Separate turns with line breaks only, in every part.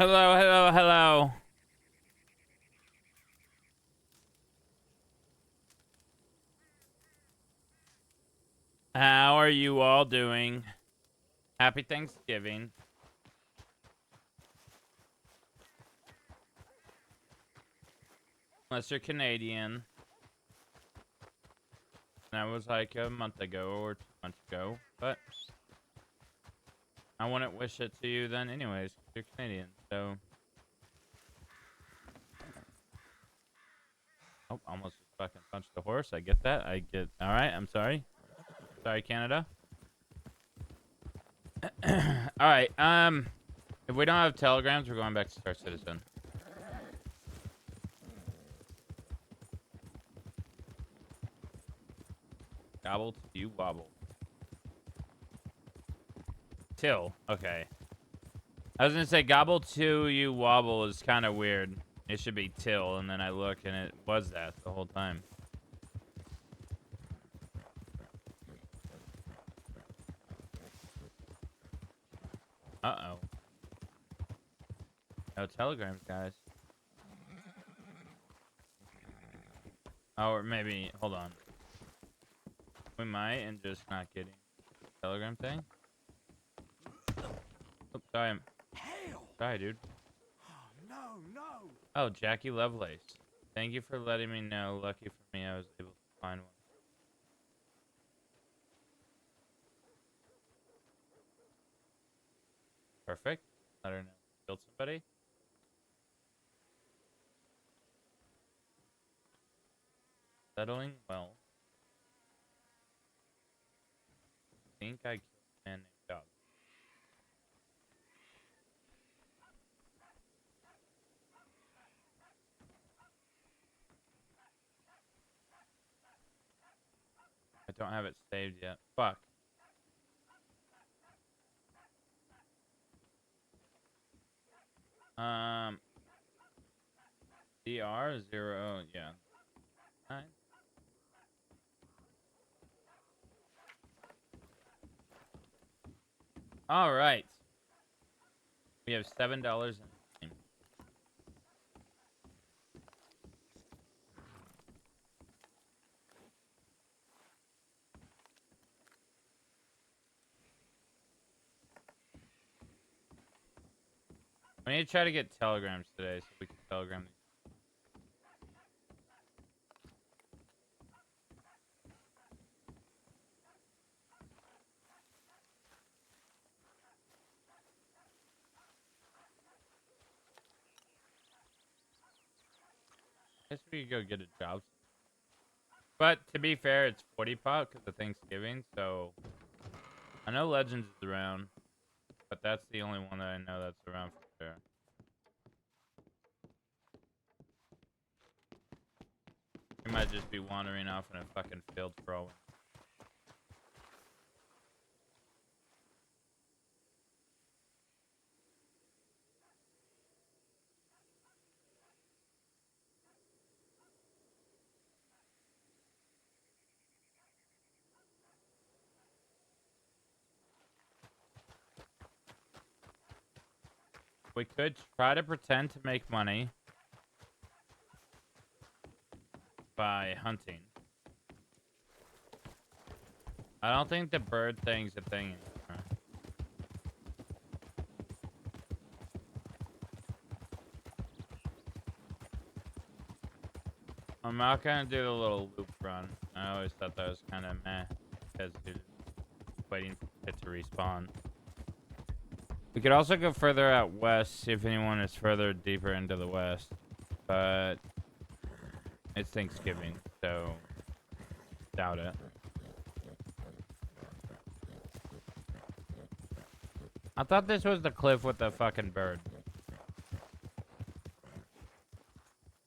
hello, hello, hello. How are you all doing? Happy Thanksgiving. Unless you're Canadian. That was like a month ago or 2 months ago, but I wouldn't wish it to you then anyways, 'cause you're Canadian, so. Oh, almost just fucking punched the horse. I get that. Alright, I'm sorry. Sorry, Canada. Alright, if we don't have telegrams, we're going back to Star Citizen. Gobble till you wobble. Till. Okay. I was gonna say gobble till you wobble is kind of weird. It should be till, and then I look and it was that the whole time. Uh-oh. No telegrams, guys. Oh, or maybe, hold on. We might, and just not getting the telegram thing. Oops, sorry. Sorry, dude.
No.
Oh, Jackie Lovelace. Thank you for letting me know. Lucky for me, I was able to find one. Perfect. Let her know. Killed somebody. Settling well. Think I killed a man named Dog. I don't have it saved yet. Fuck. DR0, yeah. 9. All right. We have $7 in. We need to try to get telegrams today so we can telegram these. I guess we could go get a job. But to be fair, it's 40 pop because of Thanksgiving, so I know Legends is around, but that's the only one that I know that's around for sure. We might just be wandering off in a fucking field for all. We could try to pretend to make money by hunting. I don't think the bird thing's a thing anymore. I'm not gonna do the little loop run. I always thought that was kind of meh because you're waiting for it to respawn. We could also go further out west, see if anyone is further deeper into the west. But it's Thanksgiving, so doubt it. I thought this was the cliff with the fucking bird.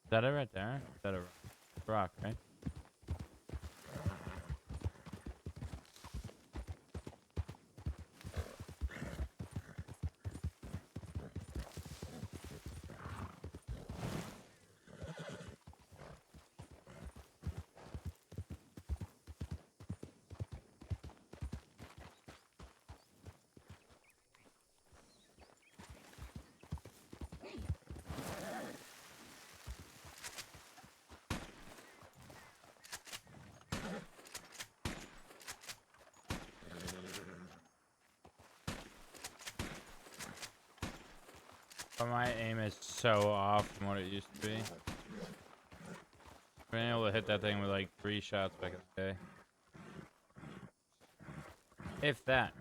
Is that it right there? Is that a rock, right? But my aim is so off from what it used to be. Being able to hit that thing with like 3 shots back in the day. If that.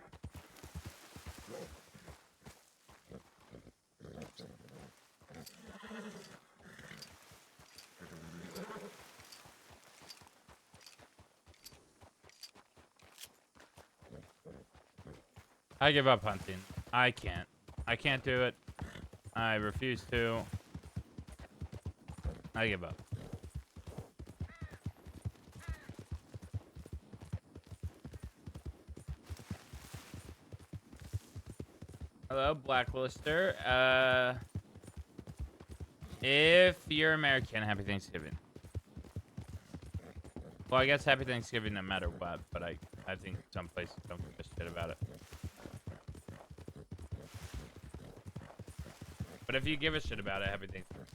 I give up hunting. I can't. I can't do it. I refuse to. I give up. Hello, Blacklister. If you're American, happy Thanksgiving. Well, I guess happy Thanksgiving no matter what, but I think some places don't give a shit about it. But if you give a shit about it, happy Thanksgiving.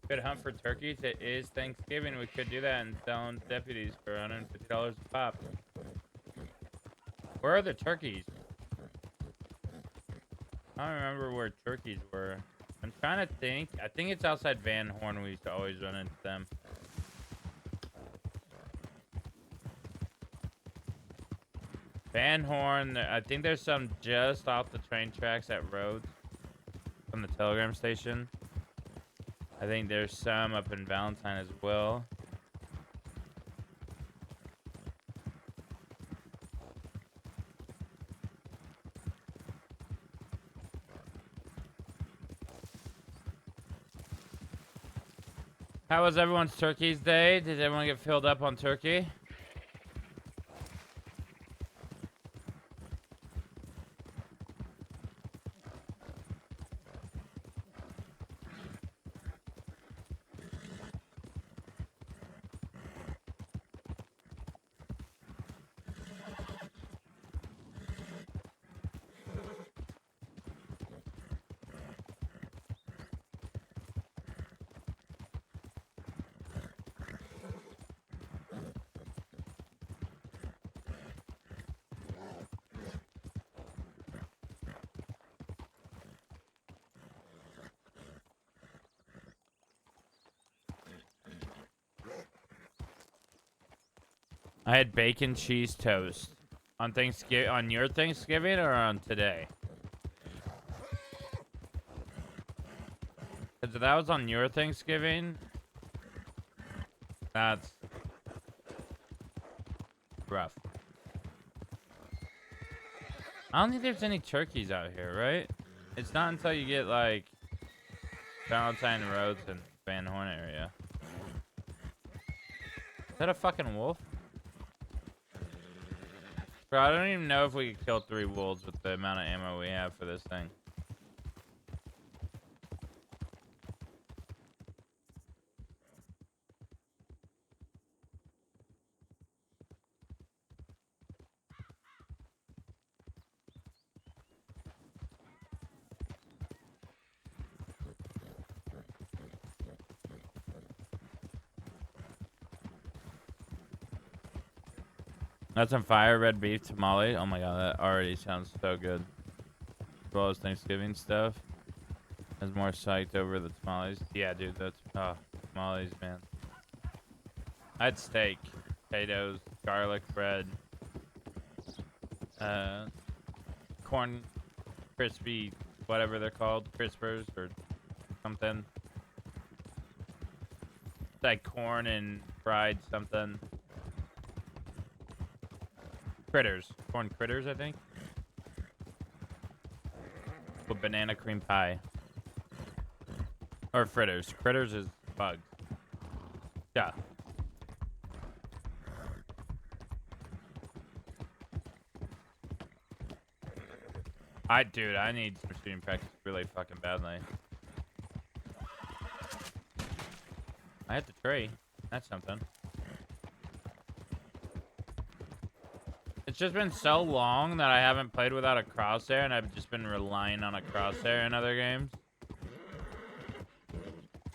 Could hunt for turkeys. It is Thanksgiving. We could do that and sell them to deputies for $150 a pop. Where are the turkeys? I don't remember where turkeys were. I'm trying to think. I think it's outside Van Horn. We used to always run into them. Van Horn. I think there's some just off the train tracks at Rhodes from the telegram station. I think there's some up in Valentine as well. How was everyone's Turkey's Day? Did everyone get filled up on turkey? I had bacon cheese toast on Thanksgiving. On your Thanksgiving or on today? Because if that was on your Thanksgiving, that's rough. I don't think there's any turkeys out here, right? It's not until you get like Valentine Roads and Van Horn area. Is that a fucking wolf? Bro, I don't even know if we could kill 3 wolves with the amount of ammo we have for this thing. That's on fire, red beef tamale. Oh my god, that already sounds so good. As well as Thanksgiving stuff. I was more psyched over the tamales. Yeah, dude, that's tamales, man. I had steak, potatoes, garlic bread, corn crispy, whatever they're called, crispers or something. It's like corn and fried something. Critters. Corn critters, I think. With banana cream pie. Or fritters. Critters is bugs. Yeah. Dude, I need some shooting practice really fucking badly. I hit the tree. That's something. It's just been so long that I haven't played without a crosshair, and I've just been relying on a crosshair in other games.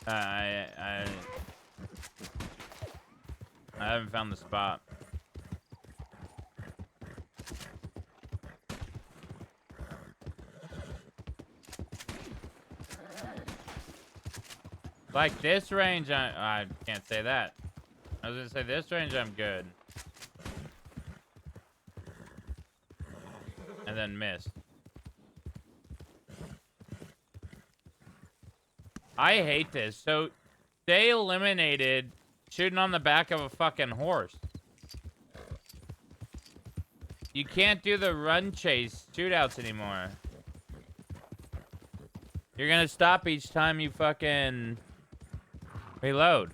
I haven't found the spot. Like this range, I can't say that. I was gonna say this range, I'm good. And then missed. I hate this. So they eliminated shooting on the back of a fucking horse. You can't do the run chase shootouts anymore. You're gonna stop each time you fucking reload.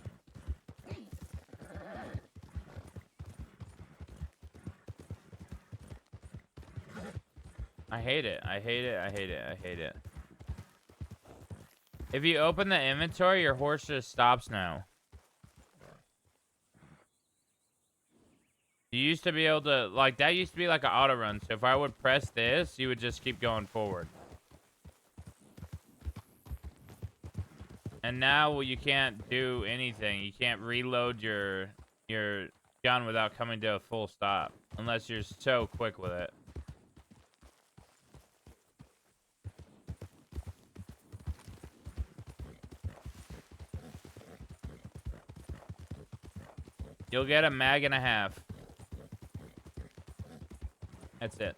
I hate it. I hate it. I hate it. I hate it. If you open the inventory, your horse just stops now. You used to be able to, like, that used to be like an auto run. So if I would press this, you would just keep going forward. And now, well, you can't do anything. You can't reload your gun without coming to a full stop. Unless you're so quick with it. You'll get a mag and a half. That's it.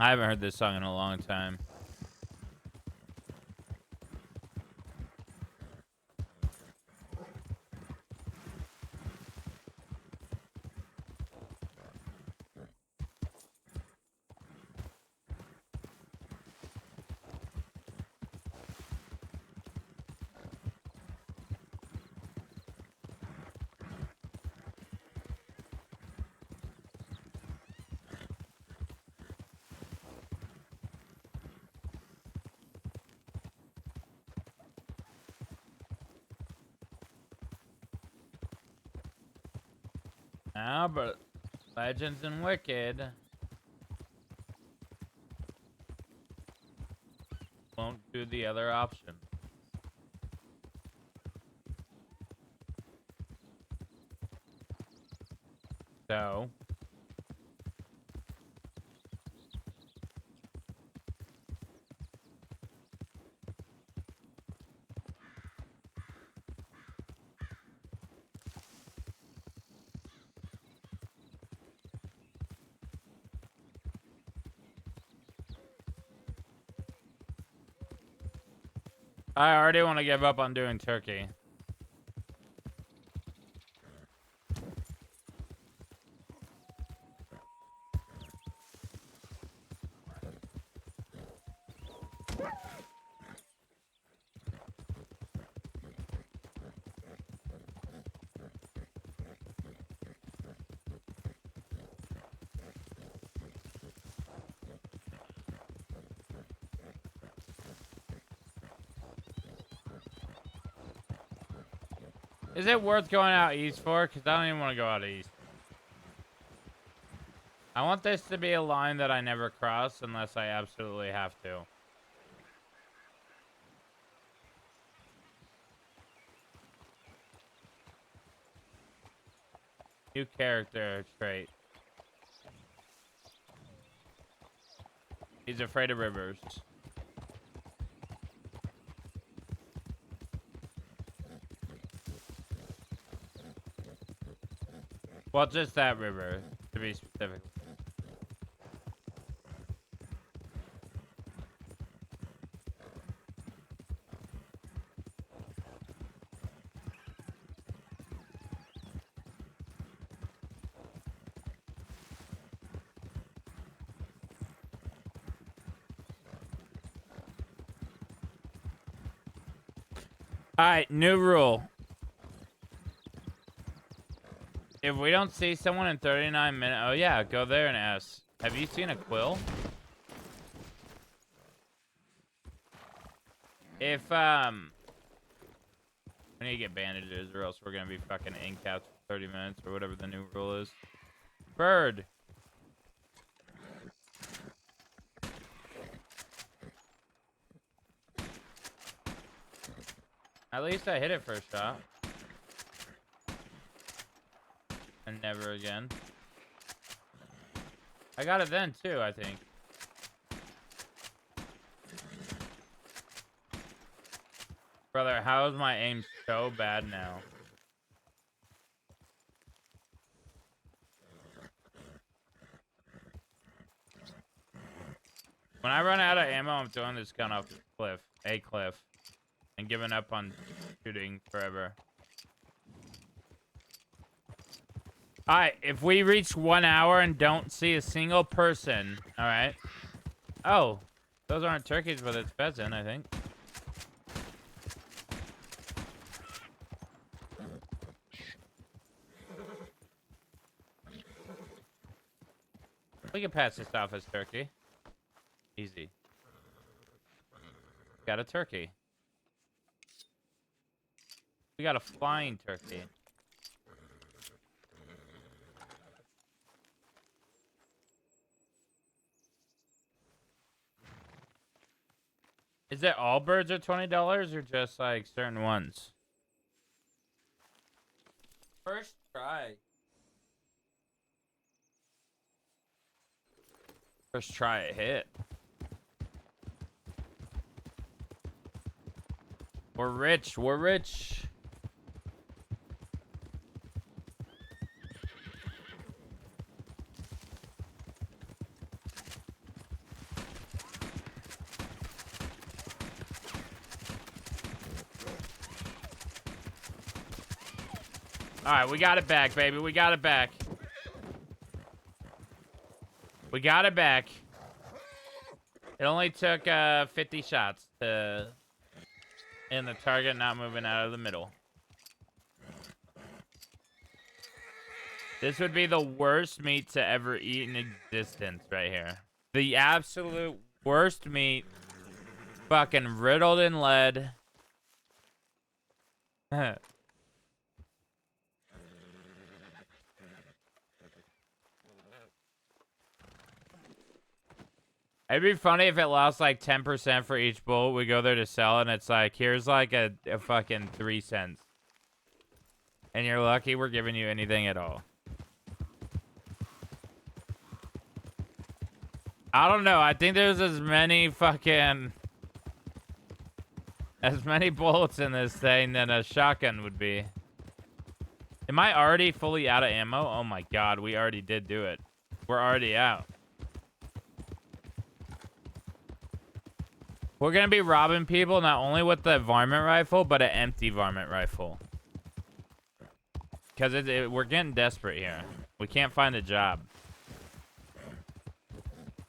I haven't heard this song in a long time. Ah, but Legends and Wicked won't do the other option. So I already want to give up on doing turkey. Is it worth going out east for? Because I don't even want to go out east. I want this to be a line that I never cross unless I absolutely have to. New character trait. He's afraid of rivers. Well, just that river, to be specific. Alright, new rule. If we don't see someone in 39 minutes... Oh, yeah, go there and ask. Have you seen a quill? If, we need to get bandages or else we're gonna be fucking in caps for 30 minutes or whatever the new rule is. Bird! At least I hit it first shot. And never again. I got it then too, I think. Brother, how is my aim so bad now? When I run out of ammo, I'm throwing this gun off a cliff, and giving up on shooting forever. Alright, if we reach 1 hour and don't see a single person, alright. Oh, those aren't turkeys, but it's pheasant, I think. We can pass this off as turkey. Easy. Got a turkey. We got a flying turkey. Is it all birds are $20 or just like certain ones? First try. First try it hit. We're rich. We're rich. All right, we got it back, baby. We got it back. We got it back. It only took 50 shots to... and the target not moving out of the middle. This would be the worst meat to ever eat in existence right here. The absolute worst meat. Fucking riddled in lead. It'd be funny if it lost like 10% for each bullet. We go there to sell and it's like, here's like a fucking 3 cents. And you're lucky we're giving you anything at all. I don't know. I think there's as many bullets in this thing than a shotgun would be. Am I already fully out of ammo? Oh my god, we already did do it. We're already out. We're gonna be robbing people not only with the varmint rifle, but an empty varmint rifle. Because we're getting desperate here. We can't find a job.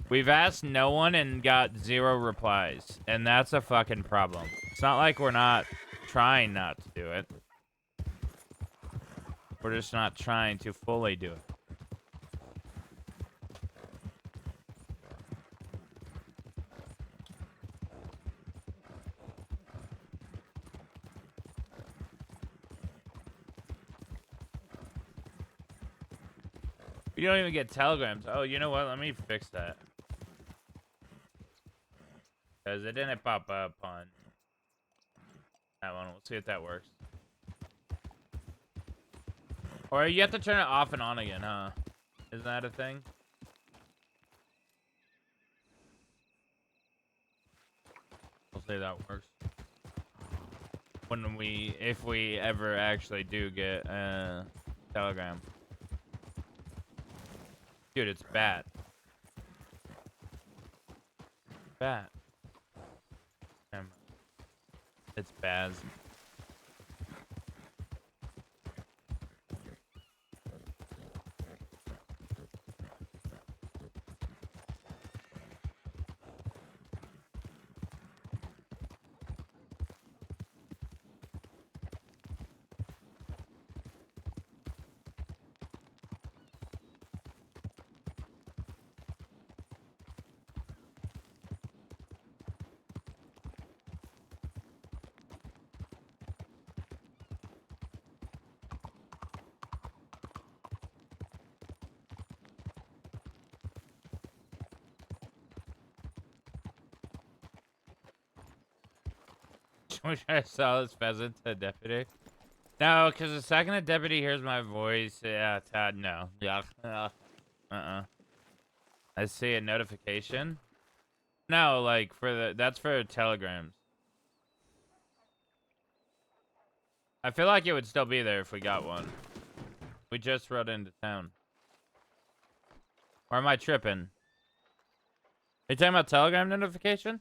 We've asked no one and got 0 replies. And that's a fucking problem. It's not like we're not trying not to do it. We're just not trying to fully do it. You don't even get telegrams. Oh, you know what? Let me fix that. Because it didn't pop up on that one. We'll see if that works. Or you have to turn it off and on again, huh? Isn't that a thing? We'll see if that works. If we ever actually do get a telegram. Dude, it's bad. Bad. It's bad. Should I sell this pheasant to a deputy? No, because the second a deputy hears my voice, yeah, Todd, no. Yeah. Uh-uh. I see a notification. No, like that's for telegrams. I feel like it would still be there if we got one. We just rode into town. Or am I tripping? Are you talking about telegram notification?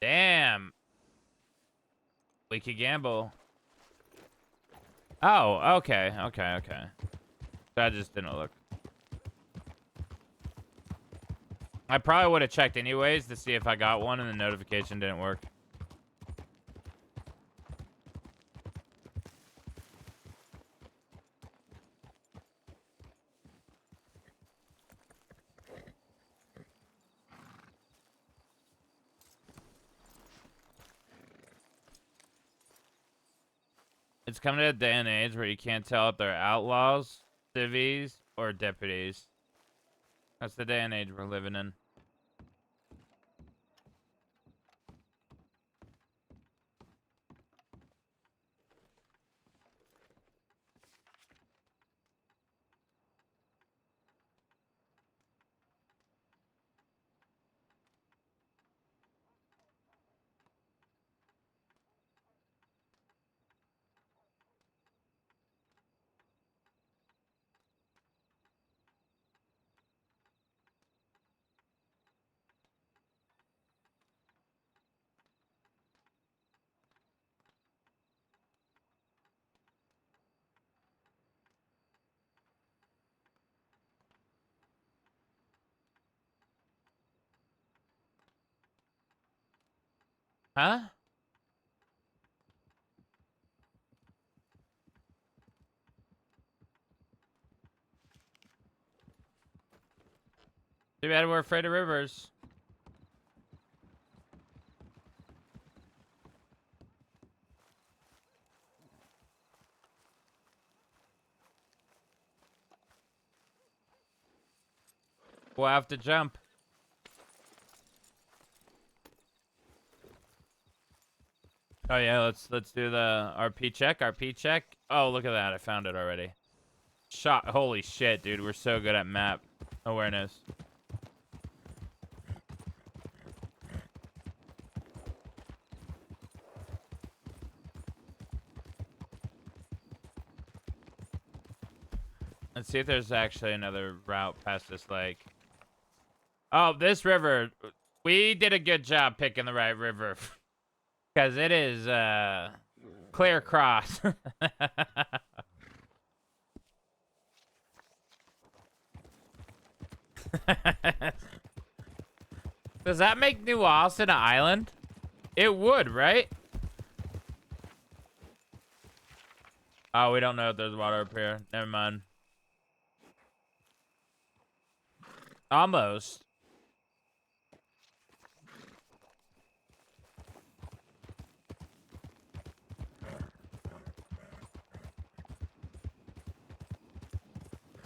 Damn. We could gamble. Oh, okay. I just didn't look. I probably would have checked anyways to see if I got one and the notification didn't work. It's coming to a day and age where you can't tell if they're outlaws, civvies, or deputies. That's the day and age we're living in. Huh? Too bad we're afraid of rivers. We'll have to jump. Oh yeah, let's do the RP check. RP check. Oh, look at that. I found it already. Shot. Holy shit, dude. We're so good at map awareness. Let's see if there's actually another route past this lake. Oh, this river. We did a good job picking the right river. Because it is, clear cross. Does that make New Austin an island? It would, right? Oh, we don't know if there's water up here. Never mind. Almost.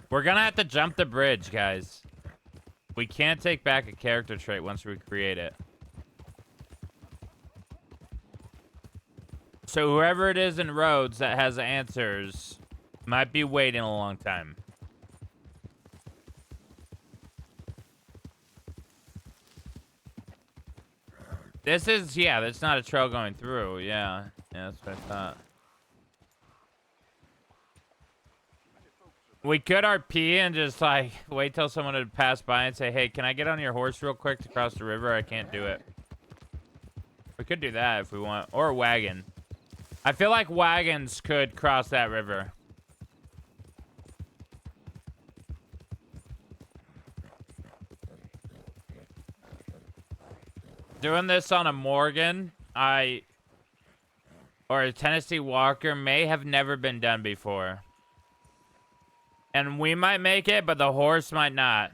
We're gonna have to jump the bridge, guys. We can't take back a character trait once we create it. So whoever it is in Rhodes that has answers might be waiting a long time. This is, yeah, that's not a trail going through. Yeah, that's what I thought. We could RP and just, like, wait till someone would pass by and say, hey, can I get on your horse real quick to cross the river? I can't do it. We could do that if we want. Or a wagon. I feel like wagons could cross that river. Doing this on a Morgan, or a Tennessee Walker may have never been done before. And we might make it, but the horse might not.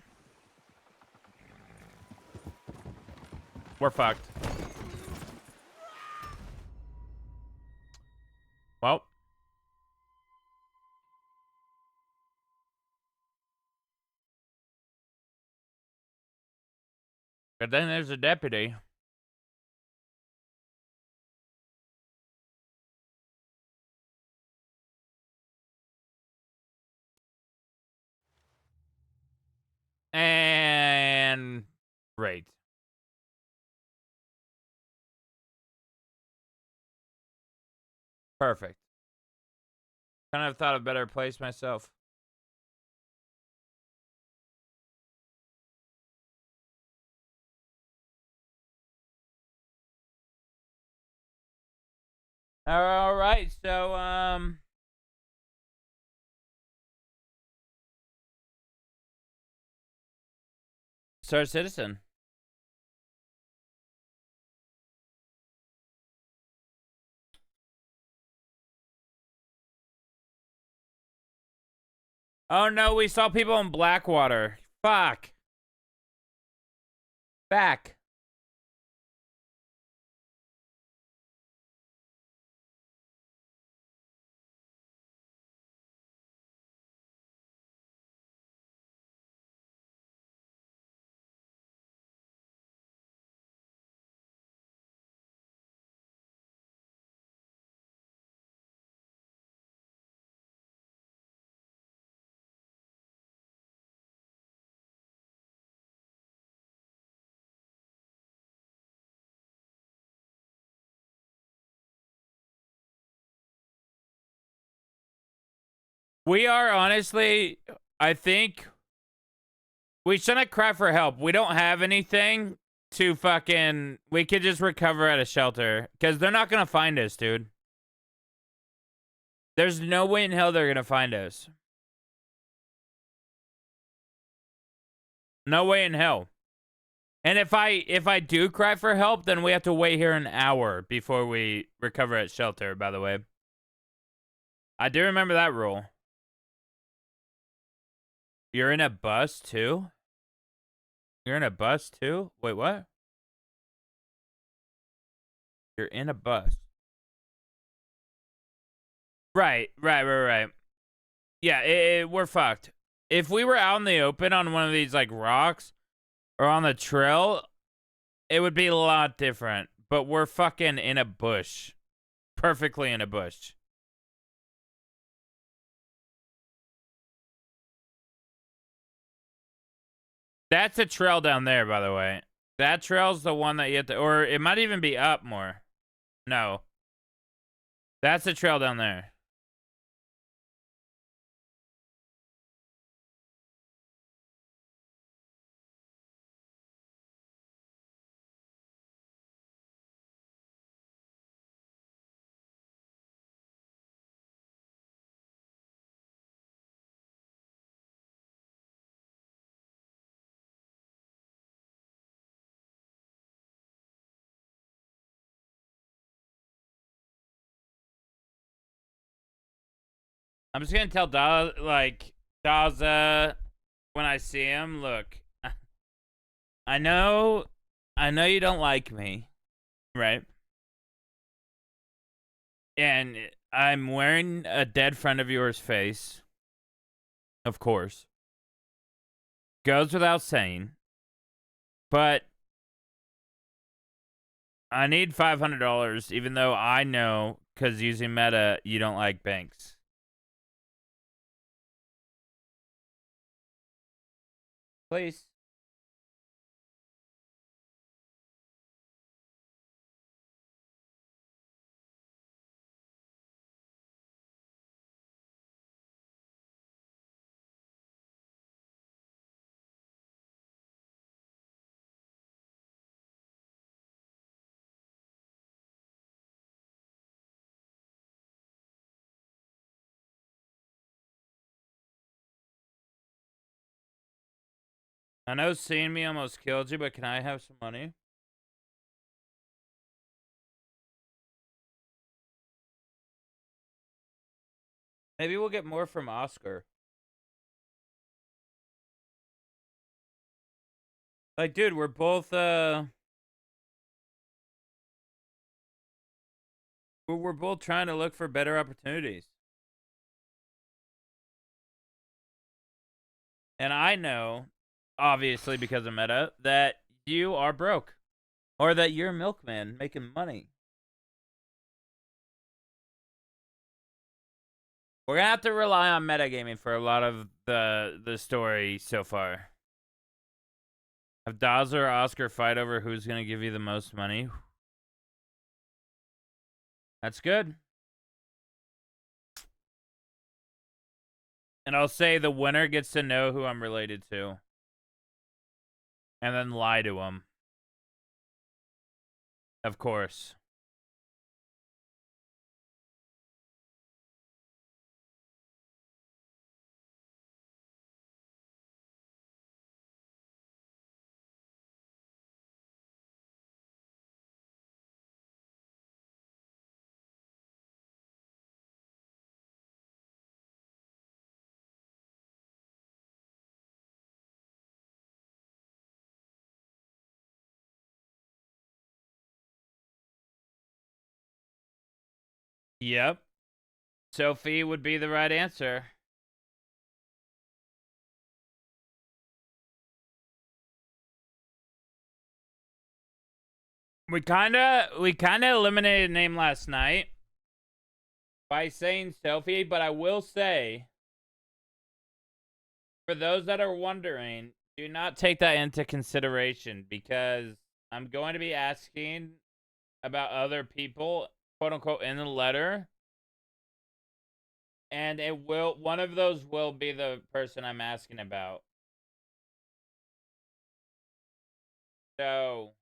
We're fucked. Well. But then there's a deputy. Great. Perfect. Kind of thought of a better place myself. All right, so Star Citizen. Oh no, we saw people in Blackwater. Fuck. Back. We are honestly, I think we shouldn't cry for help. We don't have anything to fucking, we could just recover at a shelter because they're not going to find us, dude. There's no way in hell they're going to find us. No way in hell. And if I do cry for help, then we have to wait here an hour before we recover at shelter, by the way. I do remember that rule. You're in a bus too? You're in a bus too? Wait, what? You're in a bus. Right. Yeah, we're fucked. If we were out in the open on one of these like rocks or on the trail, it would be a lot different. But we're fucking in a bush. Perfectly in a bush. That's a trail down there, by the way. That trail's the one that you have to, or it might even be up more. No. That's the trail down there. I'm just gonna tell Daza when I see him, look, I know you don't like me, right? And I'm wearing a dead friend of yours face, of course. Goes without saying. But I need $500, even though I know, because using meta, you don't like banks. Please. I know seeing me almost killed you, but can I have some money? Maybe we'll get more from Oscar. Like, dude, we're both, we're both trying to look for better opportunities. And I know, obviously because of meta, that you are broke. Or that you're a milkman making money. We're gonna have to rely on metagaming for a lot of the story so far. Have Dazzler or Oscar fight over who's going to give you the most money. That's good. And I'll say the winner gets to know who I'm related to. And then lie to him. Of course. Yep. Sophie would be the right answer. We kinda eliminated a name last night by saying Sophie, but I will say, for those that are wondering, do not take that into consideration because I'm going to be asking about other people, quote unquote, in the letter. And one of those will be the person I'm asking about. So,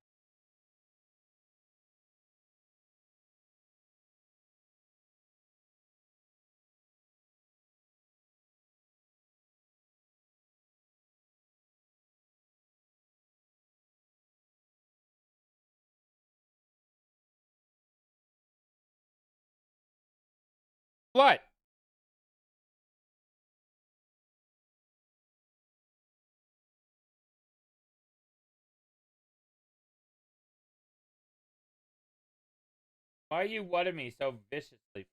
what? Why are you whatting me so viciously for?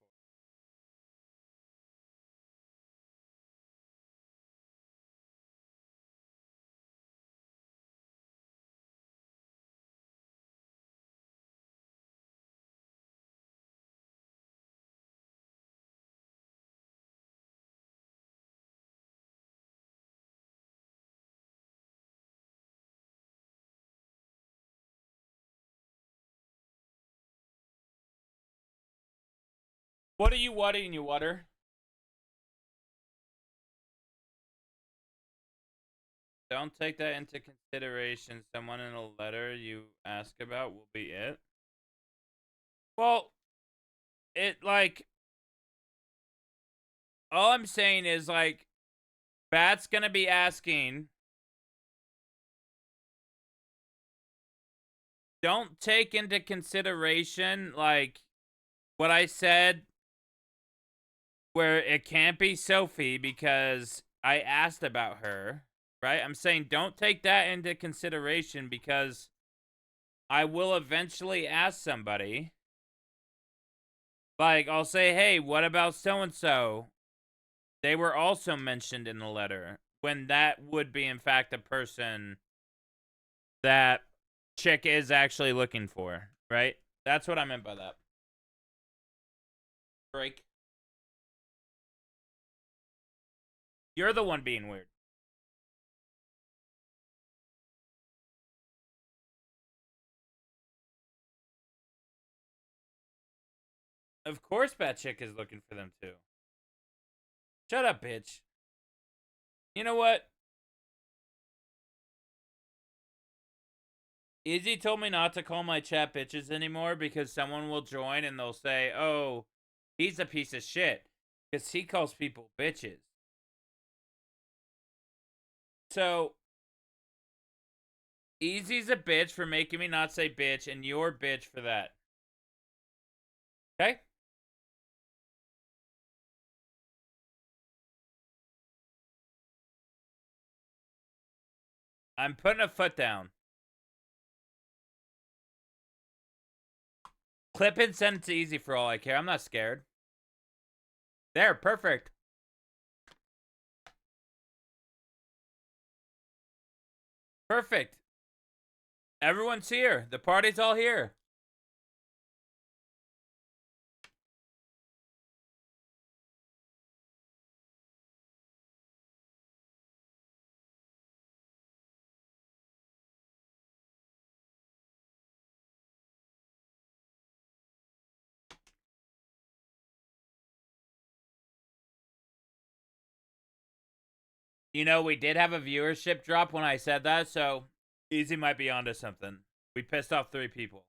What are you whatting, you water? Don't take that into consideration. Someone in a letter you ask about will be it. Well, all I'm saying is, Bat's gonna be asking. Don't take into consideration, what I said, where it can't be Sophie because I asked about her, right? I'm saying don't take that into consideration because I will eventually ask somebody. I'll say, hey, what about so-and-so? They were also mentioned in the letter. When that would be, in fact, the person that chick is actually looking for, right? That's what I meant by that. Break. You're the one being weird. Of course Bat Chick is looking for them too. Shut up, bitch. You know what? Izzy told me not to call my chat bitches anymore because someone will join and they'll say, oh, he's a piece of shit. Because he calls people bitches. So, Easy's a bitch for making me not say bitch, and you're a bitch for that. Okay? I'm putting a foot down. Clip and send it to Easy for all I care. I'm not scared. There, perfect. Perfect. Everyone's here. The party's all here. You know, we did have a viewership drop when I said that, so Easy might be onto something. We pissed off 3 people.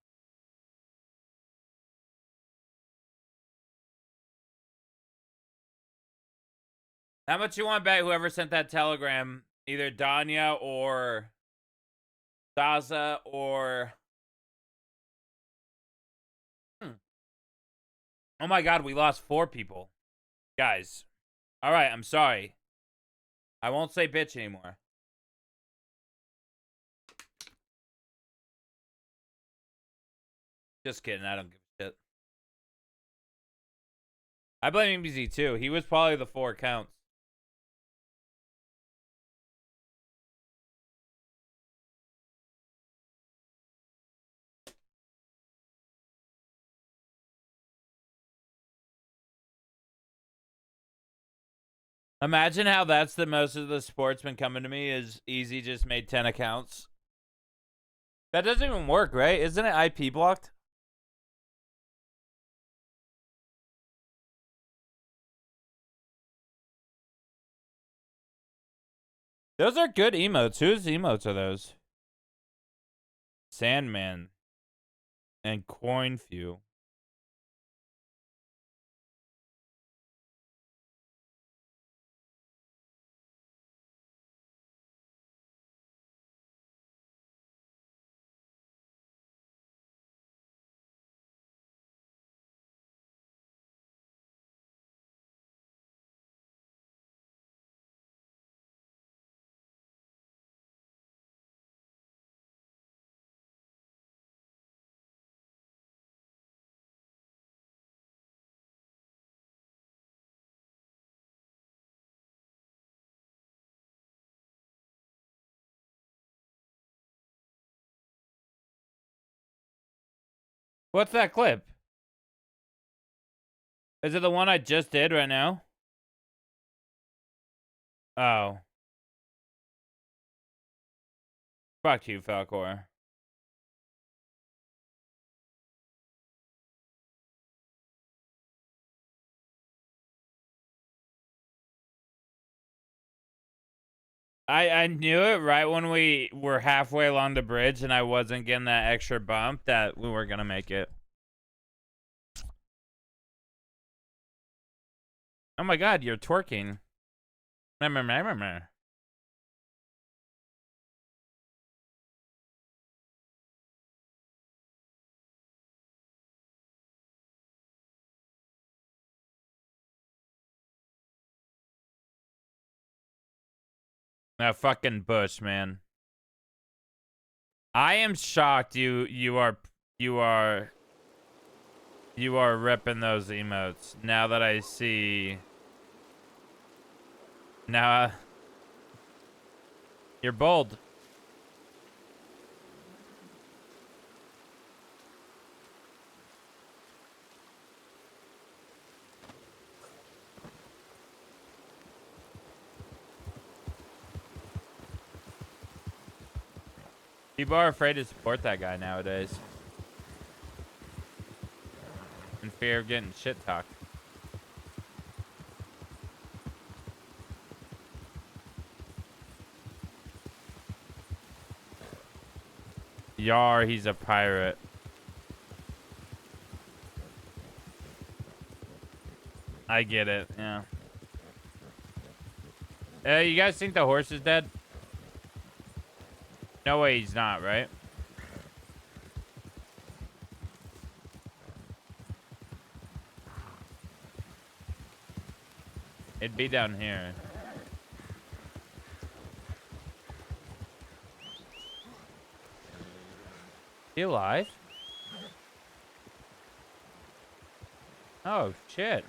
How much you want to bet whoever sent that telegram, either Danya or Daza or... Oh my god, we lost 4 people. Guys. Alright, I'm sorry. I won't say bitch anymore. Just kidding, I don't give a shit. I blame MBZ too. He was probably the 4 counts. Imagine how that's the most of the sportsmen coming to me is Easy just made 10 accounts. That doesn't even work, right? Isn't it IP blocked? Those are good emotes. Whose emotes are those? Sandman. And Coinfew. What's that clip? Is it the one I just did right now? Oh. Fuck you, Falcor. I knew it right when we were halfway along the bridge and I wasn't getting that extra bump that we were gonna make it. Oh my god, you're twerking. That fucking Bush, man. I am shocked you are ripping those emotes now that I see. Now you're bold. People are afraid to support that guy nowadays. In fear of getting shit talked. Yar, he's a pirate. I get it, yeah. You guys think the horse is dead? No way he's not, right? It'd be down here. He alive? Oh, shit.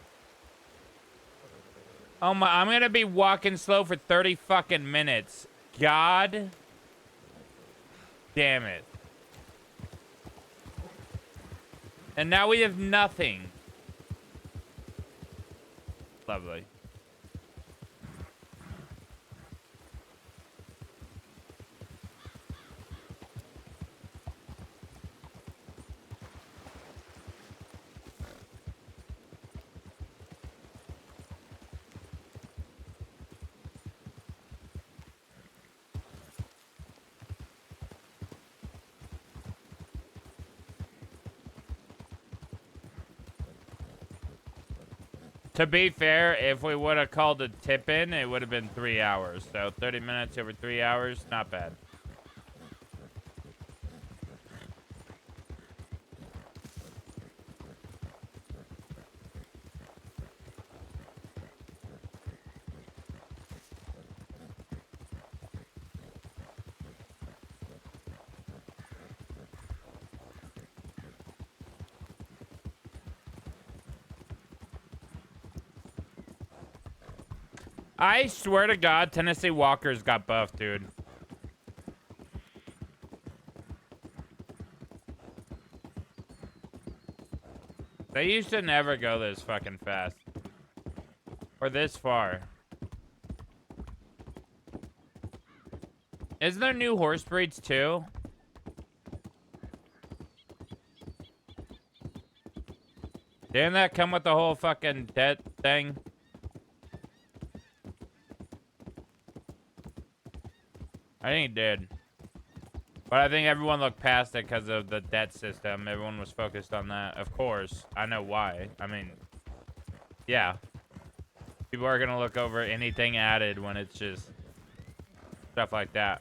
Oh my, I'm gonna be walking slow for 30 fucking minutes. God damn it. And now we have nothing. Lovely. To be fair, if we would have called a tip in, it would have been 3 hours. So 30 minutes over 3 hours, not bad. I swear to God, Tennessee Walkers got buffed, dude. They used to never go this fucking fast. Or this far. Isn't there new horse breeds too? Didn't that come with the whole fucking debt thing? I think it did. But I think everyone looked past it because of the debt system. Everyone was focused on that. Of course. I know why. I mean, yeah. People are going to look over anything added when it's just stuff like that.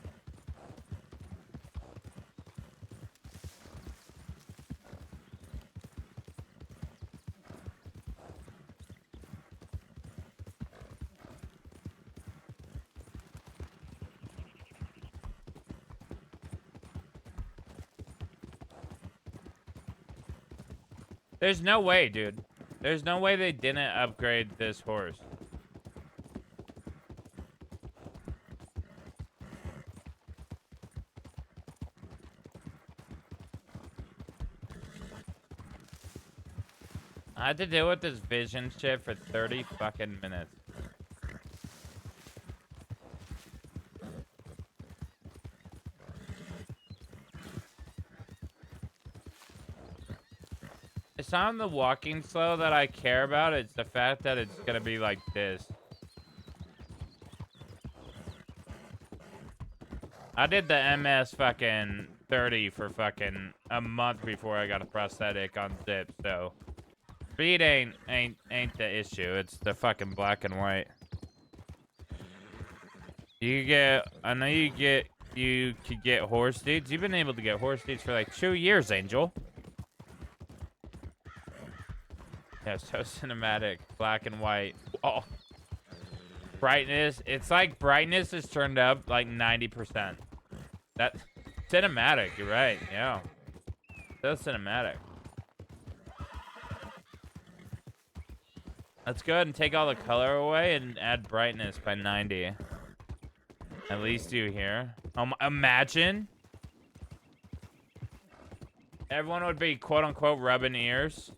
There's no way, dude. There's no way they didn't upgrade this horse. I had to deal with this vision shit for 30 fucking minutes. It's not the walking slow that I care about. It's the fact that it's gonna be like this. I did the MS fucking 30 for fucking a month before I got a prosthetic on zip, so speed ain't the issue. It's the fucking black and white. I know you could get horse deeds. You've been able to get horse deeds for like 2 years, Angel. Yeah, so cinematic, black and white. Oh, brightness. It's like brightness is turned up like 90%. That cinematic. You're right. Yeah, that's cinematic. Let's go ahead and take all the color away and add brightness by 90. At least you here. Imagine everyone would be quote unquote rubbing ears.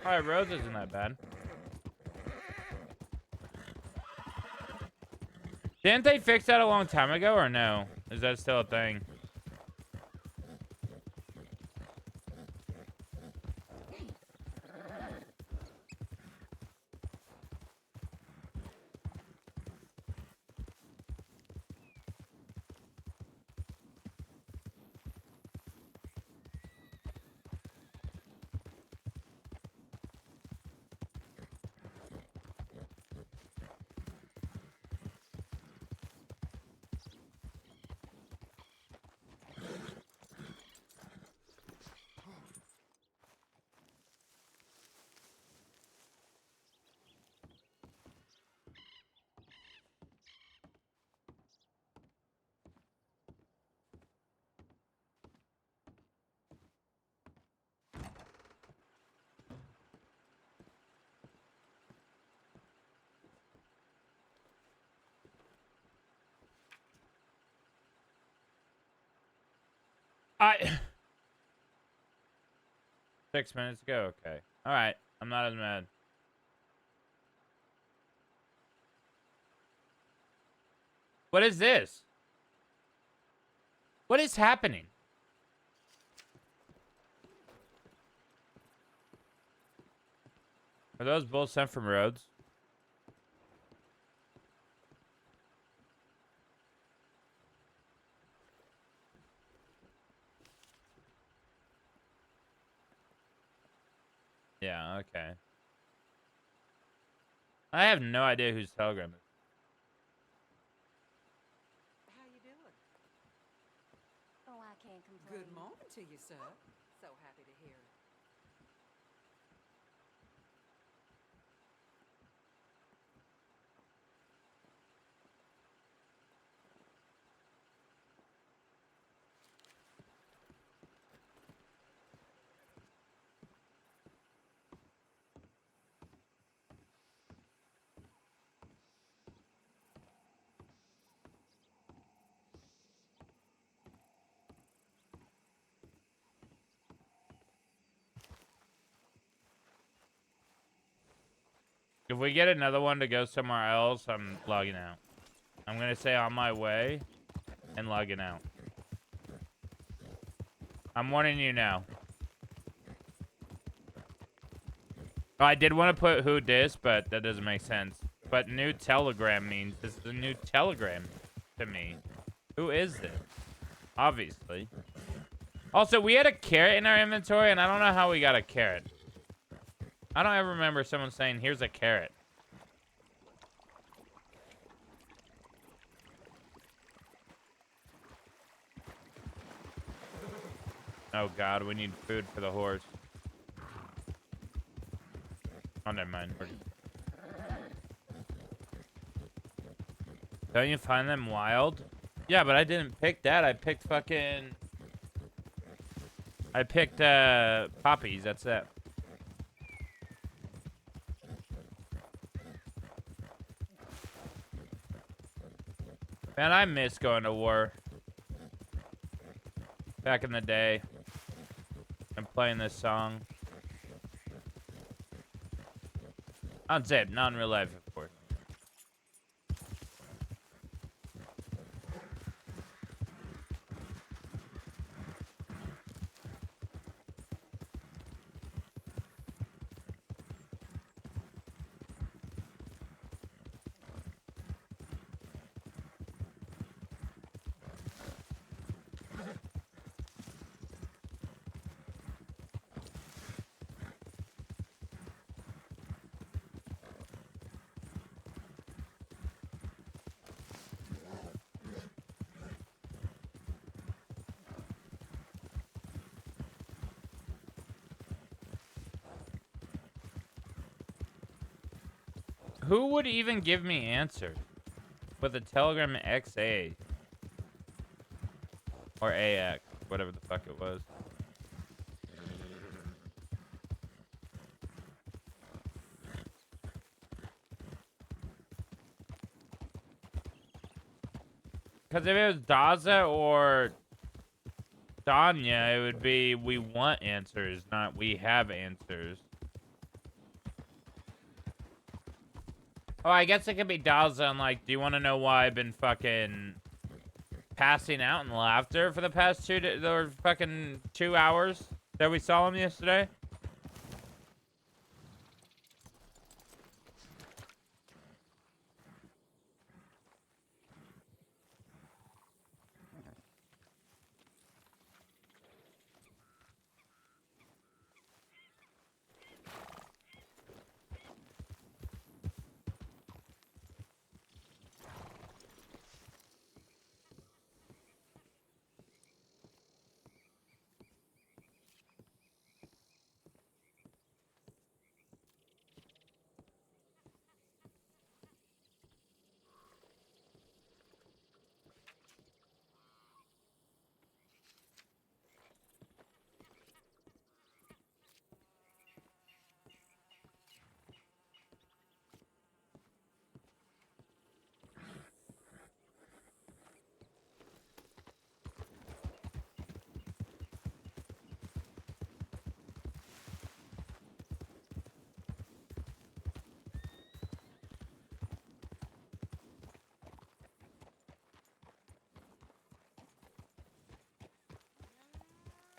Alright, Rose isn't that bad. Didn't they fix that a long time ago or no? Is that still a thing? I 6 minutes ago. Okay. All right. I'm not as mad. What is this? What is happening? Are those both sent from Rhodes? Yeah, okay. I have no idea whose telegram is.
How you doing?
Oh, I can't complain.
Good morning to you, sir. So happy to hear it.
If we get another one to go somewhere else, I'm logging out. I'm gonna say on my way and logging out. I'm warning you now. Oh, I did want to put who dis, but that doesn't make sense. But new telegram means this is a new telegram to me. Who is this? Obviously. Also, we had a carrot in our inventory, and I don't know how we got a carrot. I don't ever remember someone saying, here's a carrot. Oh god, we need food for the horse. Oh, never mind. Don't you find them wild? Yeah, but I didn't pick that. I picked fucking... I picked, poppies. That's it. Man, I miss going to war. Back in the day. And playing this song. On Zip, not in real life, of course. Who would even give me answers with a Telegram XA or AX, whatever the fuck it was? Because if it was Daza or Danya, it would be we want answers, not we have answers. Oh, I guess it could be Daza and like, do you want to know why I've been fucking passing out in laughter for the past fucking 2 hours that we saw him yesterday?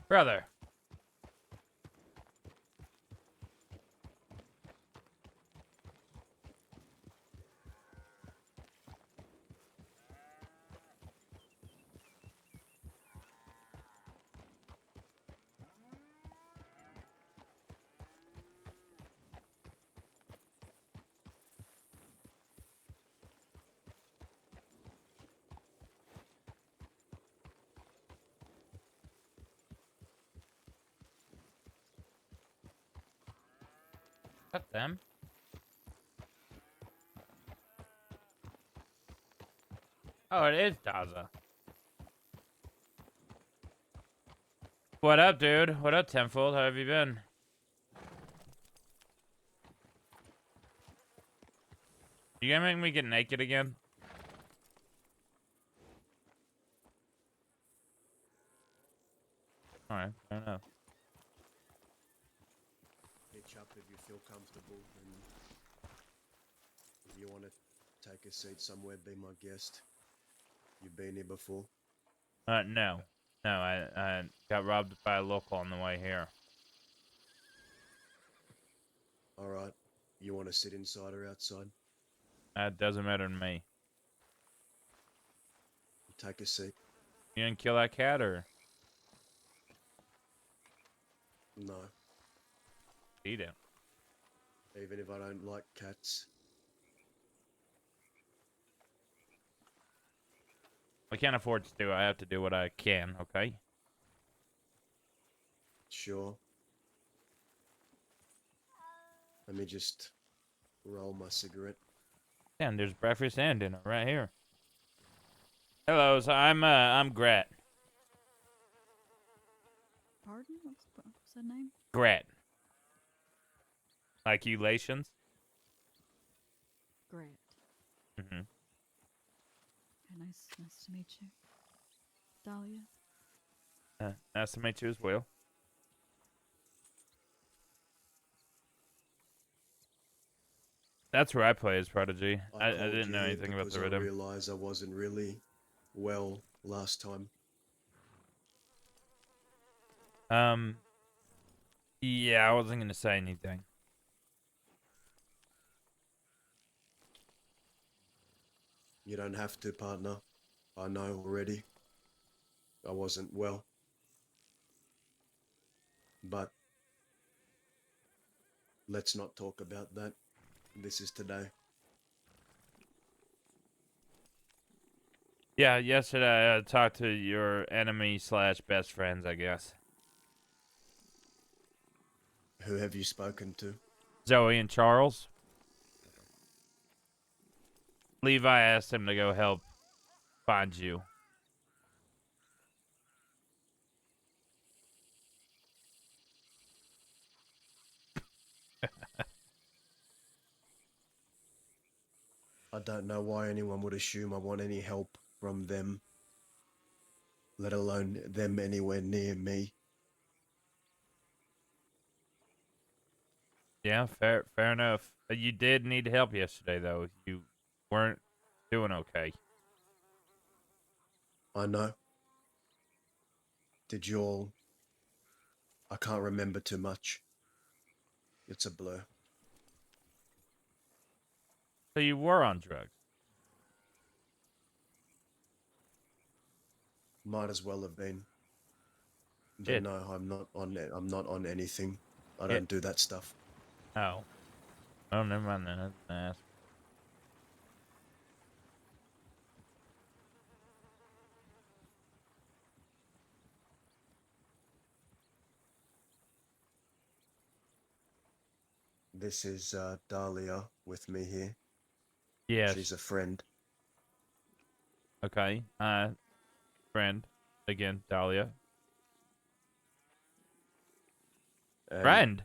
Brother. Is that them? Oh, it is Daza. What up, dude? What up, Tenfold? How have you been? You gonna make me get naked again? Alright, fair enough.
Pitch up if you feel comfortable, and if you want to take a seat somewhere, be my guest. You've been here before.
No. No, I got robbed by a local on the way here.
All right. You want to sit inside or outside?
That doesn't matter to me.
Take a seat.
You didn't kill that cat, or?
No.
Eat it.
Even if I don't like cats.
I can't afford to do. I have to do what I can, okay?
Sure. Let me just roll my cigarette.
Yeah, and there's breakfast and dinner right here. Hello, so I'm Grat.
Pardon? What's that name?
Grat. Like elations?
Grant.
Mm-hmm.
Nice to meet you. Dahlia.
Nice to meet you as well. That's where I play as Prodigy. I
called
didn't know
you
anything about the
because I
rhythm.
realized I wasn't really well last time.
Yeah, I wasn't gonna say anything.
You don't have to, partner. I know already. I wasn't well. But let's not talk about that. This is today.
Yeah, yesterday I talked to your enemy slash best friends, I guess.
Who have you spoken to?
Zoe and Charles. Levi asked him to go help find you.
I don't know why anyone would assume I want any help from them, let alone them anywhere near me.
Yeah, fair enough. You did need help yesterday, though. You weren't doing okay.
I know. Did you all... I can't remember too much. It's a blur.
So you were on drugs.
Might as well have been. But
Shit.
no, I'm not on it. I'm not on anything. I
Yeah.
don't do that stuff.
Oh. Oh, never mind then. I was gonna ask.
This is Dahlia with me here.
Yes.
She's a friend.
Okay. Friend. Again, Dahlia.
And
Friend?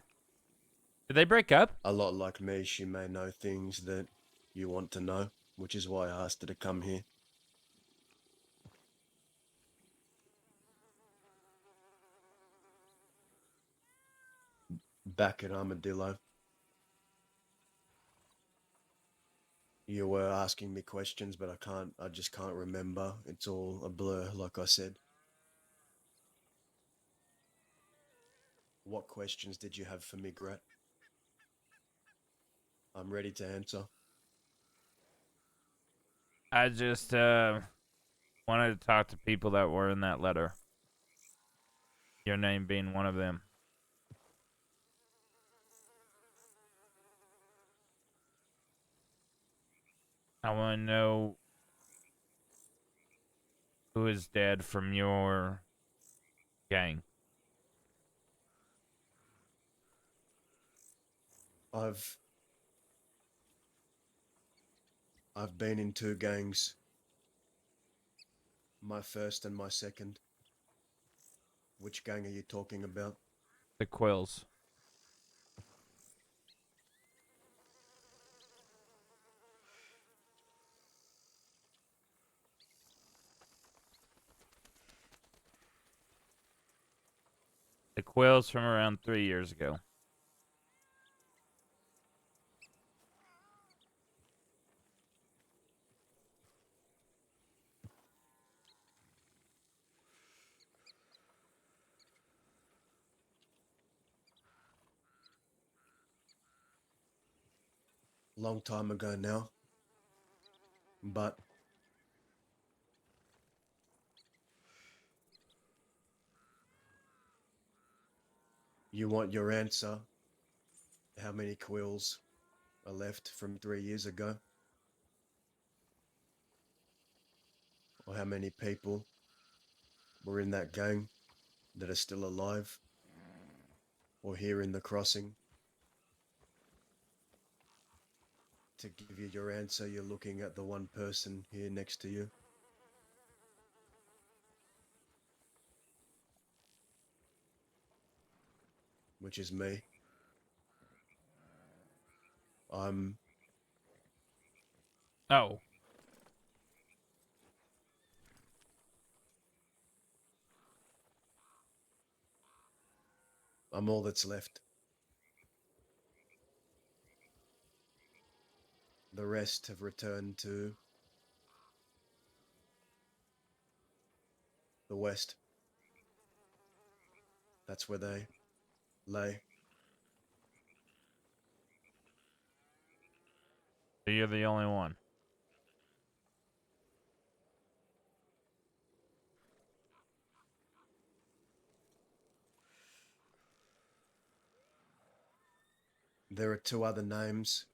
Did they break up?
a lot like me, she may know things that you want to know, which is why I asked her to come here. Back at Armadillo. You were asking me questions, but I just can't remember. It's all a blur, like I said. What questions did you have for me, Grat? I'm ready to answer.
I just wanted to talk to people that were in that letter. Your name being one of them. I want to know who is dead from your gang.
I've been in 2 gangs. My first and my second. Which gang are you talking about?
The Quills. The Quills from around 3 years ago.
Long time ago now. But you want your answer? How many quills are left from 3 years ago? Or how many people were in that gang that are still alive? Or here in the crossing? To give you your answer, you're looking at the one person here next to you. Which is me. I'm
Oh.
all that's left. The rest have returned to the west. That's where they lay.
So you're the only one.
There are 2 other names.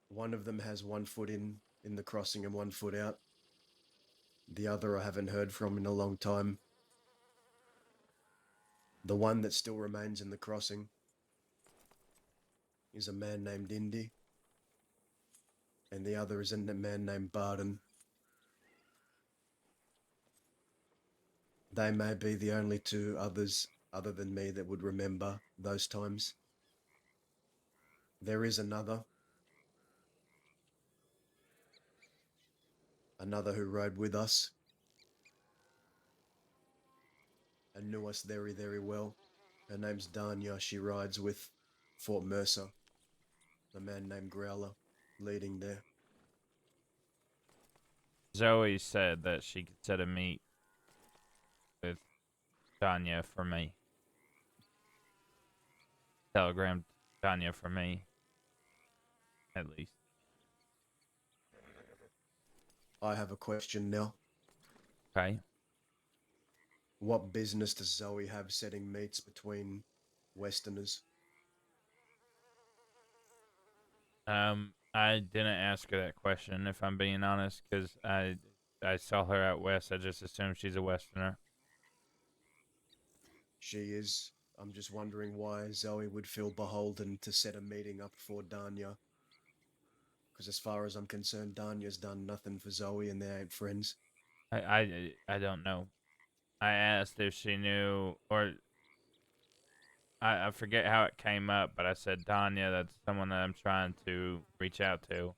One of them has 1 foot in the crossing and 1 foot out. The other I haven't heard from in a long time. The one that still remains in the crossing is a man named Indy. And the other is a man named Barden. They may be the only 2 others other than me that would remember those times. There is another who rode with us and knew us very, very well. Her name's Danya. She rides with Fort Mercer, a man named Growler, leading there.
Zoe said that she could set a meet with Tanya for me. Telegram Tanya for me. At least.
I have a question now.
Okay.
What business does Zoe have setting meets between Westerners?
I didn't ask her that question, if I'm being honest, because I saw her out west. I just assumed she's a Westerner.
She is. I'm just wondering why Zoe would feel beholden to set a meeting up for Danya. Because as far as I'm concerned, Danya's done nothing for Zoe and they ain't friends.
I don't know. I asked if she knew, or I forget how it came up, but I said, Tanya, that's someone that I'm trying to reach out to.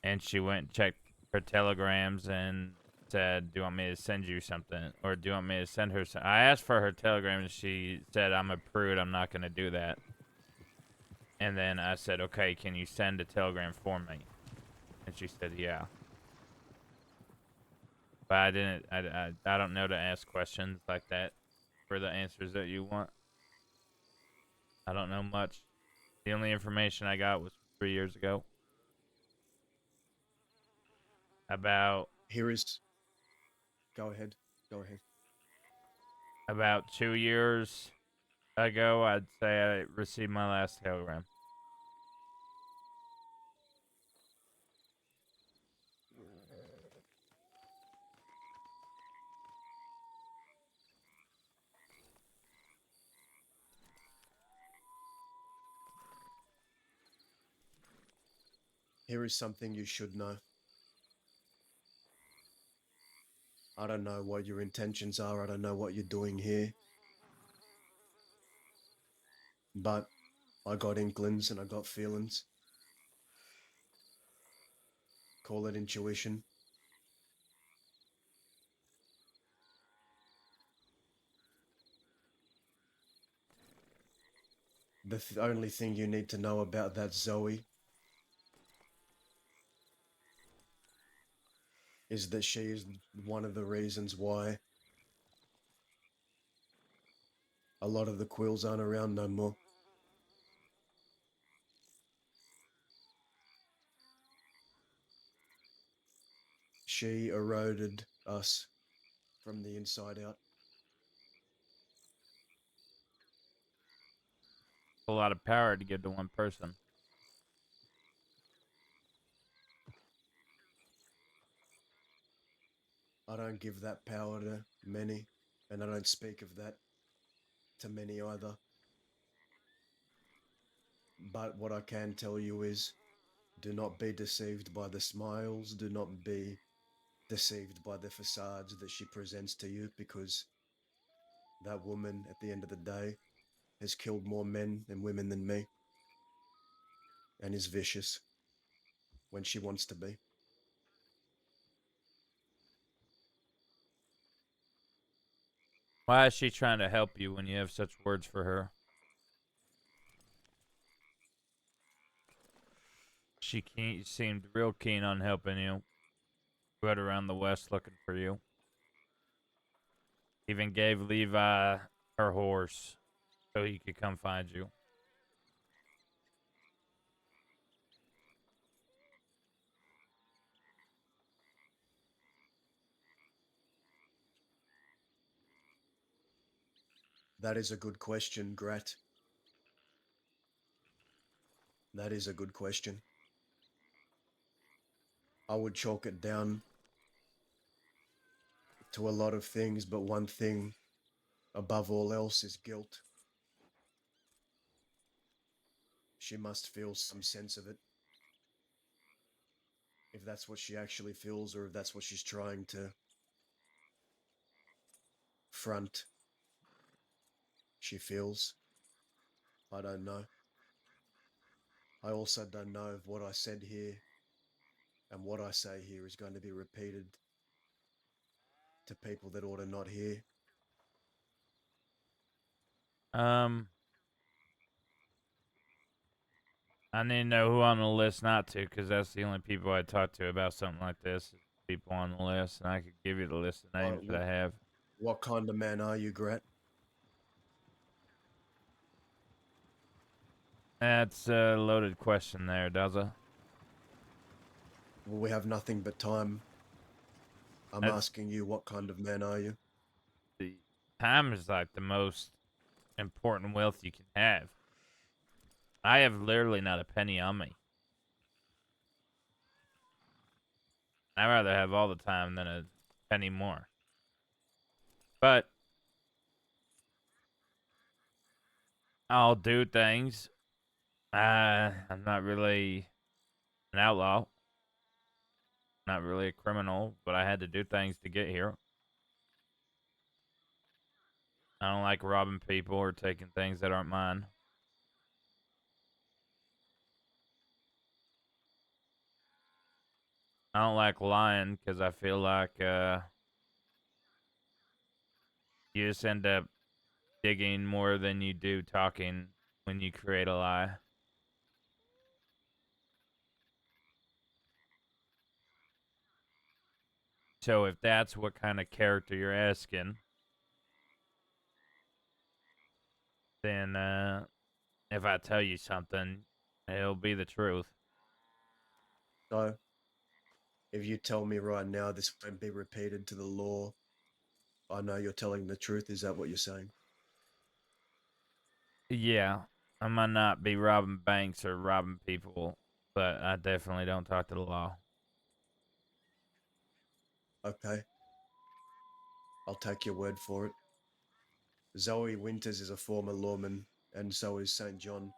And she went and checked her telegrams and said, do you want me to send you something? Or do you want me to send her something? I asked for her telegram and she said, I'm a prude, I'm not going to do that. And then I said, okay, can you send a telegram for me? And she said, yeah. But I don't know to ask questions like that. for the answers that you want. I don't know much. The only information I got was 3 years ago. About
Here is. Go ahead. Go ahead.
about 2 years ago, I'd say I received my last telegram.
Here is something you should know. I don't know what your intentions are. I don't know what you're doing here. But I got inklings and I got feelings. Call it intuition. The only thing you need to know about that Zoe is that she is one of the reasons why a lot of the quills aren't around no more. She eroded us from the inside out.
A lot of power to give to one person.
I don't give that power to many, and I don't speak of that to many either. But what I can tell you is, do not be deceived by the smiles, do not be deceived by the facades that she presents to you, because that woman, at the end of the day, has killed more men and women than me, and is vicious when she wants to be.
Why is she trying to help you when you have such words for her? She seemed real keen on helping you. Rode around the West looking for you. Even gave Levi her horse so he could come find you.
That is a good question, Grat. That is a good question. I would chalk it down to a lot of things, but one thing above all else is guilt. She must feel some sense of it. If that's what she actually feels, or if that's what she's trying to front, she feels. I don't know. I also don't know if what I said here and what I say here is going to be repeated to people that ought to not hear.
I need to know who on the list not to, because that's the only people I talk to about something like this. Is people on the list, and I could give you the list of names that I have.
What kind of man are you, Grat?
That's a loaded question there, Daza.
Well, we have nothing but time. I'm
That's-
asking you, what kind of man are you?
The time is like the most important wealth you can have. I have literally not a penny on me. I'd rather have all the time than a penny more. But I'll do things. I'm not really an outlaw. Not really a criminal, but I had to do things to get here. I don't like robbing people or taking things that aren't mine. I don't like lying because I feel like you just end up digging more than you do talking when you create a lie. So if that's what kind of character you're asking, then if I tell you something, it'll be the truth.
So, if you tell me right now this won't be repeated to the law, I know you're telling the truth. Is that what you're saying?
Yeah, I might not be robbing banks or robbing people, but I definitely don't talk to the law.
Okay, I'll take your word for it. Zoe Winters is a former lawman, and so is St. John.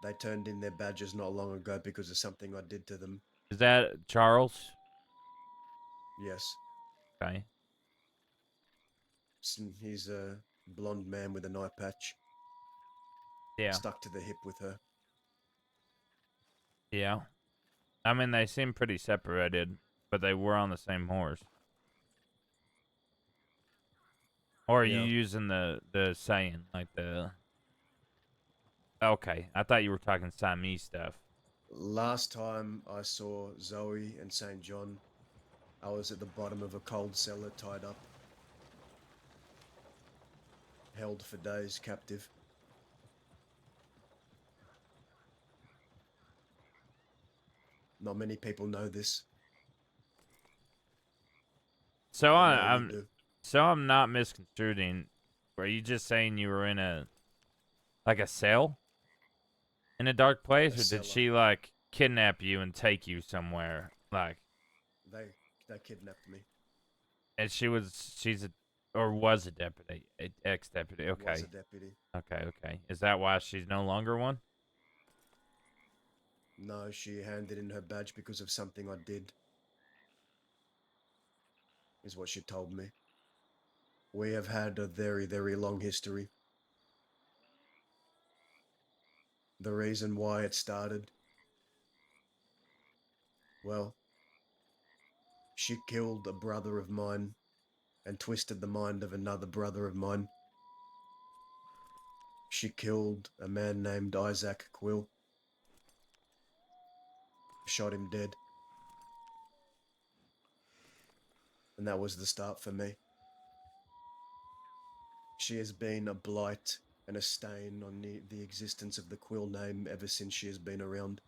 They turned in their badges not long ago because of something I did to them.
Is that Charles?
Yes,
Okay.
he's a blonde man with an eye patch
Yeah.
stuck to the hip with her.
Yeah. I mean, they seem pretty separated, but they were on the same horse. Or are you
Yeah.
using the saying like the? Okay, I thought you were talking Siamese stuff.
Last time I saw Zoe and St. John, I was at the bottom of a cold cellar, tied up, held for days captive. Not many people know this.
So
But
I,
now you
I'm
do.
so I'm not misconstruing. Were you just saying you were in a like a cell in a dark place,
A
or did
cellar.
she like kidnap you and take you somewhere? Like,
They they kidnapped me.
and she's a or was a deputy, ex deputy.
Was a
Okay,
deputy.
okay. Is that why she's no longer one?
No, she handed in her badge because of something I did, is what she told me. We have had a very, very long history. The reason why it started, well, she killed a brother of mine and twisted the mind of another brother of mine. She killed a man named Isaac Quill, shot him dead. And that was the start for me. She has been a blight and a stain on the existence of the Quill name ever since she has been around.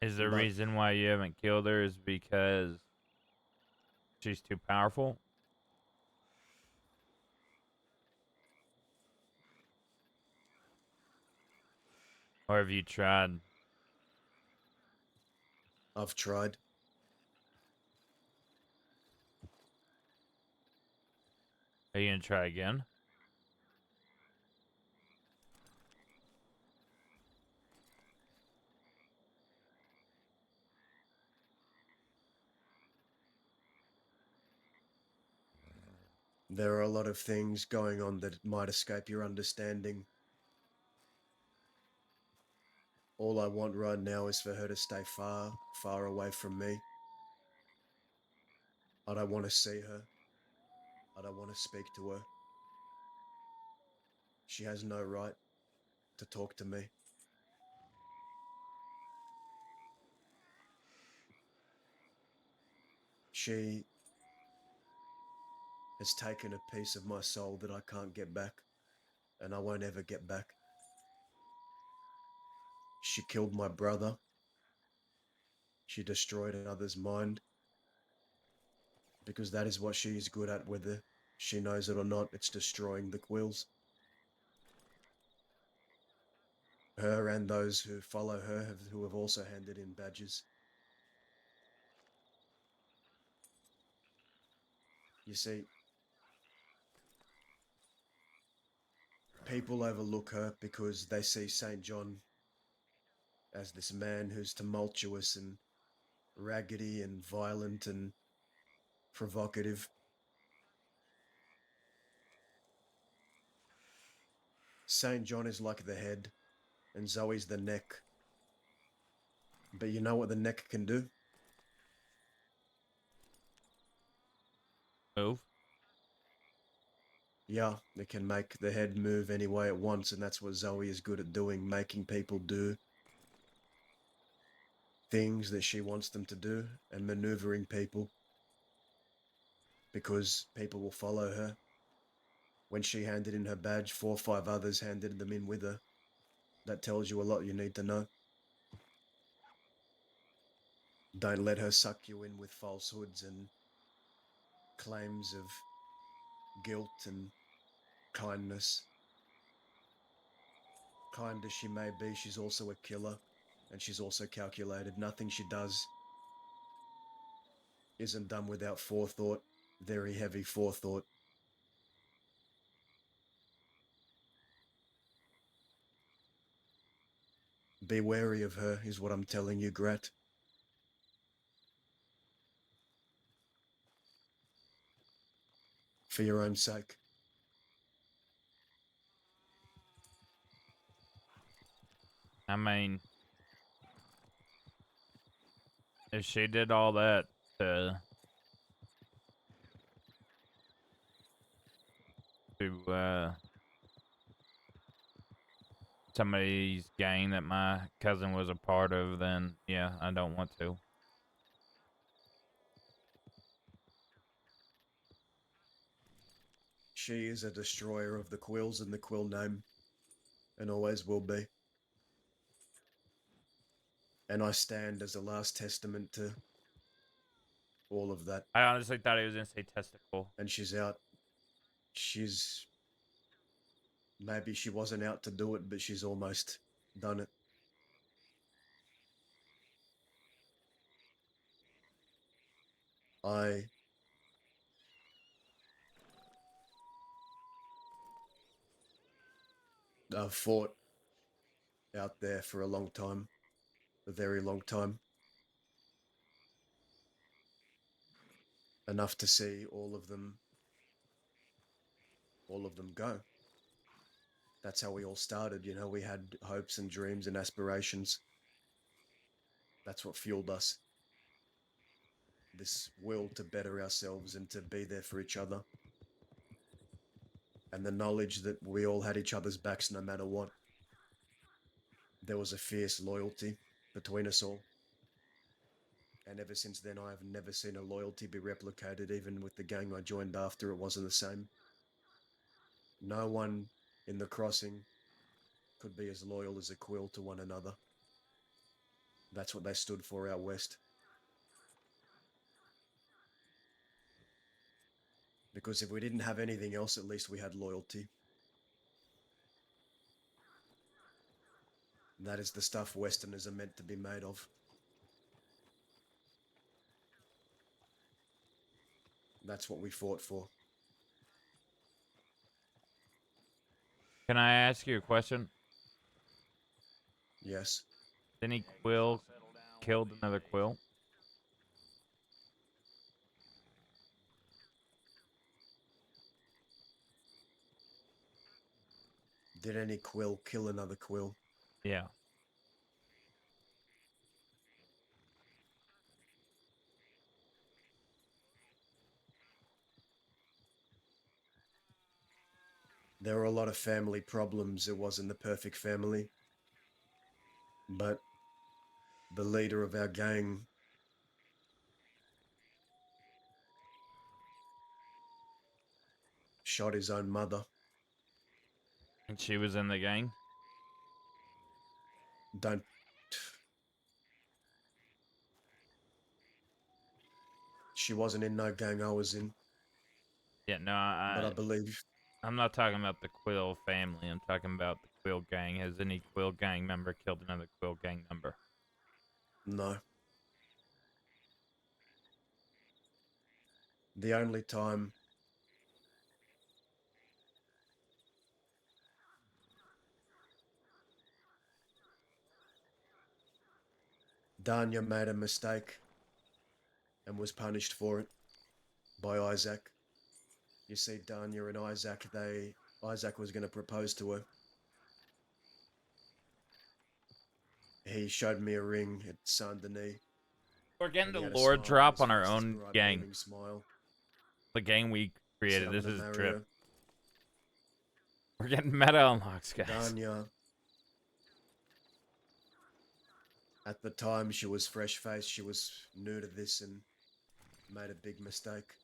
Is the
But
reason why you haven't killed her is because she's too powerful? Or have you tried?
I've tried.
Are you gonna try again?
There are a lot of things going on that might escape your understanding. All I want right now is for her to stay far, far away from me. I don't want to see her. I don't want to speak to her. She has no right to talk to me. She has taken a piece of my soul that I can't get back, and I won't ever get back. She killed my brother. She destroyed another's mind, because that is what she is good at, whether she knows it or not. It's destroying the Quills. Her and those who follow her who have also handed in badges. You see, people overlook her because they see St. John as this man who's tumultuous and raggedy and violent and provocative. St. John is like the head, and Zoe's the neck. But you know what the neck can do?
Move.
Yeah, it can make the head move any way it wants, and that's what Zoe is good at doing, making people do things that she wants them to do and maneuvering people because people will follow her. When she handed in her badge, 4 or 5 others handed them in with her. That tells you a lot you need to know. Don't let her suck you in with falsehoods and claims of guilt and kindness. Kind as she may be, she's also a killer, and she's also calculated. Nothing she does isn't done without forethought, very heavy forethought. Be wary of her, is what I'm telling you, Grat. For your own sake.
I mean, if she did all that to somebody's gang that my cousin was a part of, then yeah, I don't want to.
She is a destroyer of the quills and the quill name, and always will be. And I stand as a last testament to all of that.
I honestly thought he was gonna say testicle.
And she's out. She's... Maybe she wasn't out to do it, but she's almost done it. I fought out there for a long time, a very long time. Enough to see all of them go. That's how we all started, you know, we had hopes and dreams and aspirations. That's what fueled us. This will to better ourselves and to be there for each other. And the knowledge that we all had each other's backs no matter what. There was a fierce loyalty between us all. And ever since then, I have never seen a loyalty be replicated, even with the gang I joined after, it wasn't the same. No one in the crossing could be as loyal as a quill to one another. That's what they stood for out west. Because if we didn't have anything else, at least we had loyalty. And that is the stuff Westerners are meant to be made of. That's what we fought for.
Can I ask you a question?
Yes.
Any quill killed another quill?
Did any quill kill another quill?
Yeah.
There were a lot of family problems. It wasn't the perfect family. But the leader of our gang shot his own mother.
And she was in the gang?
Don't... She wasn't in no gang I was in.
Yeah, no,
But I believe...
I'm not talking about the Quill family. I'm talking about the Quill gang. Has any Quill gang member killed another Quill gang member?
No. The only time Danya made a mistake and was punished for it by Isaac. You see, Danya and Isaac, Isaac was going to propose to her. He showed me a ring at Saint Denis.
We're getting
And
the
he had a
lore
smile on
drop
his
on our
face, this
own
bright,
gang.
beaming smile.
The gang we
He said,
created.
"I'm
This
gonna
is a
marry
trip.
her."
We're getting meta unlocks, guys.
Danya. At the time, she was fresh-faced. She was new to this and made a big mistake.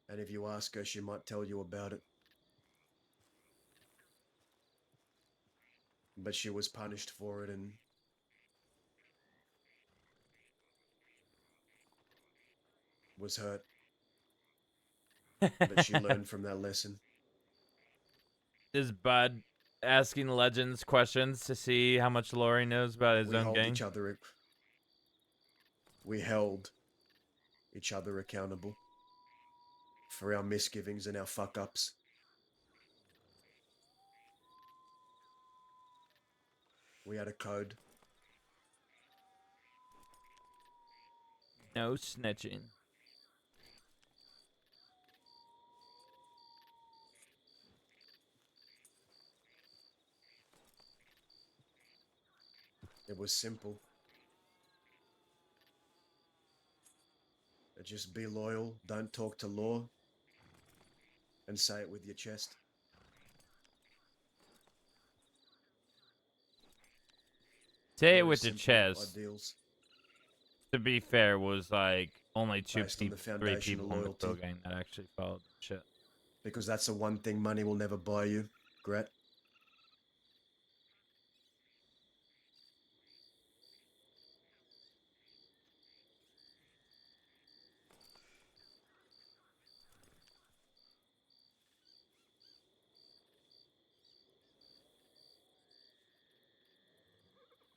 And if you ask her, she might tell you about it. But she was punished for it and was hurt. But she learned from that lesson.
Is Bud asking Legends questions to see how much lore he knows about his
We
own
hold
gang?
each other. We held each other accountable for our misgivings and our fuck-ups. We had a code.
No snitching.
It was simple. Just be loyal, don't talk to law, and say it with your chest.
Say it
Very
with your
simple
chest.
Ideals
To be fair, was like only
based on the
three
foundation of
people in the Quill
loyalty.
gang that actually followed the shit.
Because that's the one thing money will never buy you, Grat.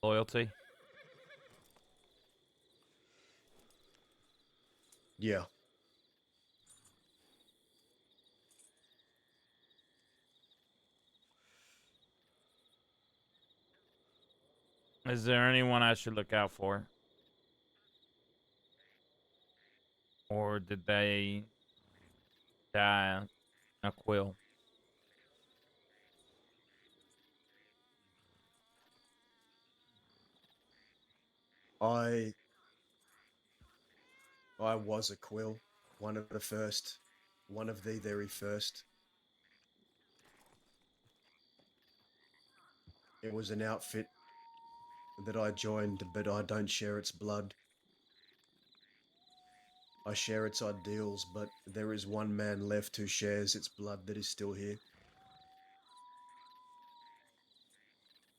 Loyalty.
Yeah.
Is there anyone I should look out for? Or did they die a quill?
I was a quill. One of the first. One of the very first. It was an outfit that I joined, but I don't share its blood. I share its ideals, but there is one man left who shares its blood that is still here.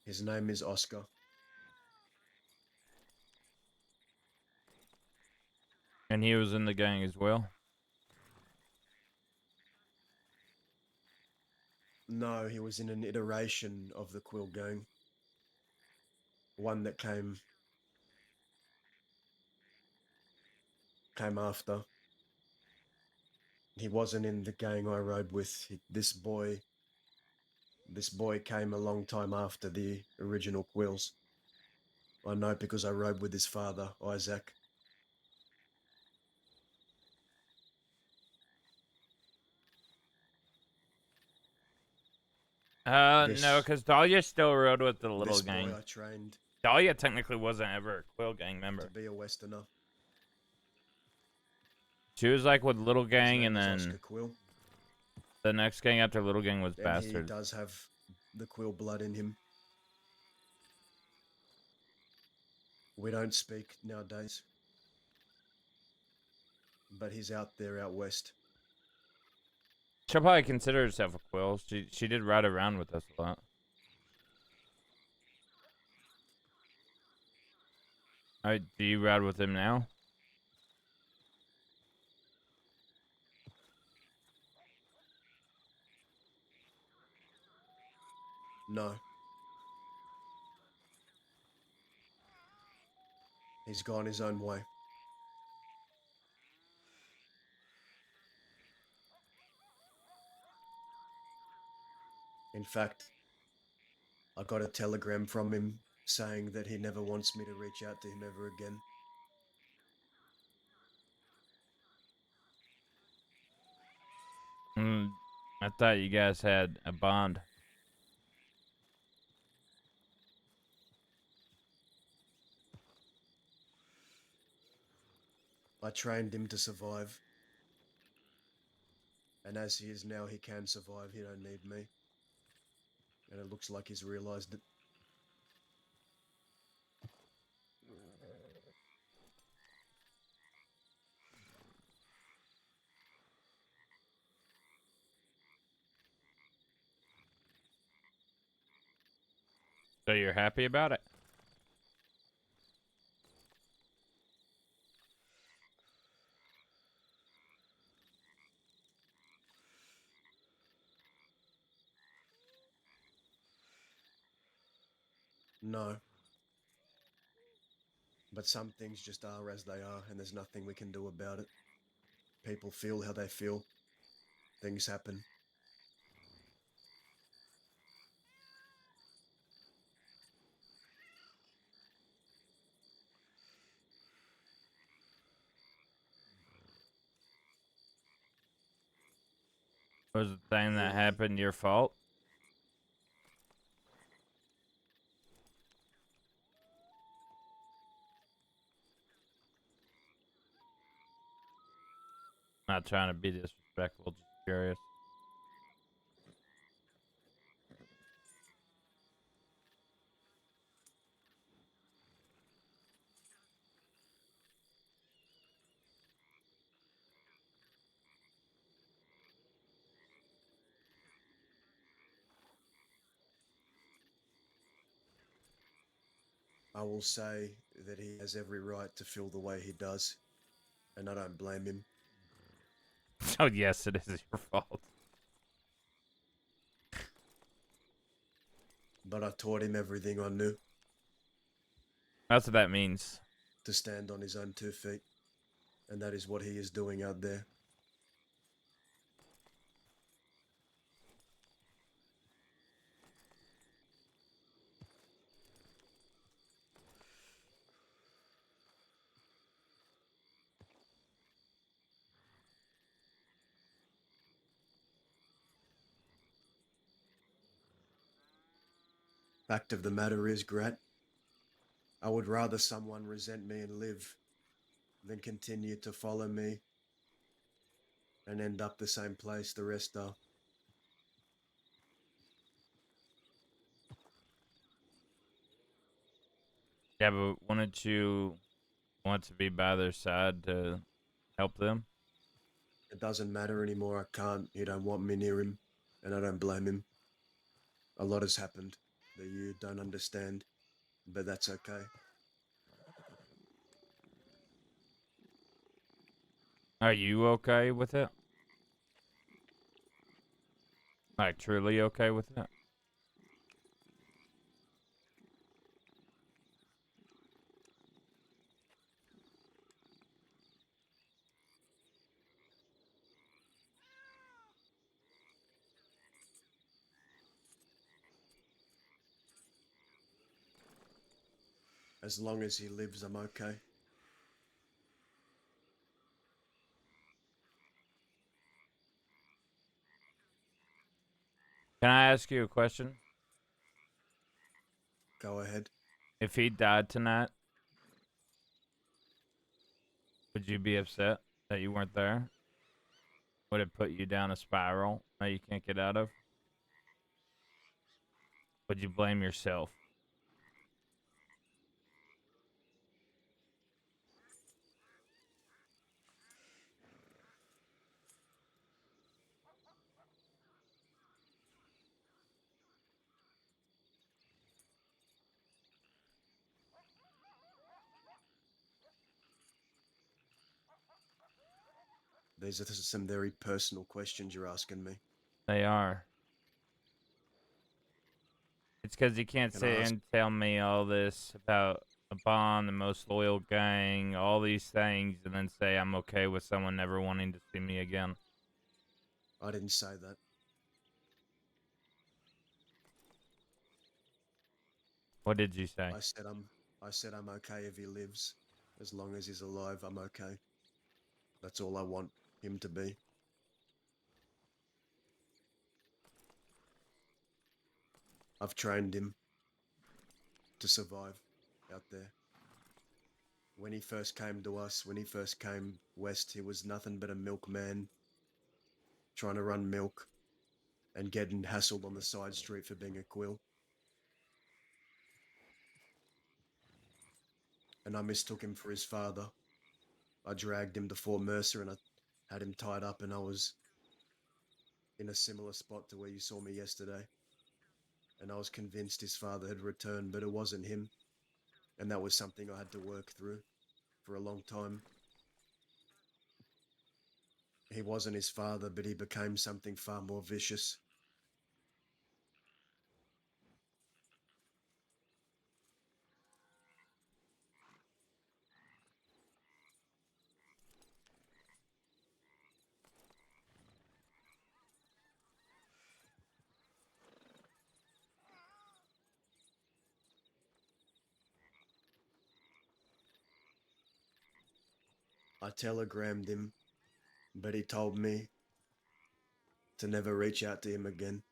His name is Oscar.
And he was in the gang as well?
No, he was in an iteration of the Quill Gang. One that came after. He wasn't in the gang I rode with. This boy came a long time after the original Quills. I know because I rode with his father, Isaac.
No, because Dahlia still rode with the little
This
gang.
boy I trained
Dahlia technically wasn't ever a Quill gang
to
member.
be a Westerner.
She was like with little
His
gang,
name
and
is
then
Oscar Quill,
the next gang after little gang was
and he
Bastard.
does have the Quill blood in him. We don't speak nowadays, but he's out there out west.
She'll probably consider herself a Quill. She did ride around with us a lot. Alright, do you ride with him now?
No. He's gone his own way. In fact, I got a telegram from him saying that he never wants me to reach out to him ever again.
I thought you guys had a bond.
I trained him to survive. And as he is now, he can survive. He don't need me. And it looks like he's realized it.
So you're happy about it?
No. But some things just are as they are, and there's nothing we can do about it. People feel how they feel. Things happen.
Was the thing that
He-
happened your fault? Not trying to be disrespectful, just curious.
I will say that he has every right to feel the way he does, and I don't blame him.
So yes, it is your fault.
But I taught him everything I knew
That's what that means.
to stand on his own 2 feet, and that is what he is doing out there. Fact of the matter is, Grat, I would rather someone resent me and live than continue to follow me and end up the same place the rest are.
Yeah, but wouldn't you want to be by their side to help them?
It doesn't matter anymore. I can't. He don't want me near him, and I don't blame him. A lot has happened that you don't understand, but that's okay.
Are you okay with it? Like, truly okay with it?
As long as he lives, I'm okay.
Can I ask you a question?
Go ahead.
If he died tonight, would you be upset that you weren't there? Would it put you down a spiral that you can't get out of? Would you blame yourself?
These are some very personal questions you're asking me.
They are. It's because you can't
Can I
sit
ask?
and tell me all this about a bond, the most loyal gang, all these things, and then say I'm okay with someone never wanting to see me again.
I didn't say that.
What did you say?
I said I'm okay if he lives. As long as he's alive, I'm okay. That's all I want him to be. I've trained him to survive out there. When he first came to us, when he first came west, he was nothing but a milkman trying to run milk and getting hassled on the side street for being a quill. And I mistook him for his father. I dragged him to Fort Mercer and I had him tied up, and I was in a similar spot to where you saw me yesterday. And I was convinced his father had returned, but it wasn't him. And that was something I had to work through for a long time. He wasn't his father, but he became something far more vicious. I telegrammed him, but he told me to never reach out to him again.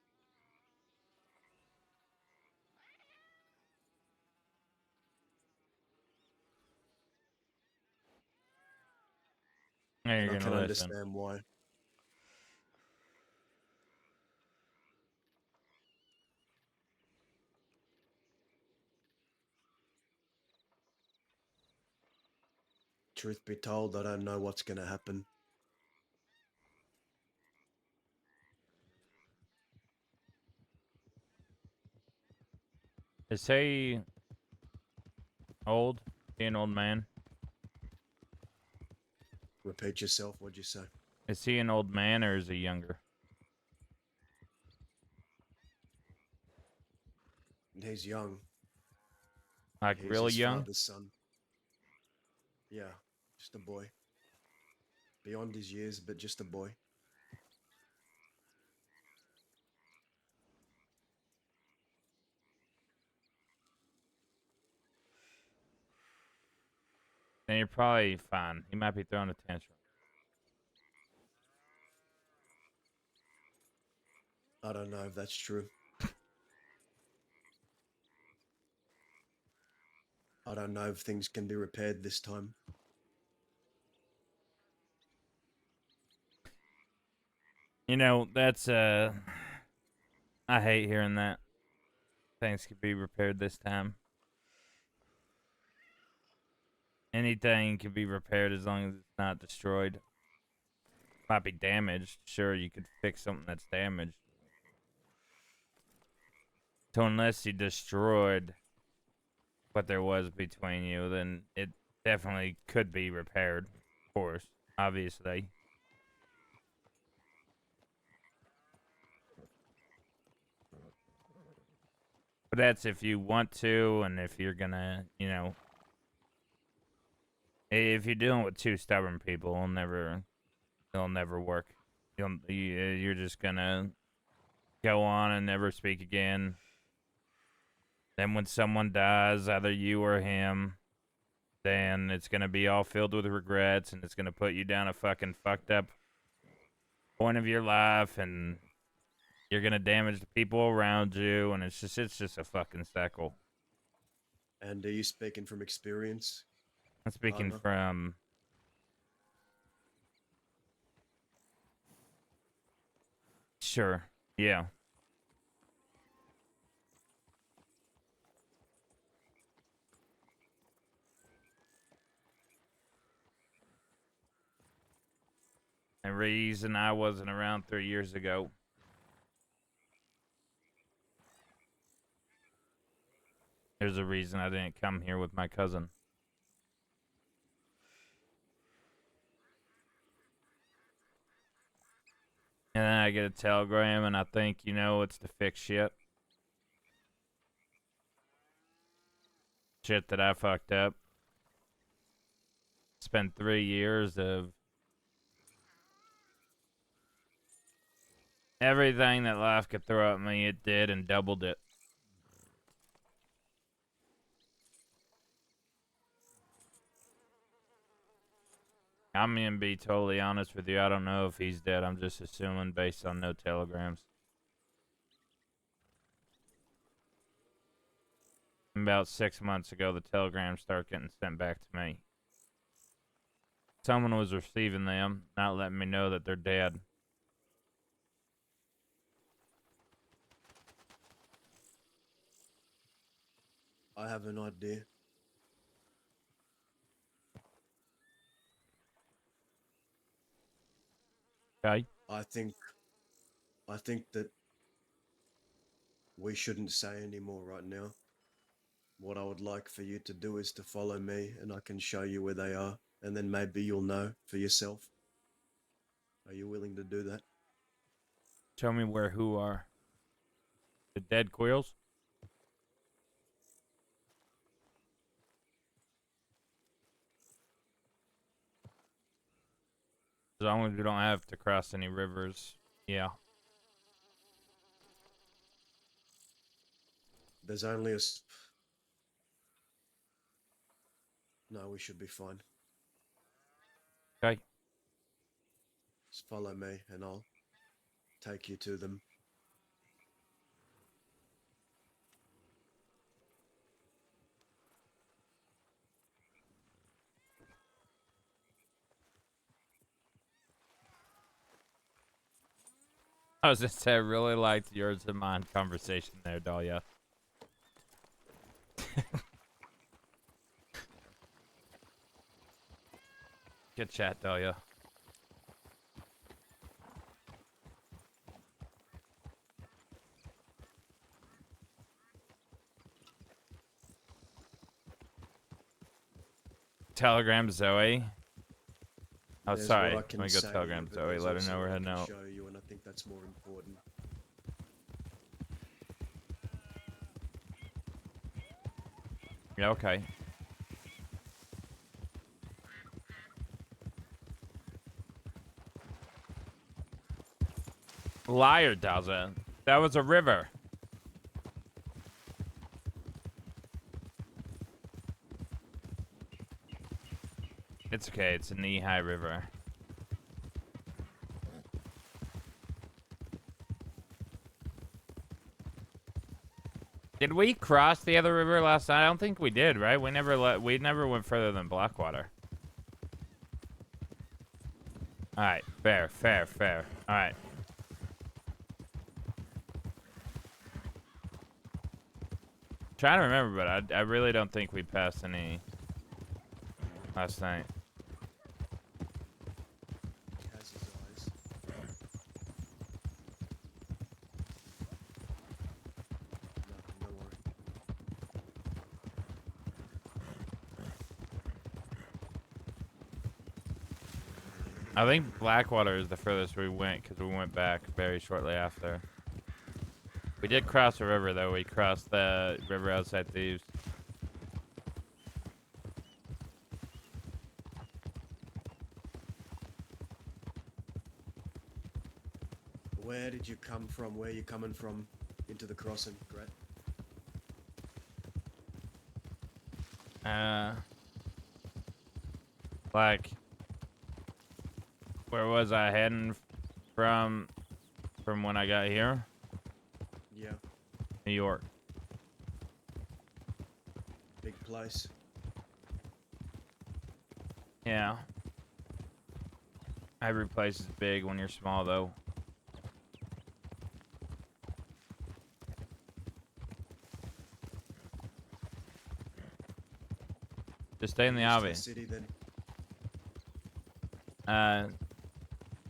Now
And
you're
I can
gonna listen.
understand why. Truth be told, I don't know what's going to happen.
Is he old? Is he an old man?
Repeat yourself, what'd you say?
Is he an old man or is he younger?
He's young.
Like
He's
really
his
young?
father's son. Yeah, just a boy. Beyond his years, but just a boy.
Then you're probably fine. He might be throwing a tantrum.
I don't know if that's true. I don't know if things can be repaired this time.
You know, that's I hate hearing that. Things could be repaired this time. Anything can be repaired as long as it's not destroyed. Might be damaged. Sure, you could fix something that's damaged. So unless you destroyed what there was between you, then it definitely could be repaired. Of course, obviously. But that's if you want to, and if you're gonna, you know, if you're dealing with two stubborn people, it'll never work. You're just gonna go on and never speak again. Then when someone dies, either you or him, then it's gonna be all filled with regrets, and it's gonna put you down a fucking fucked up point of your life, and you're gonna damage the people around you, and it's just a fucking cycle.
And are you speaking from experience,
I'm speaking
partner?
from sure, yeah. The reason I wasn't around 3 years ago. There's a reason I didn't come here with my cousin. And then I get a telegram and I think, you know, it's to fix shit. Shit that I fucked up. Spent 3 years of everything that life could throw at me, it did and doubled it. I'm gonna be totally honest with you. I don't know if he's dead. I'm just assuming based on no telegrams. About 6 months ago, the telegrams started getting sent back to me. someone was receiving them, not letting me know that they're dead.
I have an idea.
Okay.
I think that we shouldn't say any more right now. What I would like for you to do is to follow me and I can show you where they are, and then maybe you'll know for yourself. Are you willing to do that?
Show me where who are. The dead quills? As long as we don't have to cross any rivers. Yeah.
There's only a... No, we should be fine.
Okay.
Just follow me and I'll take you to them.
I was just saying, I really liked yours and mine conversation there, Dahlia. Good chat, Dahlia. Telegram Zoe. Oh,
There's
sorry.
what I can
Let me go
say,
telegram
but
Zoe.
there's
Let her
also
know we're
what I
heading
can
out.
show you, and I think that's more important.
Yeah, okay. Liar does it. That was a river. It's okay. It's a knee-high river. Did we cross the other river last night? I don't think we did, right? We never went further than Blackwater. All right, fair. All right. Trying to remember, but I really don't think we passed any last night.
He has his eyes. Nothing, don't worry.
I think Blackwater is the furthest we went because we went back very shortly after. We did cross a river, though. We crossed the river outside Thieves.
Where did you come from? Where are you coming from into the crossing, Grat?
Like, where was I heading from when I got here?
Yeah,
New York.
big place.
Yeah. Every place is big when you're small, though. Just stay in the
Used to
obby.
city then.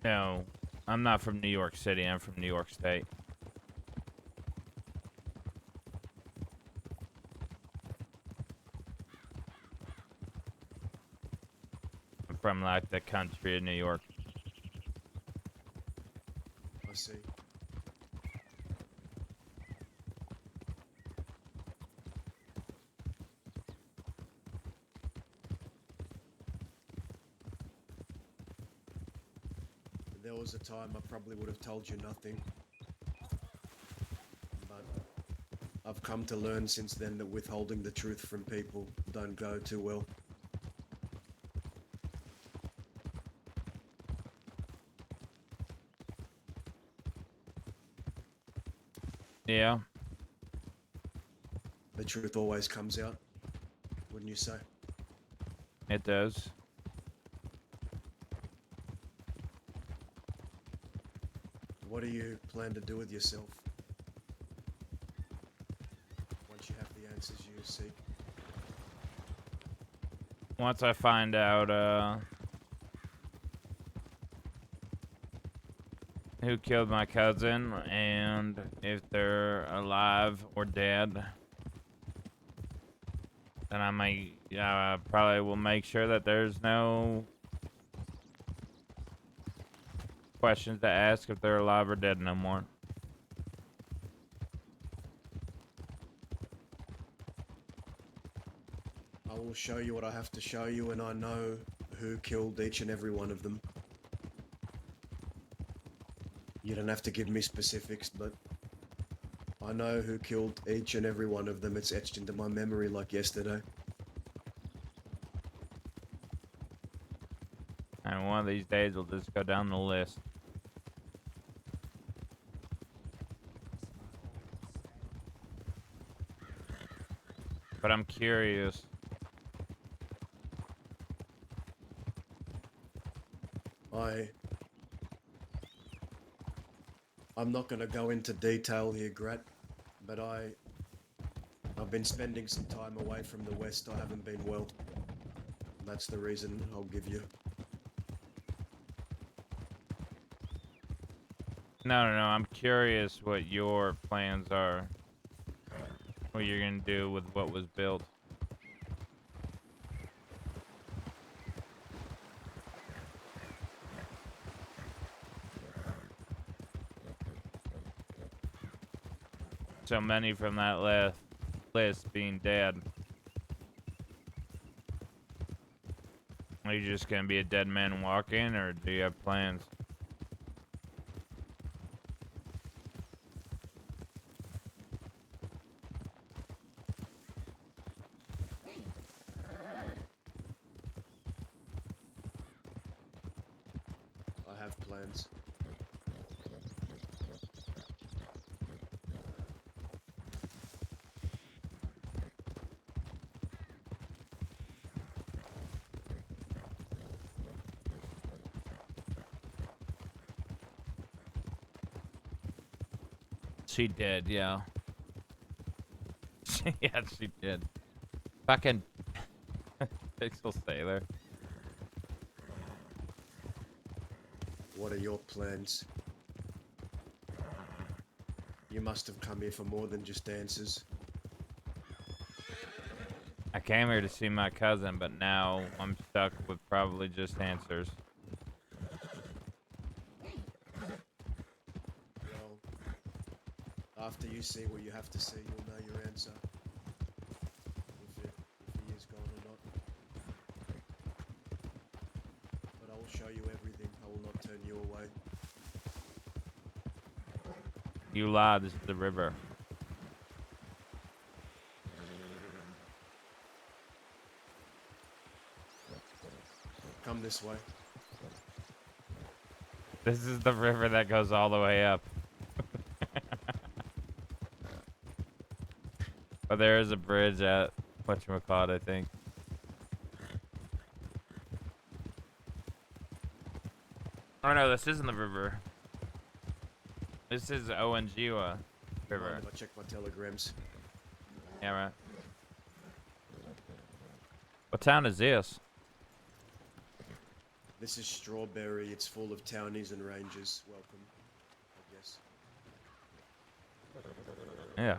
No. I'm not from New York City. I'm from New York State. I'm from, like, the country of New York.
I see. There was a time I probably would have told you nothing. But I've come to learn since then that withholding the truth from people don't go too well.
Yeah.
The truth always comes out, wouldn't you say?
It does.
What do you plan to do with yourself? Once you have the answers you seek.
Once I find out, who killed my cousin and if they're alive or dead, then I might, probably will make sure that there's no questions to ask if they're alive or dead no more.
I will show you what I have to show you, and I know who killed each and every one of them. You don't have to give me specifics, but I know who killed each and every one of them. It's etched into my memory like yesterday.
And one of these days we'll just go down the list. But I'm curious.
I'm not gonna go into detail here, Grat, but I've been spending some time away from the West. I haven't been well. That's the reason I'll give you.
No, I'm curious what your plans are. What you're gonna do with what was built. So many from that list being dead. Are you just gonna be a dead man walking, or do you have plans?
I have plans.
She did, yeah. Yeah, she did. Fucking Pixel Sailor.
What are your plans? You must have come here for more than just answers.
I came here to see my cousin, but now I'm stuck with probably just answers.
Well, after you see what you have to see, you'll know your answer. If he is gone or not. But I will show you everything. I will not turn you away.
You lied, this is the river.
Come this way.
This is the river that goes all the way up. But there is a bridge at whatchamacallit, I think. Oh no, this isn't the river. This is Onjiwa River.
Mind if I check my telegrams?
Yeah, right. What town is this?
This is Strawberry. It's full of townies and rangers. Welcome, I guess.
Yeah.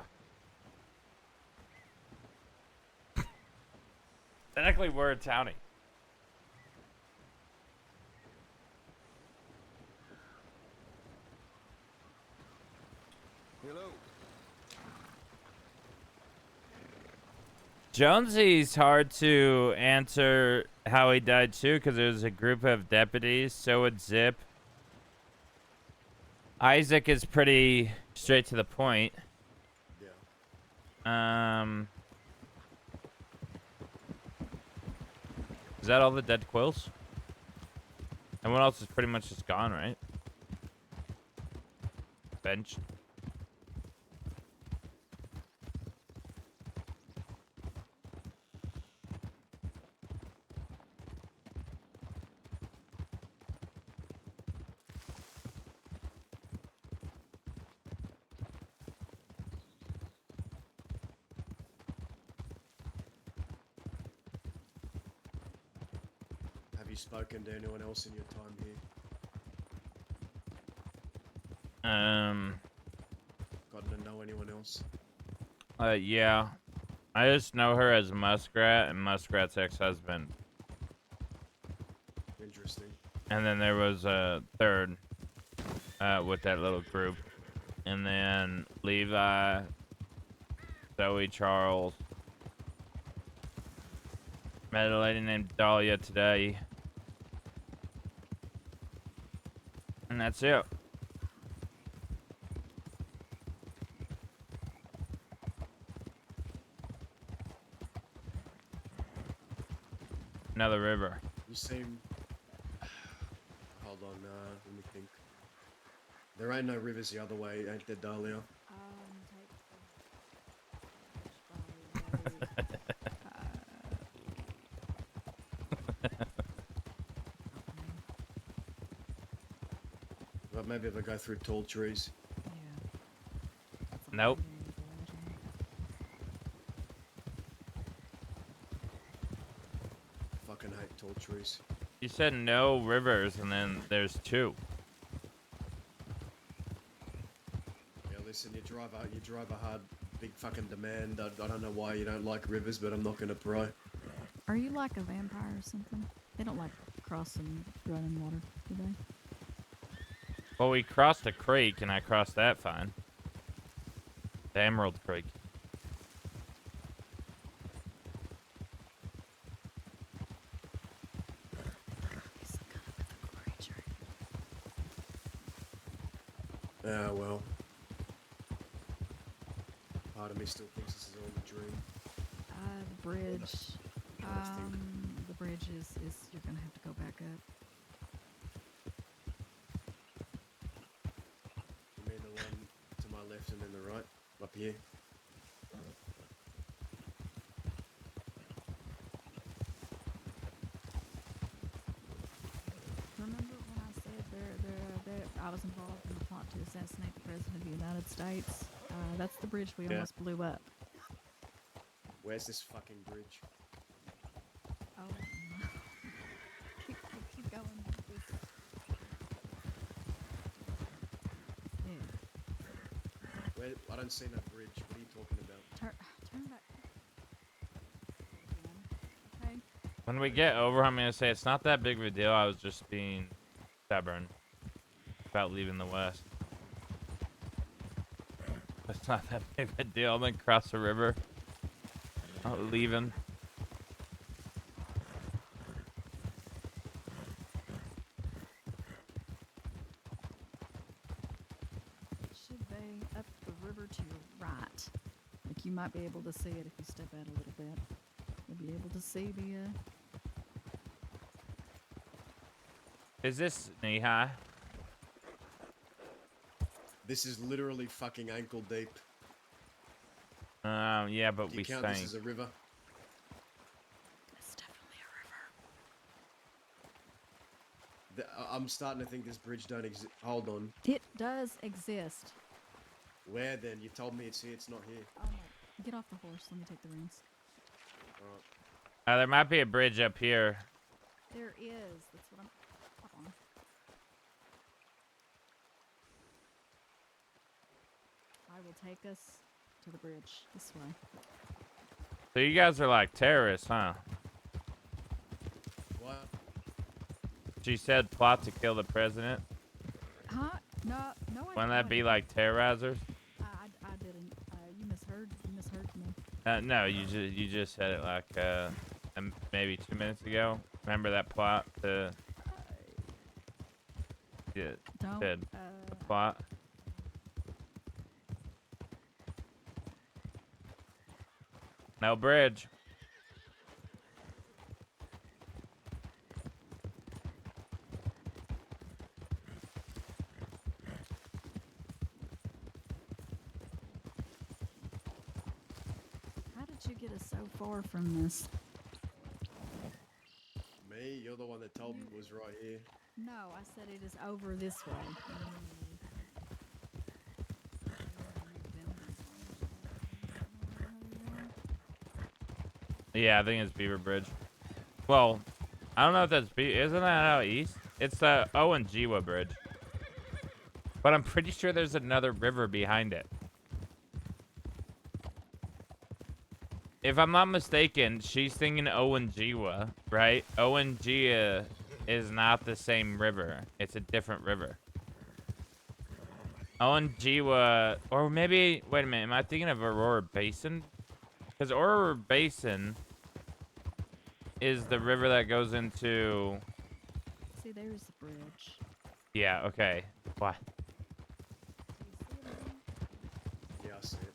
Technically, we're a townie.
Hello.
Jonesy's hard to answer how he died too, because there was a group of deputies. So would Zip. Isaac is pretty straight to the point.
Yeah.
Is that all the dead quills? Everyone else is pretty much just gone, right? Bench.
spoken to anyone else in your time here? Gotten to know anyone else?
Yeah. I just know her as Muskrat and Muskrat's ex-husband.
Interesting.
And then there was a third with that little group. And then Levi, Zoe, Charles. Met a lady named Dahlia today. And that's it. Another river.
You seem... Hold on, let me think. There ain't no rivers the other way, ain't there, Dahlia? But maybe if I go through tall trees.
Nope.
Fucking hate tall trees.
You said no rivers, and then there's two.
Yeah, listen, you drive a hard, big fucking demand. I don't know why you don't like rivers, but I'm not gonna pry.
Are you like a vampire or something? They don't like crossing running water, do they?
Well, we crossed a creek, and I crossed that fine. The Emerald Creek.
Yeah, well. Part of me still thinks this is all a dream.
The bridge.
I think.
The bridge is you're gonna have to go back up.
You mean the one to my left and then the right? Up here?
Remember when I said I was involved in the plot to assassinate the President of the United States? That's the bridge we almost blew up.
Where's this fucking bridge?
Oh, no. keep going. Yeah.
Where? I don't see no bridge. What are you talking about?
Turn back. Okay.
When we get over, I'm gonna say it's not that big of a deal. I was just being stubborn about leaving the West. It's not that big of a deal. I'm gonna cross the river. I'm leaving.
Should be up the river to your right. Like you might be able to see it if you step out a little bit. You'll be able to see the.
Is this knee high?
This is literally fucking ankle deep.
Yeah, but
Do
we
you count
sank.
this as a river?
It's definitely a river.
I'm starting to think this bridge don't exist. Hold on.
It does exist.
Where then? You told me it's here. It's not here.
Oh my! Get off the horse. Let me take the reins.
Alright.
There might be a bridge up here.
There is. That's what I'm. Hop on. I will take us to the bridge this way.
So you guys are like terrorists, huh?
What?
She said plot to kill the president.
Huh? No, no.
Wouldn't that be like terrorizers?
I didn't. You misheard. You misheard me.
No, you just said it like maybe 2 minutes ago. Remember that plot to
Don't.
the plot? No bridge.
How did you get us so far from this?
Me? You're the one that told me it was right here.
No, I said it is over this way.
Yeah, I think it's Beaver Bridge. Well, I don't know if that's isn't that out east? It's the Owenjiwa Bridge. But I'm pretty sure there's another river behind it. If I'm not mistaken, she's thinking Owenjiwa, right? Owenjiwa is not the same river. It's a different river. Owenjiwa, or maybe, wait a minute, am I thinking of Aurora Basin? Because Aurora Basin is the river that goes into...
See, there's the bridge.
Yeah, okay. What?
Yeah, I see it.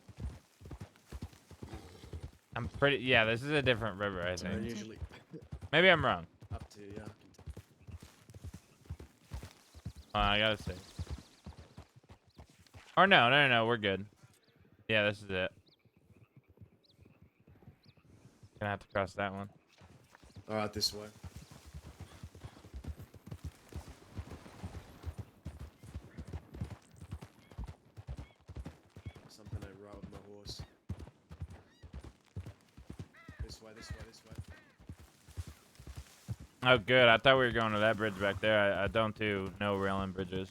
I'm pretty... Yeah, this is a different river, I
And
think.
usually
Maybe I'm wrong.
up to yeah.
I gotta see. Or no, we're good. Yeah, this is it. Gonna have to cross that one.
All right, this way. Something I right with my horse. This way, this way, this way.
Oh, good. I thought we were going to that bridge back there. I don't do no railing bridges.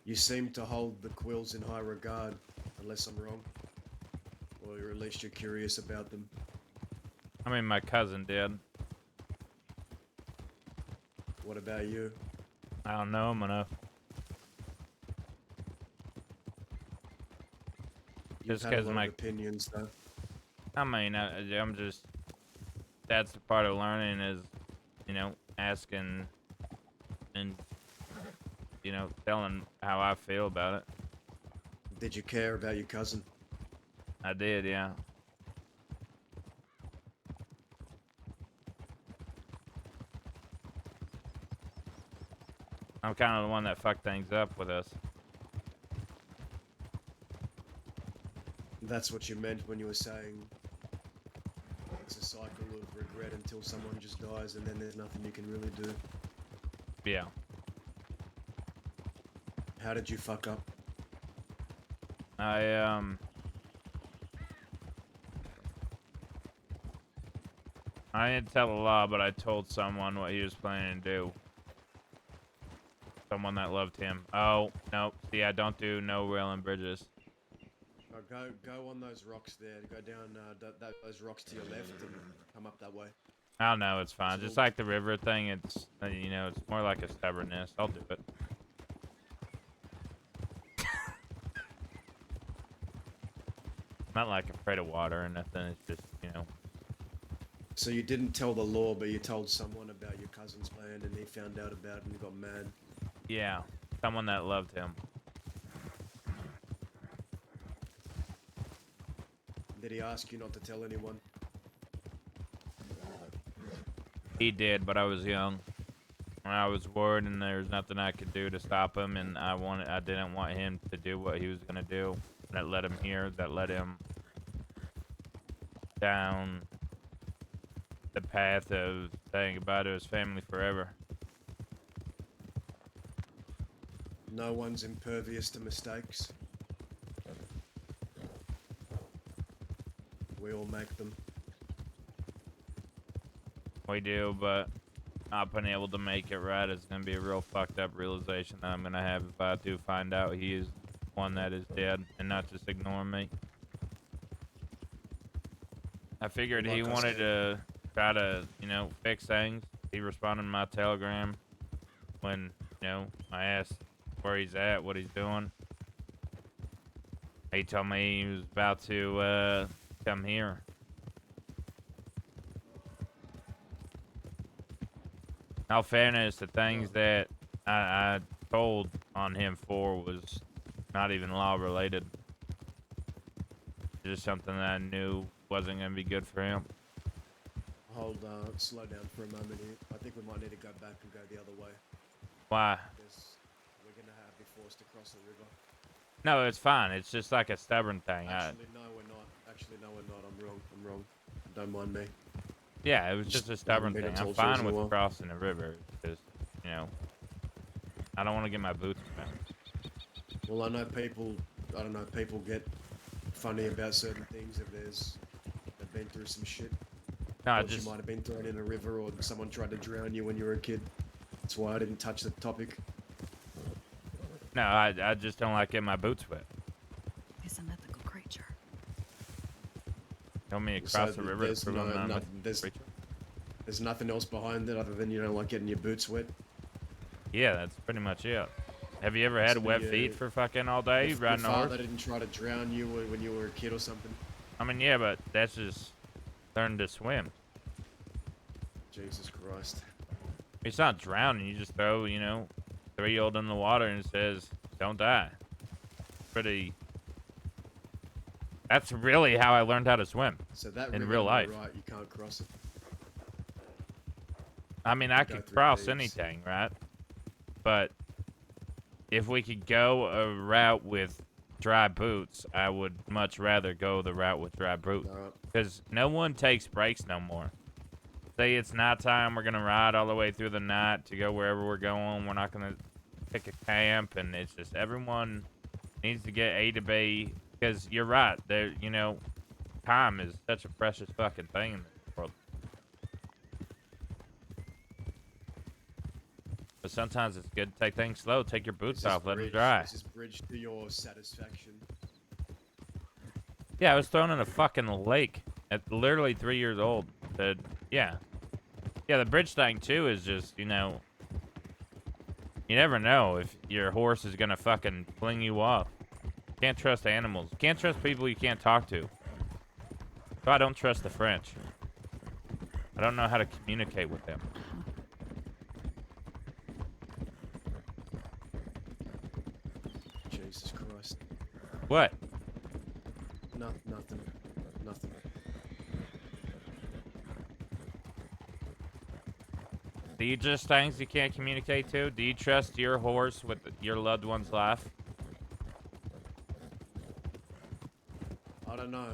You seem to hold the quills in high regard, unless I'm wrong. Or at least you're curious about them.
I mean, my cousin did.
What about you?
I don't know him enough.
You've
Just
had a
'cause
lot
my-
of opinions, though.
I mean, I'm just... That's the part of learning is, you know, asking and, you know, telling how I feel about it.
Did you care about your cousin?
I did, yeah. I'm kind of the one that fucked things up with us.
That's what you meant when you were saying it's a cycle of regret until someone just dies and then there's nothing you can really do.
Yeah.
How did you fuck up?
I didn't tell a lot, but I told someone what he was planning to do. Someone that loved him. Oh, no. See, I don't do no railing bridges.
Oh, go on those rocks there. Go down those rocks to your left and come up that way.
I don't know, it's fine. Just like the river thing, it's, you know, it's more like a stubbornness. I'll do it. Not like afraid of water or nothing. It's just, you know.
So you didn't tell the law, but you told someone about your cousin's land and he found out about it and he got mad.
Yeah, someone that loved him.
Did he ask you not to tell anyone?
He did, but I was young. I was worried, and there was nothing I could do to stop him, and I didn't want him to do what he was gonna do. That led him here. That led him down the path of saying goodbye to his family forever.
No one's impervious to mistakes. We all make them.
We do, but not being able to make it right is gonna be a real fucked up realization that I'm gonna have if I do find out he is one that is dead and not just ignore me. I figured he
Like I
wanted
said.
to try to, you know, fix things. He responded to my telegram when, you know, I asked where he's at, what he's doing. He told me he was about to come here. In all fairness, the things that I told on him for was not even law related. Just something that I knew wasn't going to be good for him.
Hold slow down for a moment here. I think we might need to go back and go the other way.
Why?
Because we're gonna be forced to cross the river.
No, it's fine. It's just like a stubborn thing.
Actually, no, we're not. Actually, no, we're not. I'm wrong. I'm wrong. Don't mind me.
Yeah, it was just a stubborn
haven't been
thing. I'm
told so as
fine with
well.
crossing the river. Because, you know, I don't want to get my boots wet.
Well, I know people. I don't know. People get funny about certain things if they've been through some shit.
No, I
Thought
just...
you might have been thrown in a river or someone tried to drown you when you were a kid. That's why I didn't touch the topic.
No, I just don't like getting my boots wet.
He's an ethical creature.
Tell me to
So
cross the river
there's
to prove
no-
I'm not
no-
a
there's-
creature.
There's nothing else behind it other than you don't like getting your boots wet.
Yeah, that's pretty much it. Have you ever had
So
wet
the,
feet for fucking all day
Your
riding a horse?
father didn't try to drown you when you were a kid or something.
I mean, yeah, but that's just learning to swim.
Jesus Christ.
It's not drowning. You just throw, you know, 3-year-old in the water and it says, don't die. Pretty... That's really how I learned how to swim.
So that
In
river
real
on the
life.
right, you can't cross it.
I mean, I
Go
could
through
cross
caves.
anything, right? But if we could go a route with dry boots, I would much rather go the route with dry boots.
Alright.
Because no one takes breaks no more. Say it's nighttime, we're going to ride all the way through the night to go wherever we're going. We're not going to pick a camp, and it's just everyone needs to get A to B. Because you're right, there, you know, time is such a precious fucking thing in this world. But sometimes it's good to take things slow. Take your boots
This is
off, let them
bridge-
dry.
This is bridge to your satisfaction.
Yeah, I was thrown in a fucking lake at literally 3 years old. Yeah. Yeah, the bridge thing, too, is just, you know... You never know if your horse is gonna fucking fling you off. Can't trust animals. Can't trust people you can't talk to. So I don't trust the French. I don't know how to communicate with them.
Jesus Christ.
What?
Nothing. Nothing.
Do you just things you can't communicate to? Do you trust your horse with your loved one's life?
I don't know.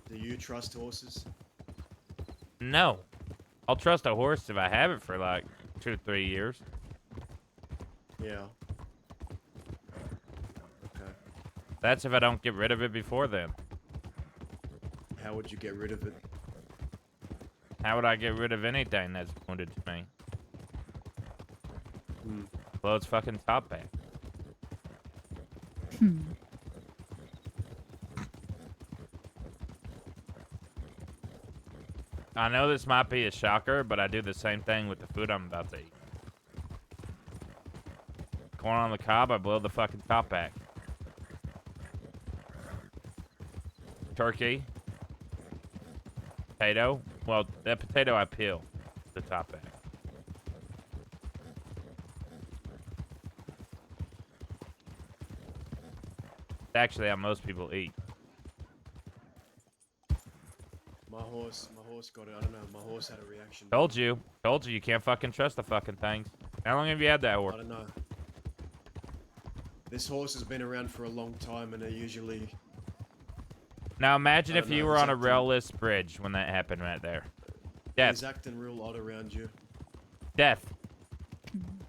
Do you trust horses?
No. I'll trust a horse if I have it for like 2-3 years.
Yeah. Okay.
That's if I don't get rid of it before then.
How would you get rid of it?
How would I get rid of anything that's wounded to me?
Hmm.
Blow its fucking top back. I know this might be a shocker, but I do the same thing with the food I'm about to eat. Corn on the cob, I blow the fucking top back. Turkey. Potato. Well, that potato I peel the top back. Actually, how most people eat.
My horse got it. I don't know. My horse had a reaction.
Told you you can't fucking trust the fucking things. How long have you had that
I
horse?
don't know. This horse has been around for a long time, and it usually.
Now imagine
I
if
don't
you
know,
were
he's
on a
acting-
railless bridge when that happened right there. Death.
He's acting real odd around you.
Death.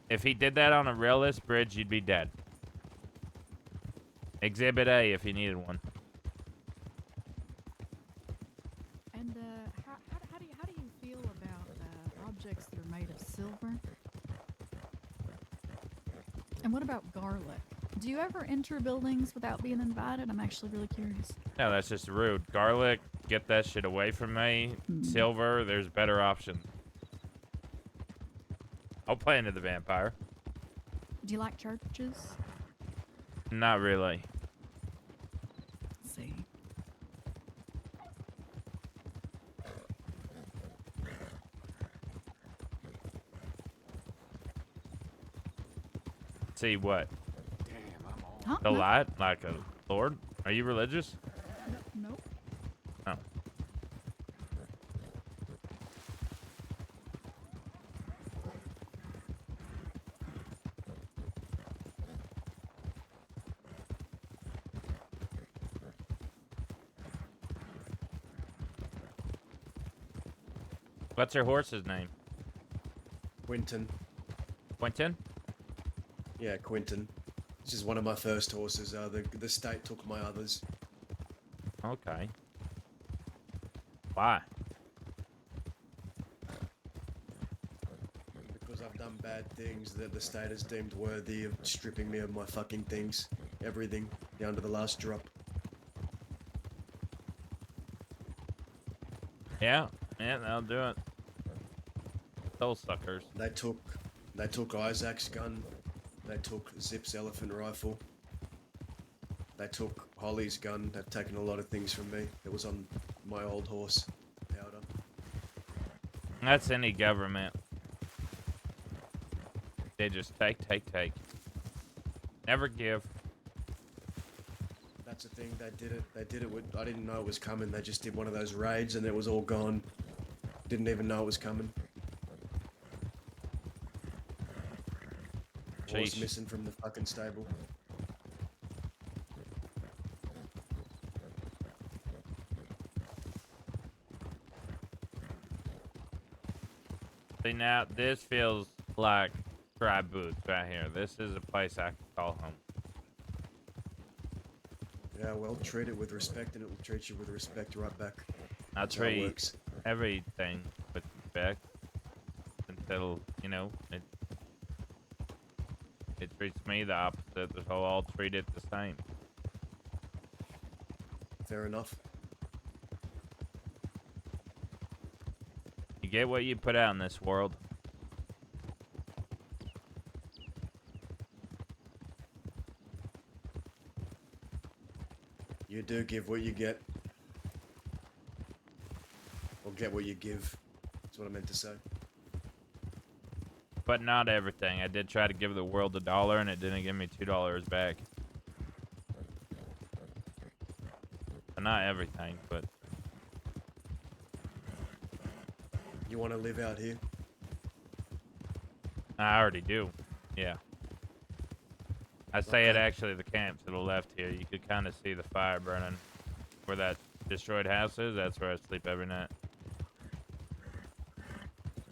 If he did that on a railless bridge, you'd be dead. Exhibit A if you needed one.
And how do you feel about objects that are made of silver? And what about garlic? Do you ever enter buildings without being invited? I'm actually really curious.
No, that's just rude. Garlic, get that shit away from me. Silver, there's better options. I'll play into the vampire.
Do you like churches?
Not really.
Let's see.
See what?
Damn, I'm all.
Huh?
The
No,
light? Like a Lord? Are you religious?
no.
Oh. What's your horse's name?
Quinton.
Quentin?
Yeah, Quinton. This is one of my first horses. The state took my others.
Okay. Why?
Because I've done bad things that the state has deemed worthy of stripping me of my fucking things. Everything, down to the last drop.
Yeah. Yeah, that'll do it. Soul suckers.
They took Isaac's gun. They took Zip's elephant rifle. They took Holly's gun. They've taken a lot of things from me. It was on my old horse, Powder.
That's any government. They just take. Never give.
That's the thing. They did it with. I didn't know it was coming. They just did one of those raids and it was all gone. Didn't even know it was coming. Horse
Sheesh.
missing from the fucking stable.
See, now this feels like dry boots right here. This is a place I can call home.
Yeah, well, treat it with respect and it will treat you with respect right back.
I
That's how it
treat
works.
everything with respect until, you know, it treats me the opposite, so I'll treat it the same.
Fair enough.
You get what you put out in this world.
You do give what you get. Or get what you give. That's what I meant to say.
But not everything. I did try to give the world $1 and it didn't give me $2 back. But not everything, but
You want to live out here?
I already do. Yeah. I stay at
Okay.
actually the camp to the left here. You could kind of see the fire burning. Where that destroyed house is, that's where I sleep every night.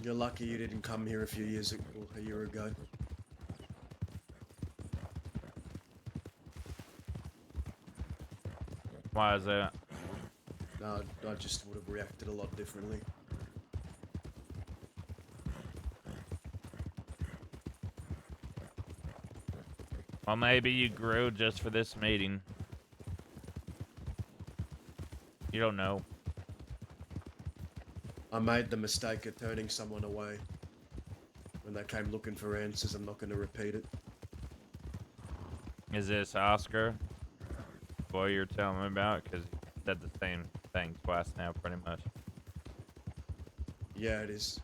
You're lucky you didn't come here a year ago.
Why is that?
No, I just would have reacted a lot differently.
Well, maybe you grew just for this meeting. You don't know.
I made the mistake of turning someone away. When they came looking for answers, I'm not going to repeat it.
Is this Oscar? Boy, you're telling me about? Because you said the same thing twice now, pretty much.
Yeah, it is.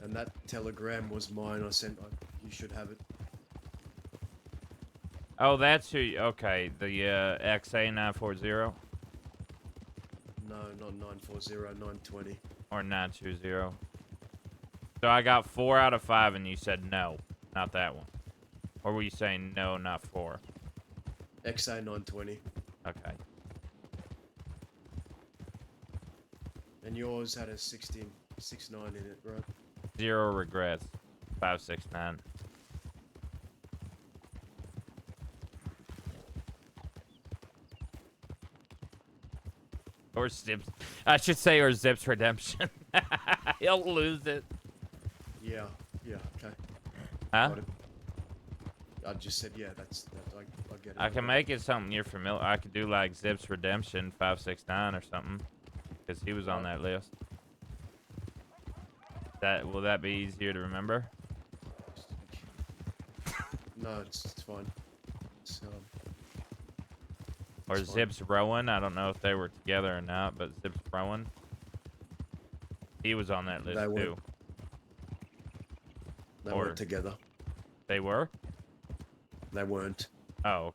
And that telegram was mine. You should have it.
Oh, that's who. Okay, the XA940
No, not 940, 920.
or 920. So I got 4 out of 5, and you said no, not that one. Or were you saying no, not 4?
XA 920.
Okay.
And yours had a 69 in it, right?
0 regrets. 569. Or Zips. I should say, or Zips Redemption. He'll lose it.
Yeah, okay.
Huh?
Got it. I just said, yeah, I get it.
I can make it something you're familiar. I could do like Zip's Redemption 569 or something, because he was on that list. Will that be easier to remember?
No, it's fine. It's,
Or
it's fine.
Zip's Rowan? I don't know if they were together or not, but Zip's Rowan. He was on that list
They
too.
They
Or-
weren't together.
They were?
They weren't.
Oh,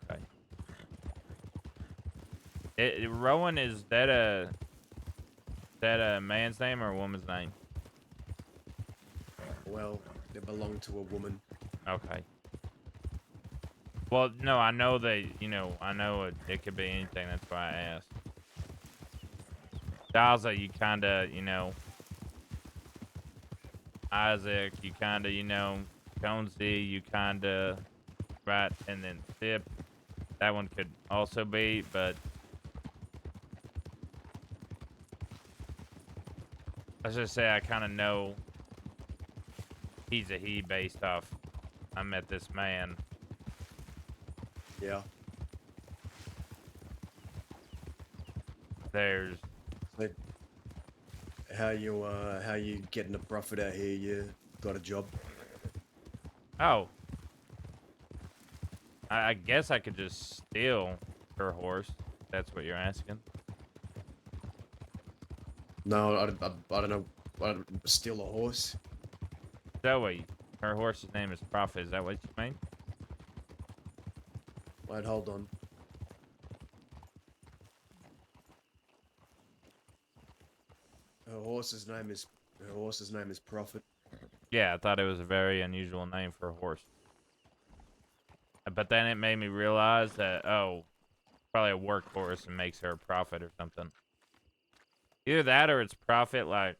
okay. Rowan, is that a man's name or a woman's name?
Well, they belong to a woman.
Okay. Well, no, I know they, I know it could be anything. That's why I asked. Daza, you kind of, Isaac, you kind of, Jonesy, you kind of, right, and then Zip. That one could also be, but let's just say I kind of know he's a he based off I met this man.
Yeah.
There's
But how you getting a profit out here? You got a job?
oh, I guess I could just steal her horse. That's what you're asking.
No, I don't know. I don't steal a horse.
Zoe, her horse's name is Prophet. Is that what you mean?
Wait, hold on. Her horse's name is Prophet.
Yeah, I thought it was a very unusual name for a horse. But then it made me realize that, oh, probably a workhorse and makes her a prophet or something. Either that or it's prophet, like,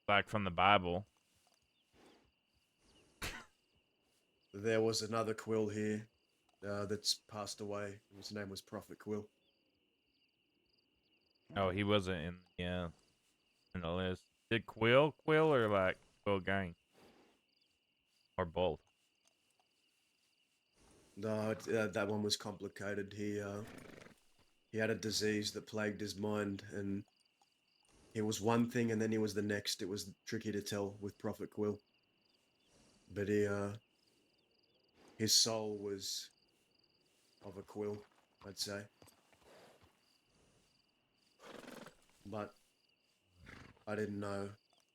like from the Bible.
There was another Quill here that's passed away. His name was Prophet Quill.
Oh, he wasn't in the list. Did Quill or like Quill Gang? Or both?
No, that one was complicated. He had a disease that plagued his mind, and he was one thing, and then he was the next. It was tricky to tell with Prophet Quill, but his soul was of a quill, I'd say. But I didn't know.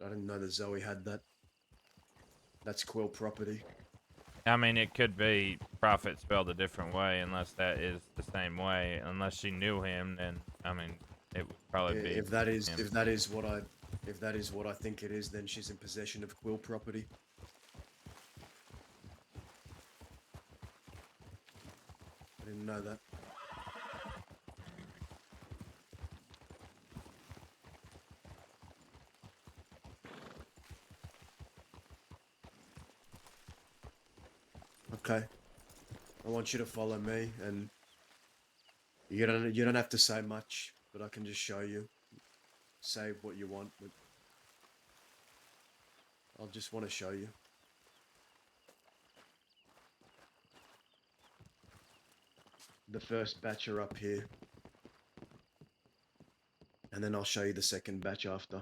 I didn't know that Zoe had that. That's quill property.
I mean, it could be prophet spelled a different way, unless that is the same way. Unless she knew him, then I mean, it would probably be.
If that is
him.
if that is what I think it is, then she's in possession of quill property. I didn't know that. Okay. I want you to follow me, and you don't have to say much, but I can just show you. Say what you want, but I'll just want to show you. The first batch are up here, and then I'll show you the second batch after.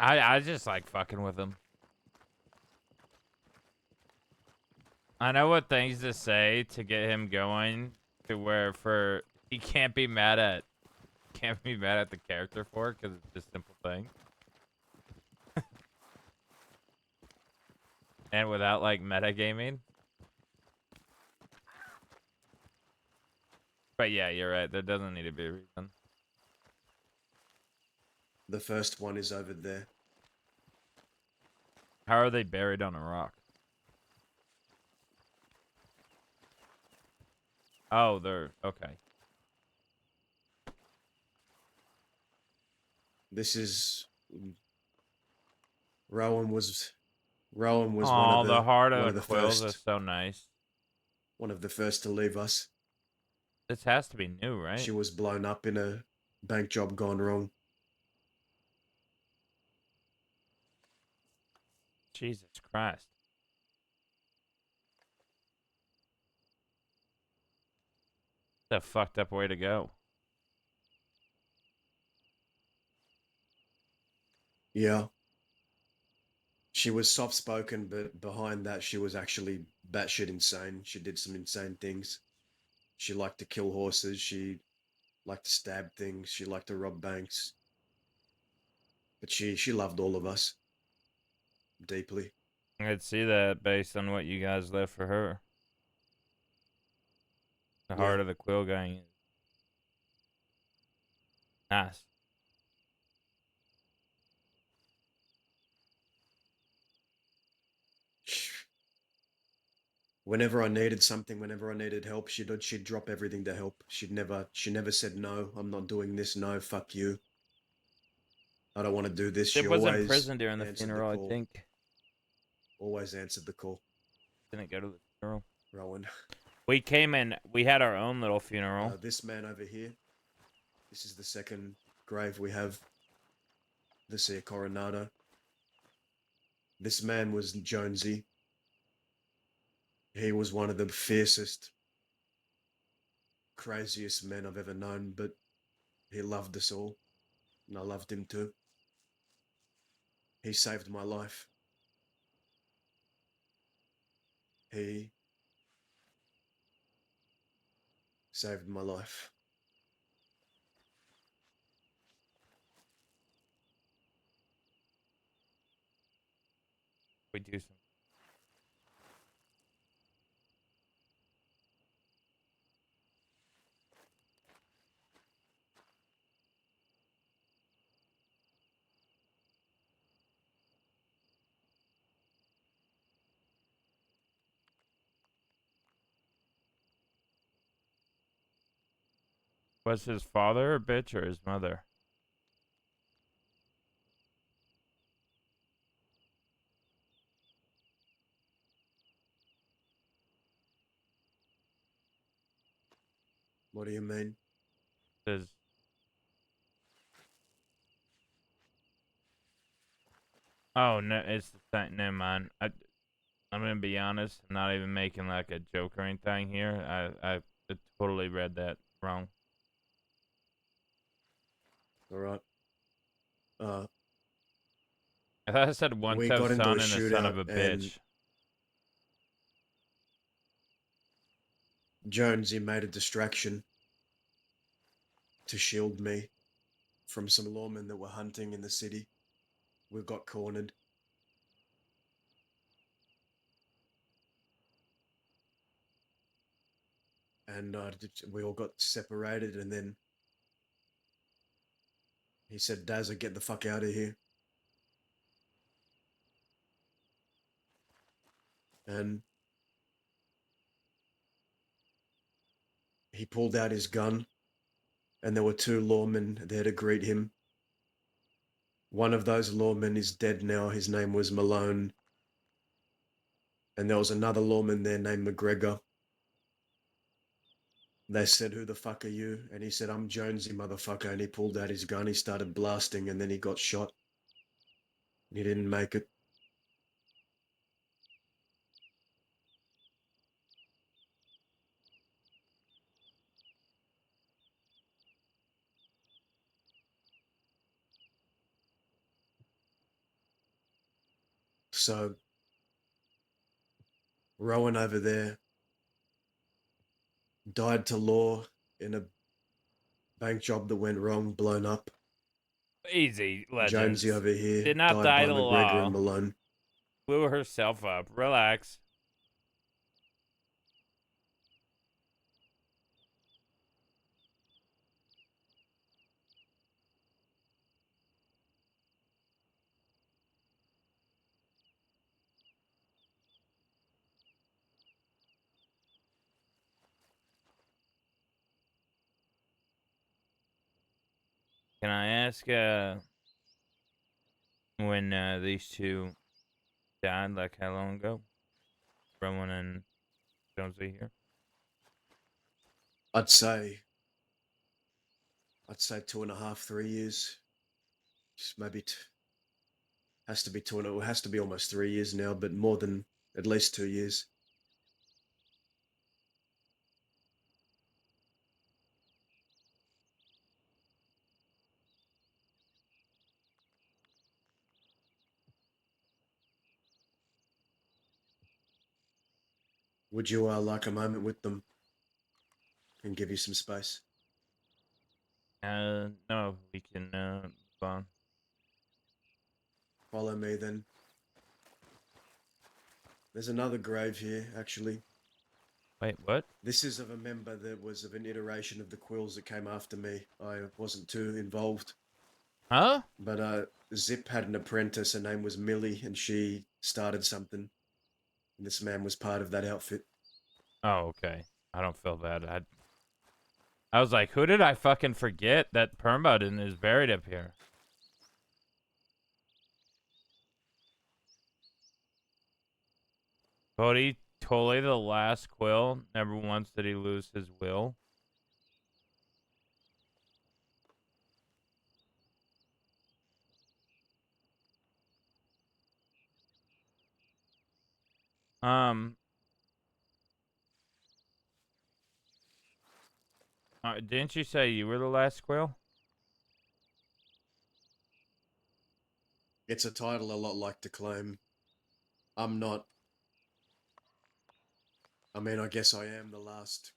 I just like fucking with him. I know what things to say to get him going to where he can't be mad at the character for it because it's just a simple thing. And without like metagaming. But yeah, you're right. There doesn't need to be a reason.
The first one is over there.
How are they buried on a rock? Oh, they're okay.
This is Rowan was Rowan was
Oh, the heart
one
of
of
the
the
quills is
first
so nice.
to leave us.
This has to be new, right?
She was blown up in a bank job gone wrong.
Jesus Christ. That's a fucked up way to go.
Yeah. She was soft spoken, but behind that, she was actually batshit insane. She did some insane things. She liked to kill horses. She liked to stab things. She liked to rob banks. But she loved all of us deeply.
I'd see that based on what you guys left for her. The
Yeah.
heart of the quill gang is nice.
Whenever I needed something, whenever I needed help, she'd drop everything to help. She never said no. I'm not doing this. No, fuck you. I don't want to do this.
It
She
was in
always
prison during the
answered the
funeral, I
call.
think.
Always answered the call.
Didn't go to the funeral.
Rowan.
We came in. We had our own little funeral.
This man over here. This is the second grave we have. The Sia Coronado. This man was Jonesy. He was one of the fiercest, craziest men I've ever known, but he loved us all, and I loved him too. He saved my life. He saved my life.
We do some. Was his father a bitch or his mother?
What do you mean?
His. Oh no, it's the same. Never mind. I'm gonna be honest. I'm not even making like a joke or anything here. I totally read that wrong.
All right. Uh,
I thought I said one
we
tough
got into a
son and a son of
shootout,
a
and
bitch.
Jonesy made a distraction to shield me from some lawmen that were hunting in the city. We got cornered. And we all got separated, and then he said, Dazza, get the fuck out of here. And he pulled out his gun, and there were two lawmen there to greet him. One of those lawmen is dead now. His name was Malone. And there was another lawman there named McGregor. They said, who the fuck are you? And he said, I'm Jonesy, motherfucker. And he pulled out his gun. He started blasting, and then he got shot. He didn't make it. So Rowan over there died to law in a bank job that went wrong, blown up.
Easy, legends.
Jonesy over here
Did not
died
die
by
to the
McGregor
law.
and Malone.
Blew herself up. Relax. Can I ask when these two died, like how long ago? Rowan and Jonesy here.
I'd say 2.5, 3 years. Just maybe has to be two and it has to be almost 3 years now, but more than at least 2 years. Would you like a moment with them and give you some space?
No, we can move on.
Follow me then. There's another grave here, actually.
Wait, what?
This is of a member that was of an iteration of the Quills that came after me. I wasn't too involved.
Huh?
But Zip had an apprentice, her name was Millie, and she started something. And this man was part of that outfit.
Oh, okay. I don't feel bad. I was like, who did I fucking forget that Permudden is buried up here? Cody, totally the last Quill. Never once did he lose his will. Um, didn't you say you were the last Quill?
It's a title a lot like to claim. I'm not. I mean, I guess I am the last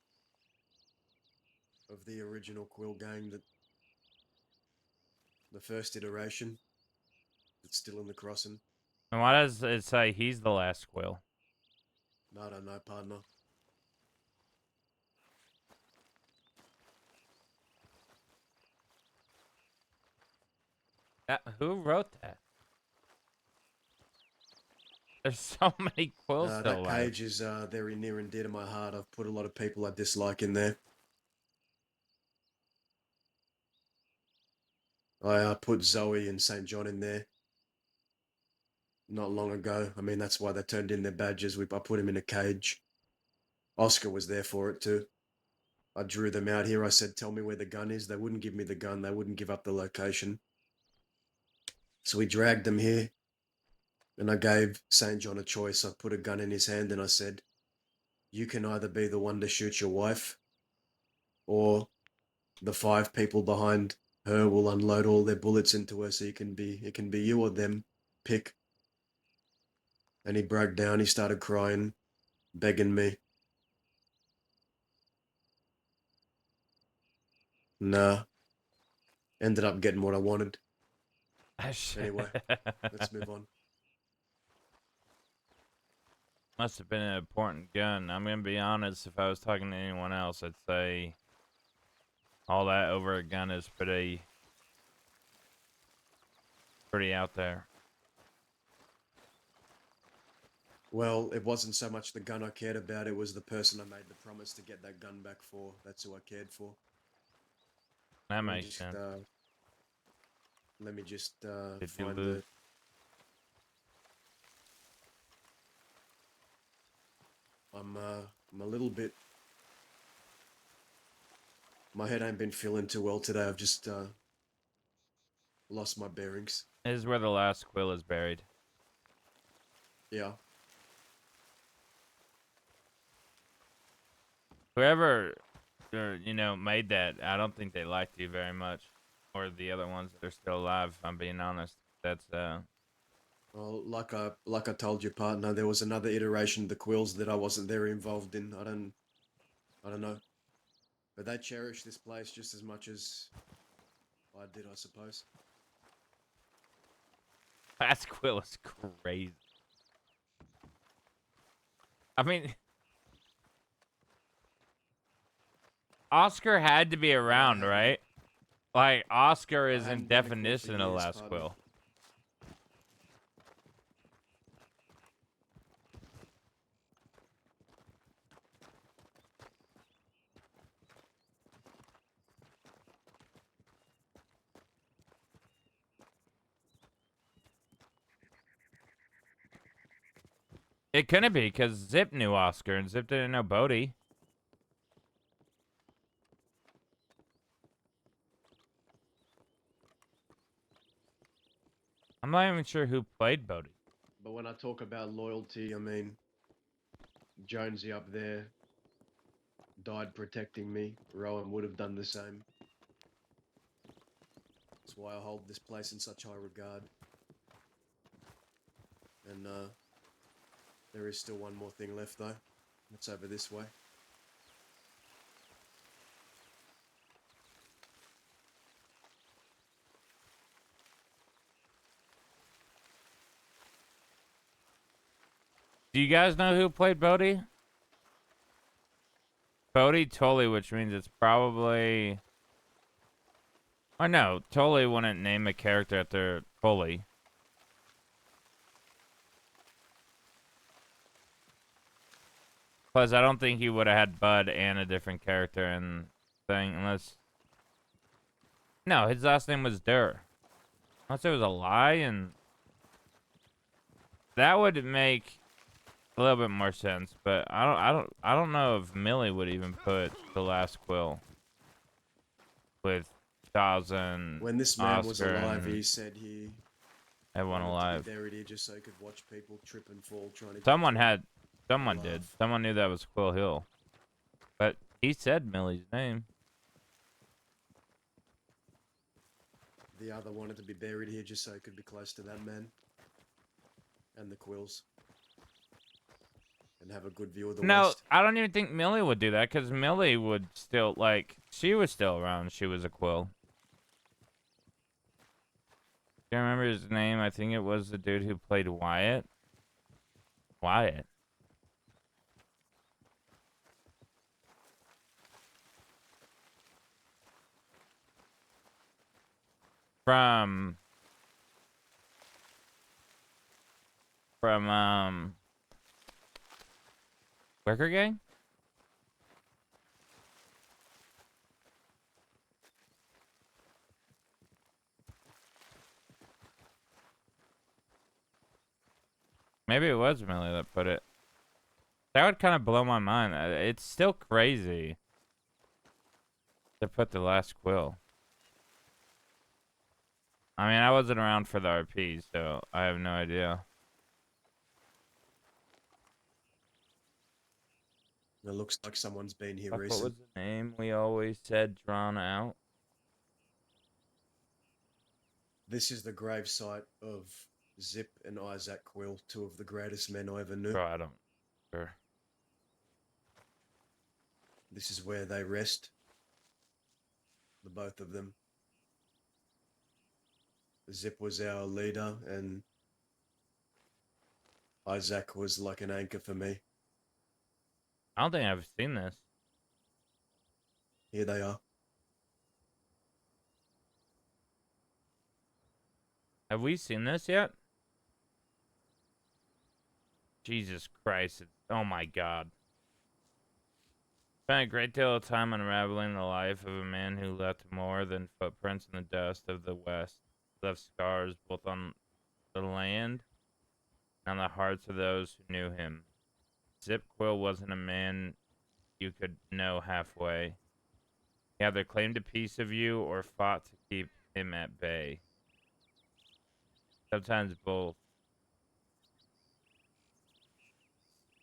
of the original Quill gang, that the first iteration that's still in the crossing.
And why does it say he's the last Quill?
I don't know, partner.
Who wrote that? There's so many Quills still
That
alive.
page is very near and dear to my heart. I've put a lot of people I dislike in there. I put Zoe and St. John in there not long ago. I mean, that's why they turned in their badges. I put him in a cage. Oscar was there for it too. I drew them out here. I said, tell me where the gun is. They wouldn't give me the gun. They wouldn't give up the location. So we dragged them here. And I gave St. John a choice. I put a gun in his hand and I said, you can either be the one to shoot your wife, or the 5 people behind her will unload all their bullets into her, so it can be you or them. Pick. And he broke down. He started crying, begging me. Nah. Ended up getting what I wanted. Anyway, let's move on.
Must have been an important gun. I'm gonna be honest, if I was talking to anyone else, I'd say all that over a gun is pretty out there.
Well, it wasn't so much the gun I cared about, it was the person I made the promise to get that gun back for. That's who I cared for.
That
Let me
makes
just,
sense.
Let me just
Did you
find
lose?
I'm a little bit. My head ain't been feeling too well today. I've just lost my bearings.
This is where the last Quill is buried.
Yeah.
Whoever, made that, I don't think they liked you very much, or the other ones that are still alive. If I'm being honest, that's
Well, like I told your partner, there was another iteration of the Quills that I wasn't very involved in. I don't know, but they cherish this place just as much as I did, I suppose.
last Quill is crazy. I mean, Oscar had to be around, right? Like, Oscar is in
hadn't been a Quill for
definition a
years,
last
partner.
Quill. It couldn't be because Zip knew Oscar and Zip didn't know Bodhi. I'm not even sure who played Bodhi.
But when I talk about loyalty, I mean, Jonesy up there died protecting me. Rowan would have done the same. That's why I hold this place in such high regard. And there is still one more thing left though. It's over this way.
Do you guys know who played Bodhi? Bodhi Tully, which means it's probably... Oh no, Tully wouldn't name a character after Tully. Plus, I don't think he would have had Bud and a different character and thing, unless... No, his last name was Durr. Unless it was a lie, and... That would make a little bit more sense, but I don't know if Millie would even put the last quill with Dawson.
When this man
Oscar
was alive,
and
he said he
everyone
wanted to
alive.
be buried here just so he could watch people trip and fall trying to.
Someone did.
Laugh.
Someone knew that was Quill Hill, but he said Millie's name.
The other wanted to be buried here just so he could be close to that man and the quills and have a good view of the
No,
west.
I don't even think Millie would do that, because Millie would still, like, she was still around. She was a Quill. Do you remember his name? I think it was the dude who played Wyatt. Wyatt. From Wicker Gang? Maybe it was Millie that put it. That would kind of blow my mind. It's still crazy to put the last quill. I mean, I wasn't around for the RP, so I have no idea.
It looks like someone's been here
Fuck, what
recently.
was the name we always said drawn out?
This is the grave site of Zip and Isaac Quill, two of the greatest men I ever knew.
Bro, I don't. Sure.
This is where they rest. The both of them. Zip was our leader, and Isaac was like an anchor for me.
I don't think I've seen this.
Here they are.
Have we seen this yet? Jesus Christ. Oh my God. Spent a great deal of time unraveling the life of a man who left more than footprints in the dust of the West. Left scars both on the land and on the hearts of those who knew him. Zip Quill wasn't a man you could know halfway. He either claimed a piece of you or fought to keep him at bay. Sometimes both.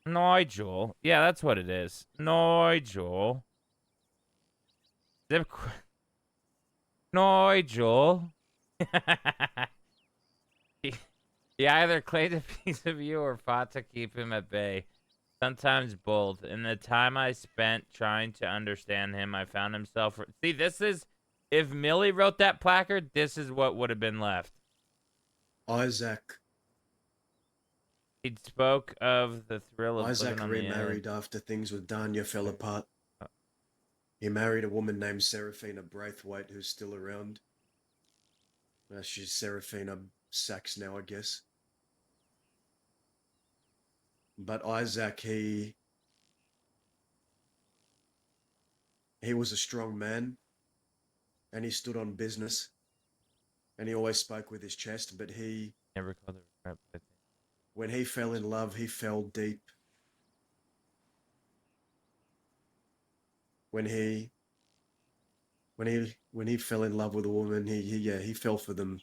Nigel. Yeah, that's what it is. Nigel. Zip Quill. Nigel. He either claimed a piece of you or fought to keep him at bay. Sometimes both. In the time I spent trying to understand him, I found himself... See, this is... If Millie wrote that placard, this is what would have been left.
Isaac.
He spoke of the thrill of
Isaac
living on the
remarried
edge.
after things with Danya fell apart. He married a woman named Seraphina Braithwaite, who's still around. She's Seraphina Sachs now, I guess. But Isaac, he was a strong man, and he stood on business, and he always spoke with his chest, but he
Never called it rap, I think.
When he fell in love, he fell deep. When he fell in love with a woman, he fell for them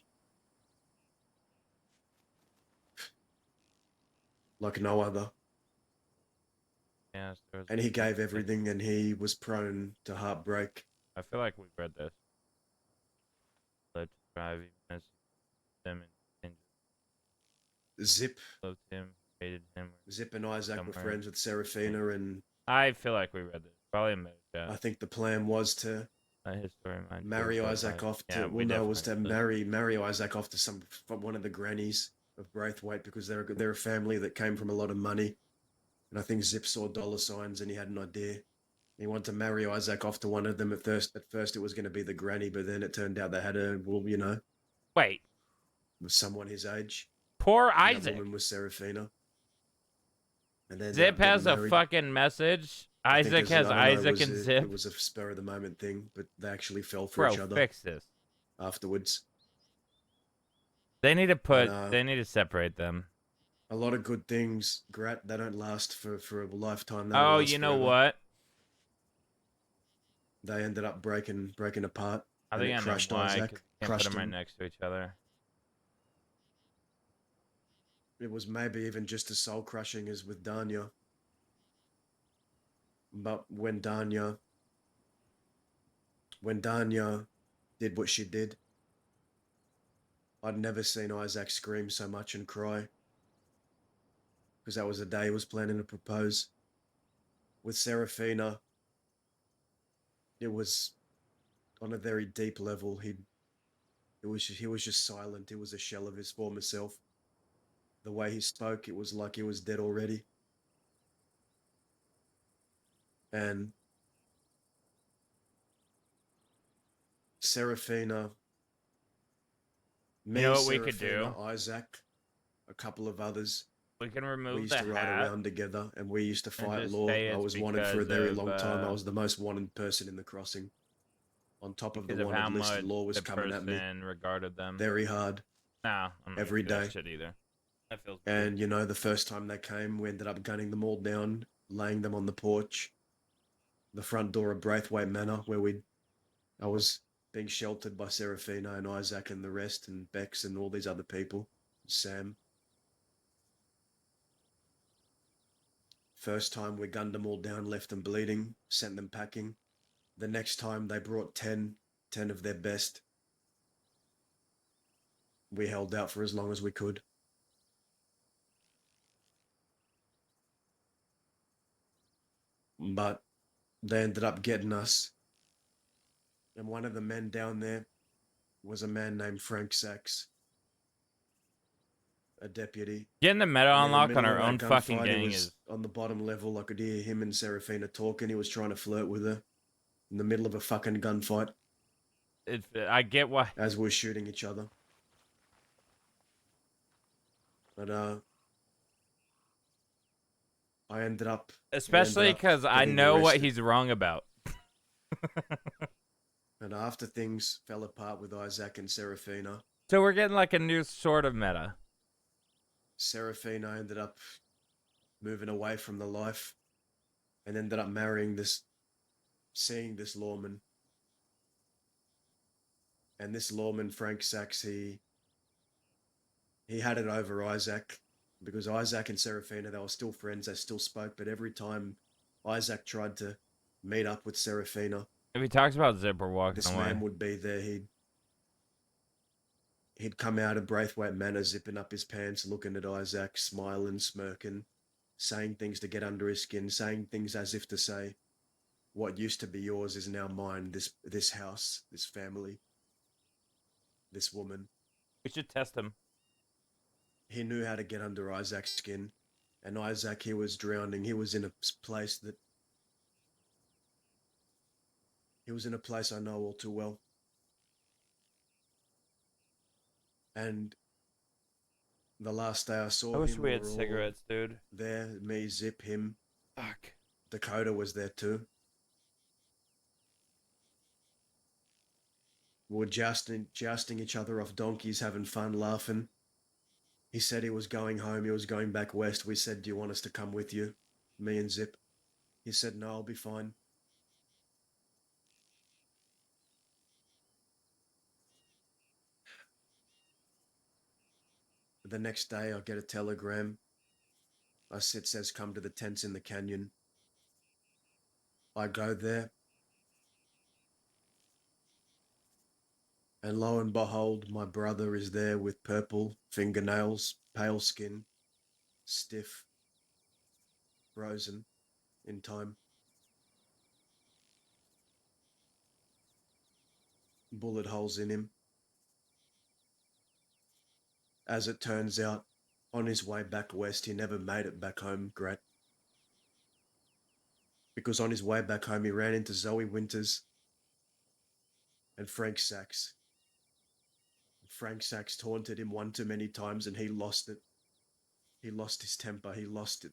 like no other.
Yes, there was
And he
one
gave
thing.
everything, and he was prone to heartbreak.
I feel like we've read this. Led to drive even as them and
Zip
loved him, hated him.
Zip and Isaac were
somewhere.
friends with Serafina, and
I feel like we read this. Probably a minute.
I think the plan was to
His story might
marry Isaac off to.
yeah,
Well,
we
no, it was to
definitely
marry Isaac off to from one of the grannies of Braithwaite, because they're a family that came from a lot of money, and I think Zip saw dollar signs and he had an idea. He wanted to marry Isaac off to one of them at first. At first, it was going to be the granny, but then it turned out they had
Wait,
with someone his age.
poor
And that
Isaac.
woman was Serafina. And then
Zip has a fucking message. Isaac has Isaac and Zip.
It was a spur of the moment thing, but they actually fell for
Bro,
each other
fix this.
afterwards.
They need to put.
And,
They need to separate them.
a lot of good things, Grat, they don't last for a lifetime. They
Oh,
don't last
you know
forever.
what?
They ended up breaking apart.
I
and
think
it
I know
crushed
why.
Isaac.
'Cause you can't put
Crushed
them right
him.
next to each other.
It was maybe even just as soul crushing as with Danya. But when Danya did what she did, I'd never seen Isaac scream so much and cry. Because that was the day he was planning to propose. With Serafina, it was on a very deep level. He was just silent. He was a shell of his former self. The way he spoke, it was like he was dead already. And Serafina, me,
You know what we could
Serafina,
do?
Isaac, a couple of others.
We can
We
remove
used
the
to ride
hat.
around together, and we used to fight
just
law.
say
I
it's
was wanted for a
because
very
of,
long time. I was the most wanted person in the crossing. On top of the
Because of how
wanted list,
much
law was
the
coming at me
person regarded them.
very hard
No, I'm not
every
gonna do
day.
that shit either. That feels
And the first time they came, we ended up gunning them all down, laying them on the porch, the front door of Braithwaite Manor, where I was being sheltered by Serafina and Isaac and the rest, and Bex and all these other people, Sam. First time we gunned them all down, left them bleeding, sent them packing. The next time they brought 10 of their best. We held out for as long as we could. But they ended up getting us. And one of the men down there was a man named Frank Sachs, a deputy.
getting the meta
And in the
unlocked on
middle
our
of
own
that
fucking
gunfight, he
gang
was
is.
on the bottom level. I could hear him and Serafina talking. He was trying to flirt with her in the middle of a fucking gunfight
I get why.
as we were shooting each other. But I ended up
Especially because I
getting
know what
arrested.
he's wrong about.
And after things fell apart with Isaac and Serafina,
So we're getting like a new sort of meta.
Serafina ended up moving away from the life and ended up seeing this lawman. And this lawman, Frank Sachs, he had it over Isaac, because Isaac and Serafina, they were still friends, they still spoke, but every time Isaac tried to meet up with Serafina,
If he talks about Zip, we're walking
this
away.
man would be there. He'd come out of Braithwaite Manor, zipping up his pants, looking at Isaac, smiling, smirking, saying things to get under his skin, saying things as if to say, what used to be yours is now mine, this house, this family, this woman.
We should test him.
He knew how to get under Isaac's skin, and Isaac, he was drowning. He was in a place I know all too well. And the last day I saw him,
I wish we had
were all
cigarettes, dude.
there, me, Zip, him.
Fuck.
Dakota was there too. We were jousting each other off donkeys, having fun, laughing. He said he was going home. He was going back west. We said, do you want us to come with you? Me and Zip. He said, no, I'll be fine. The next day, I get a telegram. It says, come to the tents in the canyon. I go there. And lo and behold, my brother is there with purple fingernails, pale skin, stiff, frozen in time. Bullet holes in him. As it turns out, on his way back west, he never made it back home, Grat. Because on his way back home, he ran into Zoe Winters and Frank Sachs. Frank Sachs taunted him one too many times and he lost it. He lost his temper. He lost it.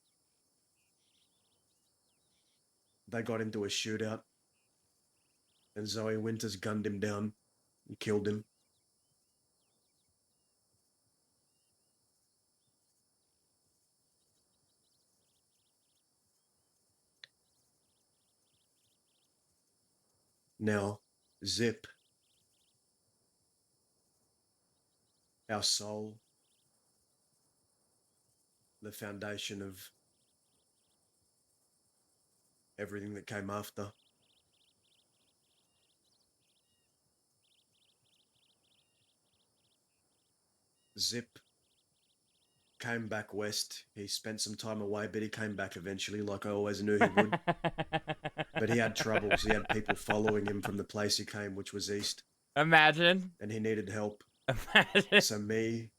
They got into a shootout and Zoe Winters gunned him down and killed him. Now, Zip, our soul, the foundation of everything that came after. Zip came back west. He spent some time away, but he came back eventually, like I always knew he would. But he had troubles. He had people following him from the place he came, which was east.
Imagine.
And he needed help.
Imagine.
So me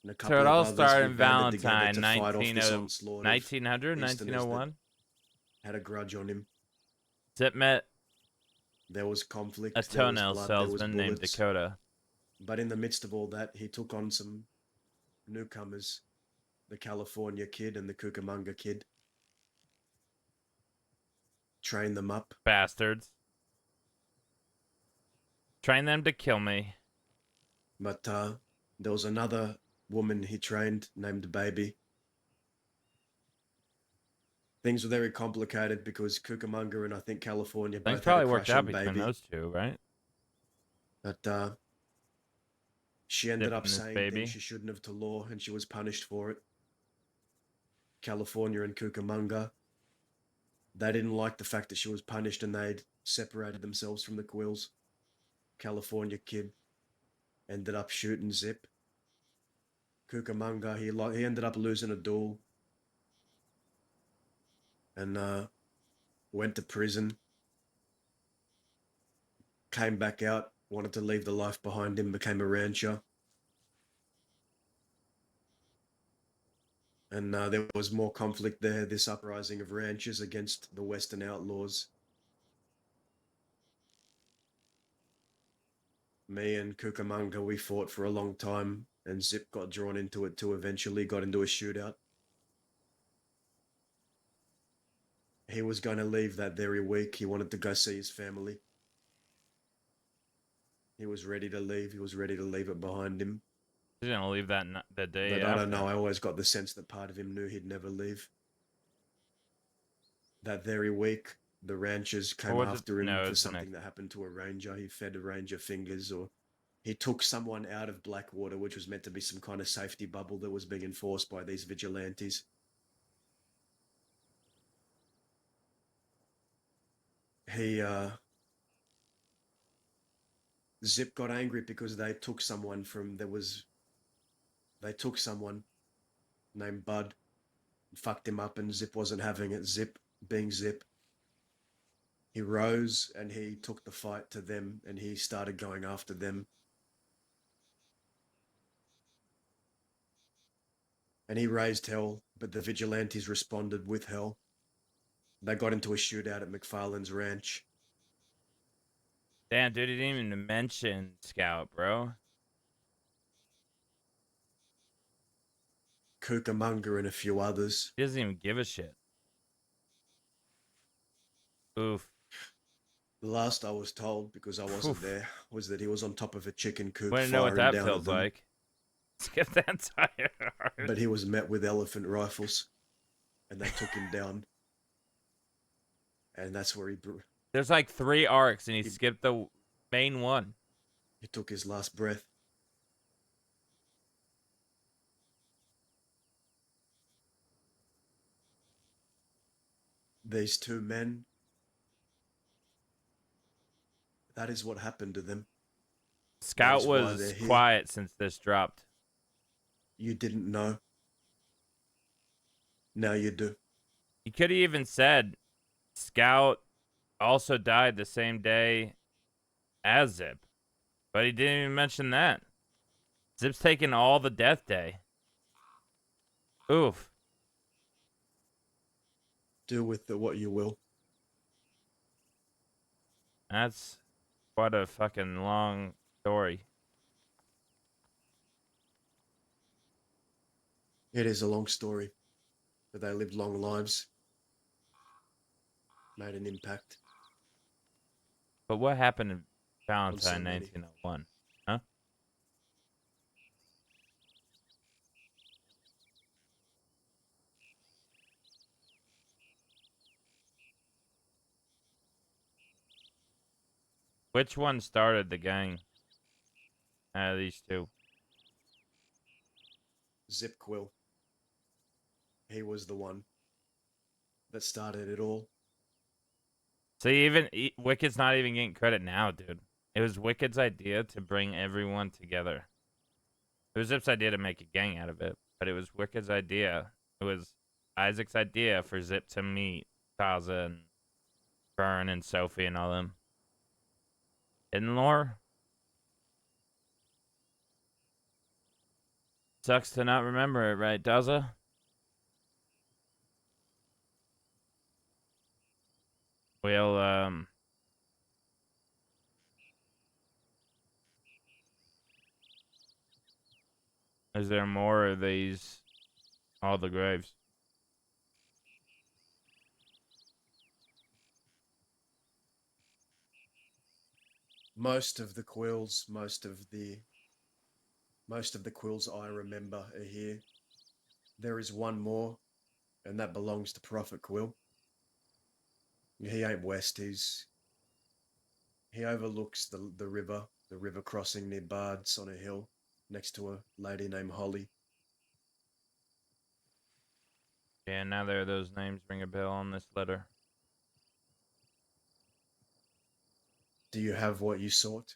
and a
So
couple
it
of
all
others,
started
we
in
banded together
Valentine,
to fight off this
1900,
onslaught of
1900,
Easterners that
1901.
had a grudge on him.
Zip met
There was conflict.
a
There was
toenail
blood. There was
salesman named
bullets.
Dakota.
But in the midst of all that, he took on some newcomers, the California Kid and the Cucamonga Kid. Trained them up.
Bastards. Train them to kill me.
But there was another woman he trained named Baby. Things were very complicated because Cucamonga and I think California
Things
both
probably
had a
worked
crush
out
on
between
Baby.
those two, right?
But she ended
Zip
up
and his
saying
baby.
things she shouldn't have to law, and she was punished for it. California and Cucamonga, they didn't like the fact that she was punished, and they'd separated themselves from the Quills. California Kid ended up shooting Zip. Cucamonga, he ended up losing a duel and went to prison. Came back out, wanted to leave the life behind him, became a rancher. And there was more conflict there, this uprising of ranchers against the Western outlaws. Me and Cucamonga, we fought for a long time, and Zip got drawn into it too, eventually got into a shootout. He was going to leave that very week. He wanted to go see his family. He was ready to leave. He was ready to leave it behind him.
He's gonna leave that day
But
after.
I don't know, I always got the sense that part of him knew he'd never leave. That very week, the ranchers came after him for something that happened to a ranger. He fed a ranger fingers, or he took someone out of Blackwater, which was meant to be some kind of safety bubble that was being enforced by these vigilantes. Zip got angry because they took someone named Bud, fucked him up, and Zip wasn't having it. Zip, being Zip, he rose and he took the fight to them and he started going after them. And he raised hell, but the vigilantes responded with hell. They got into a shootout at McFarlane's ranch.
Damn, dude, he didn't even mention Scout, bro.
Cucamonga and a few others.
He doesn't even give a shit. Oof.
The last I was told, because I wasn't there, was that he was on top of a chicken coop
Want to know what
firing
that
down
feels
at them.
like? Skip the entire arc.
but he was met with elephant rifles, and they took him down. And that's where
There's like 3 arcs, and he
He-
skipped the main one.
he took his last breath. These 2 men, that is what happened to them.
Scout
is why
was
they're here.
quiet since this dropped.
You didn't know. Now you do.
He could have even said Scout also died the same day as Zip, but he didn't even mention that. Zip's taking all the death day. Oof.
Do with it what you will.
That's quite a fucking long story.
It is a long story, but they lived long lives, made an impact.
But what happened in Valentine
so many.
1901? Huh? Which one started the gang out of these 2?
Zip Quill. He was the one that started it all.
See, even Wicked's not even getting credit now, dude. It was Wicked's idea to bring everyone together. It was Zip's idea to make a gang out of it, but it was Wicked's idea. It was Isaac's idea for Zip to meet Taza and Fern and Sophie and all them. Hidden lore? Sucks to not remember it, right, Taza? Well, is there more of these? All the graves.
Most of the quills, most of the quills I remember are here. There is one more, and that belongs to Prophet Quill. He ain't west, he overlooks the river crossing near Bards on a hill next to a lady named Holly.
Yeah, now there those names ring a bell on this letter.
Do you have what you sought?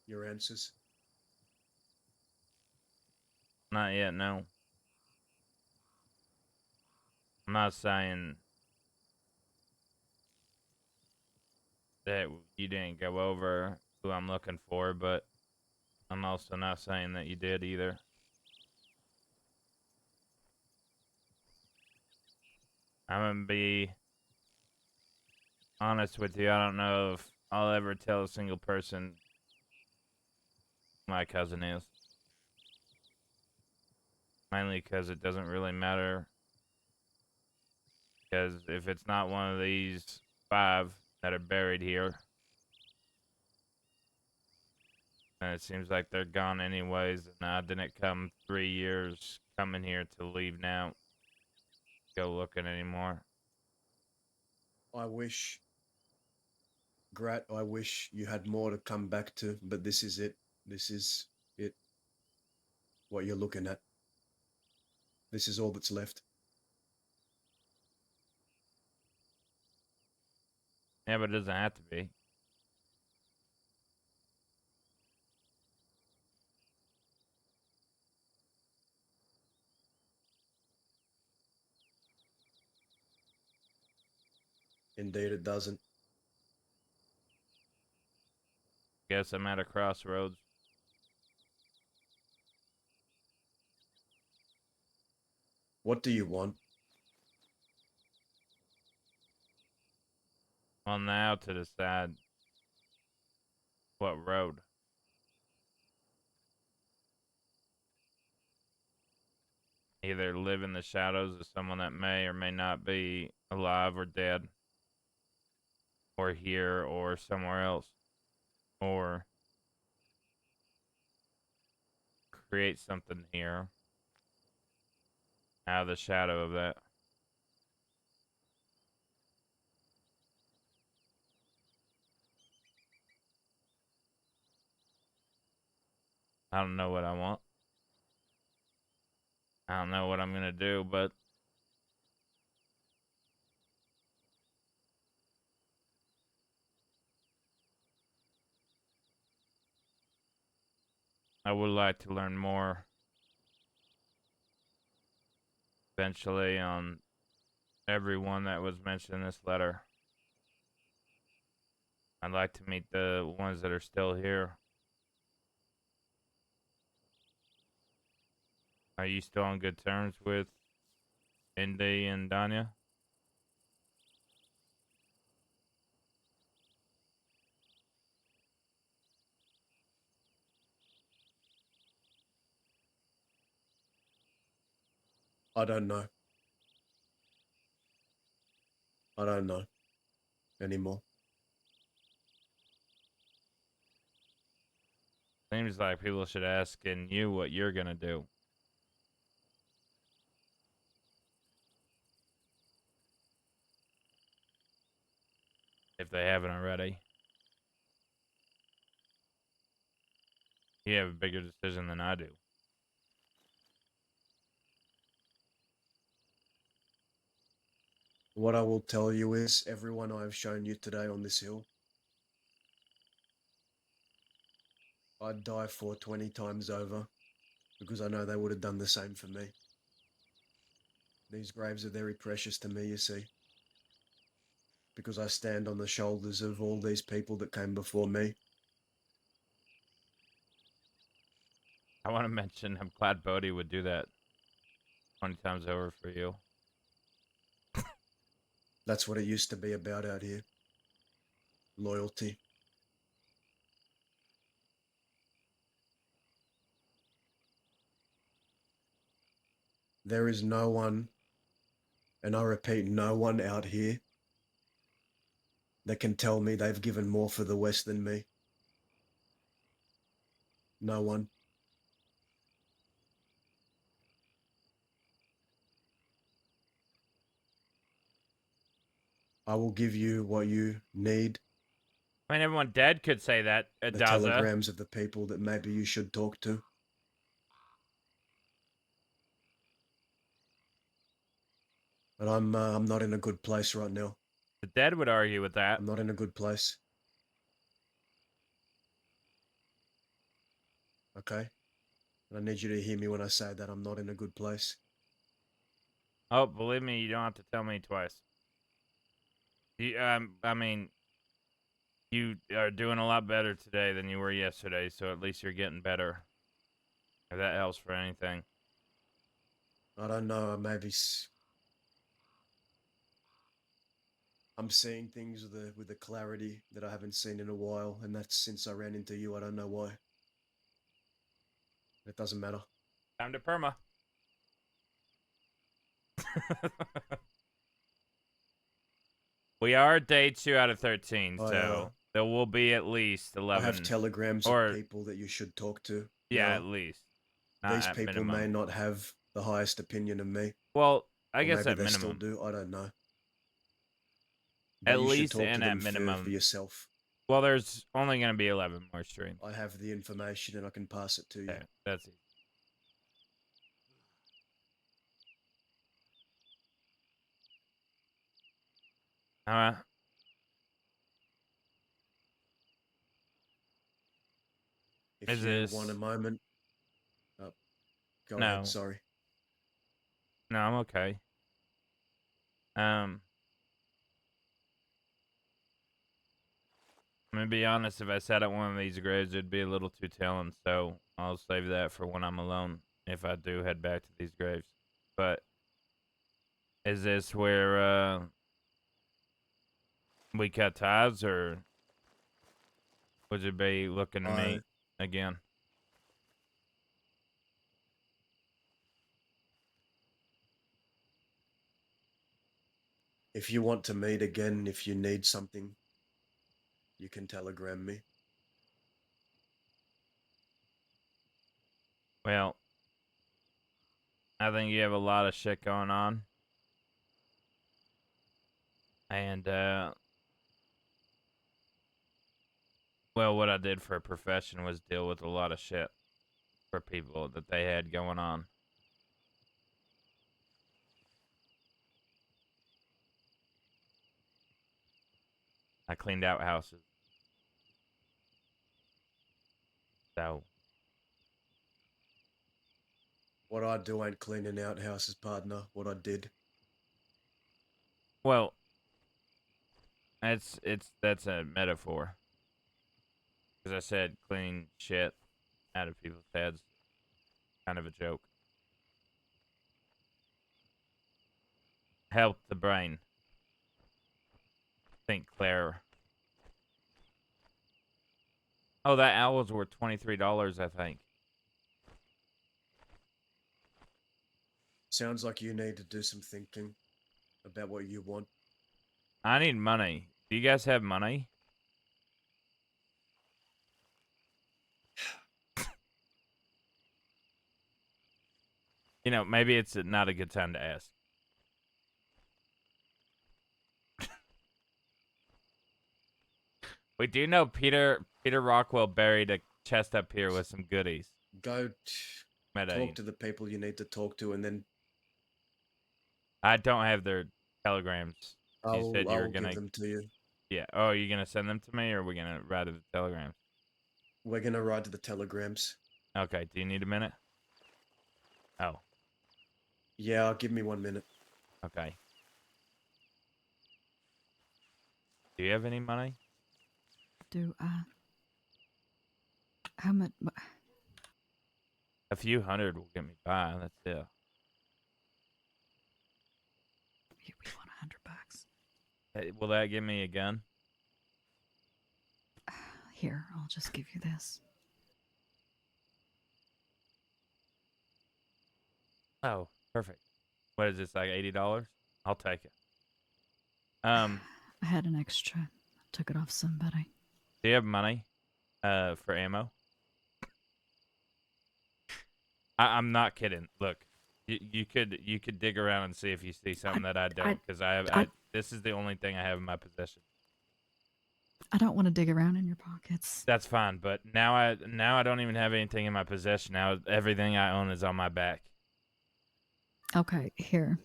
Your answers?
Not yet, no. I'm not saying that you didn't go over who I'm looking for, but I'm also not saying that you did either. I'm gonna be honest with you. I don't know if I'll ever tell a single person who my cousin is. Mainly because it doesn't really matter. Because if it's not one of these 5 that are buried here, and it seems like they're gone anyways, and I didn't come 3 years coming here to leave now. Go looking anymore.
I wish, Grat, I wish you had more to come back to, but this is it. This is it. What you're looking at. This is all that's left.
Yeah, but it doesn't have to be.
Indeed, it doesn't.
Guess I'm at a crossroads.
What do you want?
Well, now to decide what road. Either live in the shadows of someone that may or may not be alive or dead, or here or somewhere else, or create something here out of the shadow of that. I don't know what I want. I don't know what I'm gonna do, but I would like to learn more eventually on everyone that was mentioned in this letter. I'd like to meet the ones that are still here. Are you still on good terms with Indy and Danya?
I don't know. I don't know anymore.
Seems like people should ask in you what you're gonna do. If they haven't already. You have a bigger decision than I do.
What I will tell you is, everyone I have shown you today on this hill, I'd die for 20 times over, because I know they would have done the same for me. These graves are very precious to me, you see, because I stand on the shoulders of all these people that came before me.
I want to mention I'm glad Bodhi would do that 20 times over for you.
That's what it used to be about out here. Loyalty. There is no one, and I repeat, no one out here that can tell me they've given more for the West than me. No one. I will give you what you need,
I mean, everyone dead could say that,
the
Daza.
telegrams of the people that maybe you should talk to. But I'm not in a good place right now.
The dead would argue with that.
I'm not in a good place. Okay? And I need you to hear me when I say that I'm not in a good place.
Oh, believe me, you don't have to tell me twice. I mean, you are doing a lot better today than you were yesterday, so at least you're getting better. If that helps for anything.
I don't know, maybe I'm seeing things with a clarity that I haven't seen in a while, and that's since I ran into you. I don't know why. It doesn't matter.
Time to perma. We are day 2 out of 13, so there will be at least 11.
I have telegrams of people that you should talk to.
Yeah,
now.
at least. Not
These
at
people
minimum.
may not have the highest opinion of me.
Well, I
or
guess
maybe
at
they
minimum.
still do. I don't know. But
At
you should
least
talk
and
to
at
them
minimum.
for yourself.
Well, there's only going to be 11 more streams.
I have the information and I can pass it to you.
Okay, that's it. All right.
If you want a moment, go ahead. Sorry.
No, I'm okay. I'm gonna be honest. If I sat at one of these graves, it'd be a little too telling. So I'll save that for when I'm alone. If I do head back to these graves, but is this where we cut ties, or would you be looking to meet again?
If you want to meet again, if you need something, you can telegram me.
Well, I think you have a lot of shit going on. And, well, what I did for a profession was deal with a lot of shit for people that they had going on. I cleaned out houses. So,
What I do ain't cleaning out houses, partner. What I did.
well, that's a metaphor. Because I said clean shit out of people's heads. Kind of a joke. Help the brain think clearer. Oh, that owl's worth $23, I think.
Sounds like you need to do some thinking about what you want.
I need money. Do you guys have money? You know, maybe it's not a good time to ask. We do know Peter Rockwell buried a chest up here with some goodies.
Go
Meta.
talk to the people you need to talk to, and then
I don't have their telegrams.
I
You said you were
will
gonna.
give them to you.
Yeah. Oh, are you gonna send them to me, or are we gonna write to the telegrams?
We're gonna ride to the telegrams.
Okay. Do you need a minute? Oh.
Yeah, give me 1 minute.
Okay. Do you have any money?
Do I? How much?
A few hundred will get me by. That's it.
We want $100.
Hey, will that give me a gun?
Here, I'll just give you this.
Oh, perfect. What is this, like $80? I'll take it.
I had an extra. Took it off somebody.
Do you have money for ammo? I'm not kidding. Look, you could dig around and see if you see something that I don't, because this is the only thing I have in my possession.
I don't want to dig around in your pockets.
That's fine, but now I don't even have anything in my possession. Now everything I own is on my back.
Okay, here.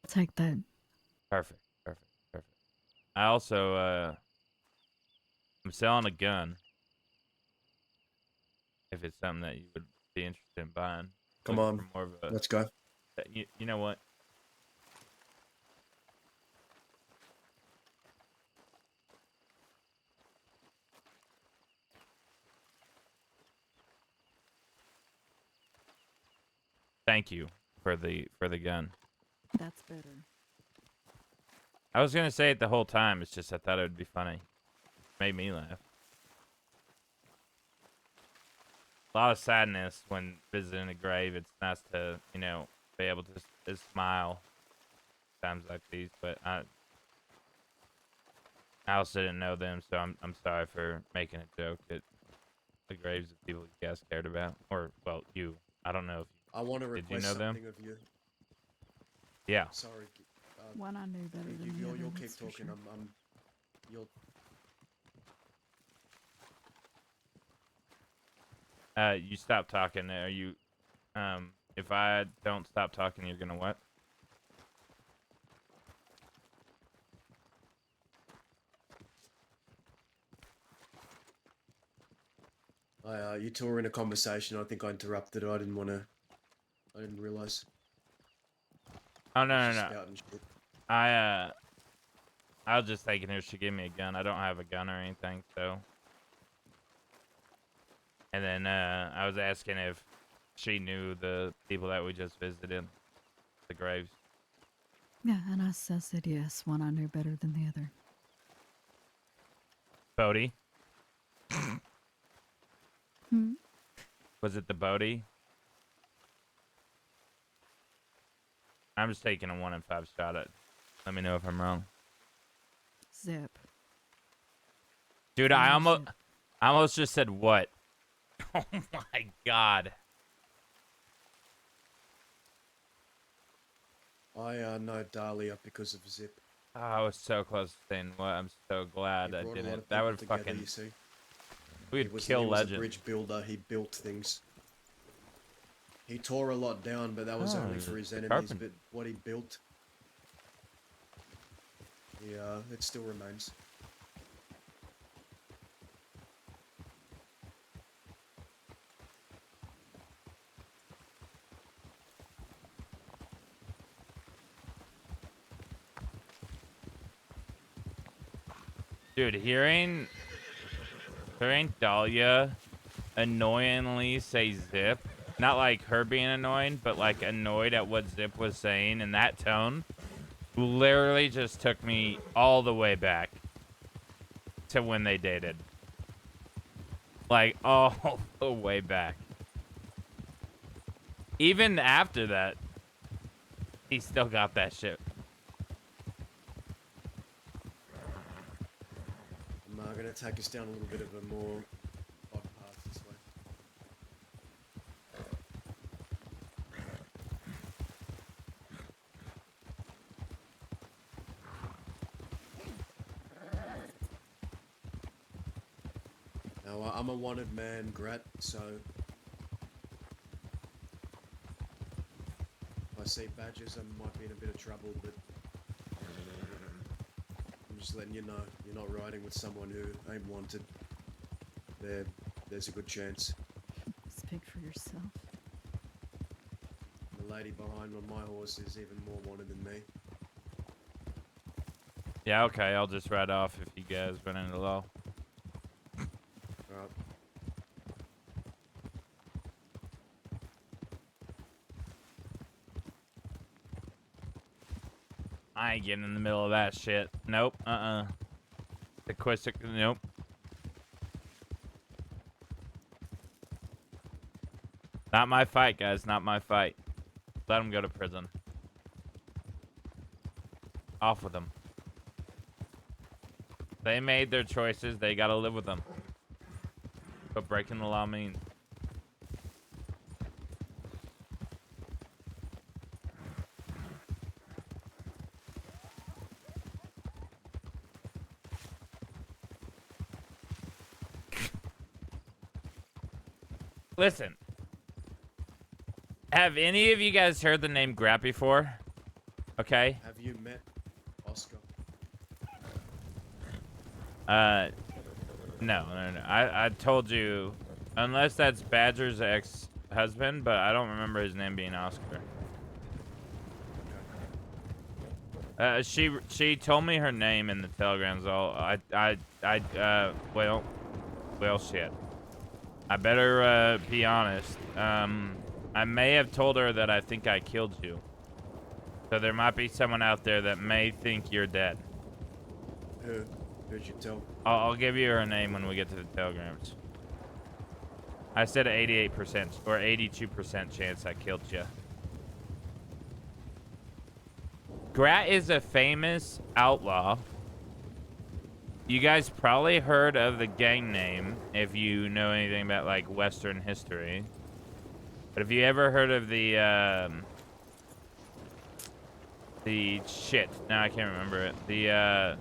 Take that.
Perfect. I also I'm selling a gun. If it's something that you would be interested in buying.
Come
Looking
on,
for more of a,
let's go.
you know what? Thank you for the gun.
That's better.
I was gonna say it the whole time. It's just I thought it would be funny. Made me laugh. A lot of sadness when visiting a grave. It's nice to, you know, be able to smile times like these. But I also didn't know them, so I'm sorry for making a joke at the graves of people you guys cared about, or well, you. I don't know if
I want to
Did you
request
know them?
something of you.
yeah.
Sorry.
One I knew better than the
You'll
other.
keep
that's for
talking.
sure.
You'll.
You stop talking. Are you? If I don't stop talking, you're gonna what?
You two were in a conversation. I think I interrupted. I didn't want to. I didn't realize.
Oh no
Just
no no.
spouting shit.
I was just thinking if she gave me a gun. I don't have a gun or anything, so. And then I was asking if she knew the people that we just visited, the graves.
Yeah, and I said yes. One I knew better than the other.
Bodie?
Hmm?
Was it the Bodie? I'm just taking a 1 in 5 shot at. Let me know if I'm wrong.
Zip.
Dude,
Oh,
I I almost just said what? Oh my god.
I know Dahlia because of Zip.
Oh, I was so close to saying what. I'm so glad
He
I
brought a lot
didn't.
of
That
people
would
together,
fucking.
you see. He
We'd
was,
kill
he was a
Legend.
bridge builder. He built things. He tore a lot down, but that was
Oh,
only
he's
for
a
his enemies.
carpenter.
But what he built, yeah, it still remains.
Dude, hearing Dahlia annoyingly say Zip, not like her being annoying, but like annoyed at what Zip was saying in that tone, literally just took me all the way back to when they dated. Like, all the way back. Even after that, he still got that shit.
I'm gonna take us down a little bit of a more odd path this way. Now, I'm a wanted man, Grat, so if I see badgers, I might be in a bit of trouble, but I'm just letting you know, you're not riding with someone who ain't wanted. There's a good chance.
Speak for yourself.
The lady behind on my horse is even more wanted than me.
Yeah, okay, I'll just ride off if you guys run into law.
Alright.
I ain't getting in the middle of that shit. Nope, The Quistic, nope. Not my fight, guys, not my fight. Let him go to prison. Off with them. They made their choices, they gotta live with them. What breaking the law means. Listen. Have any of you guys heard the name Grat before? Okay.
Have you met Oscar?
No. I told you, unless that's Badger's ex-husband, but I don't remember his name being Oscar. She told me her name in the telegrams. Well, shit. I better be honest. I may have told her that I think I killed you. So there might be someone out there that may think you're dead.
Who'd you tell?
I'll give you her name when we get to the telegrams. I said an 88% or 82% chance I killed you. Grat is a famous outlaw. You guys probably heard of the gang name if you know anything about like Western history. But have you ever heard of the shit? No, I can't remember it. The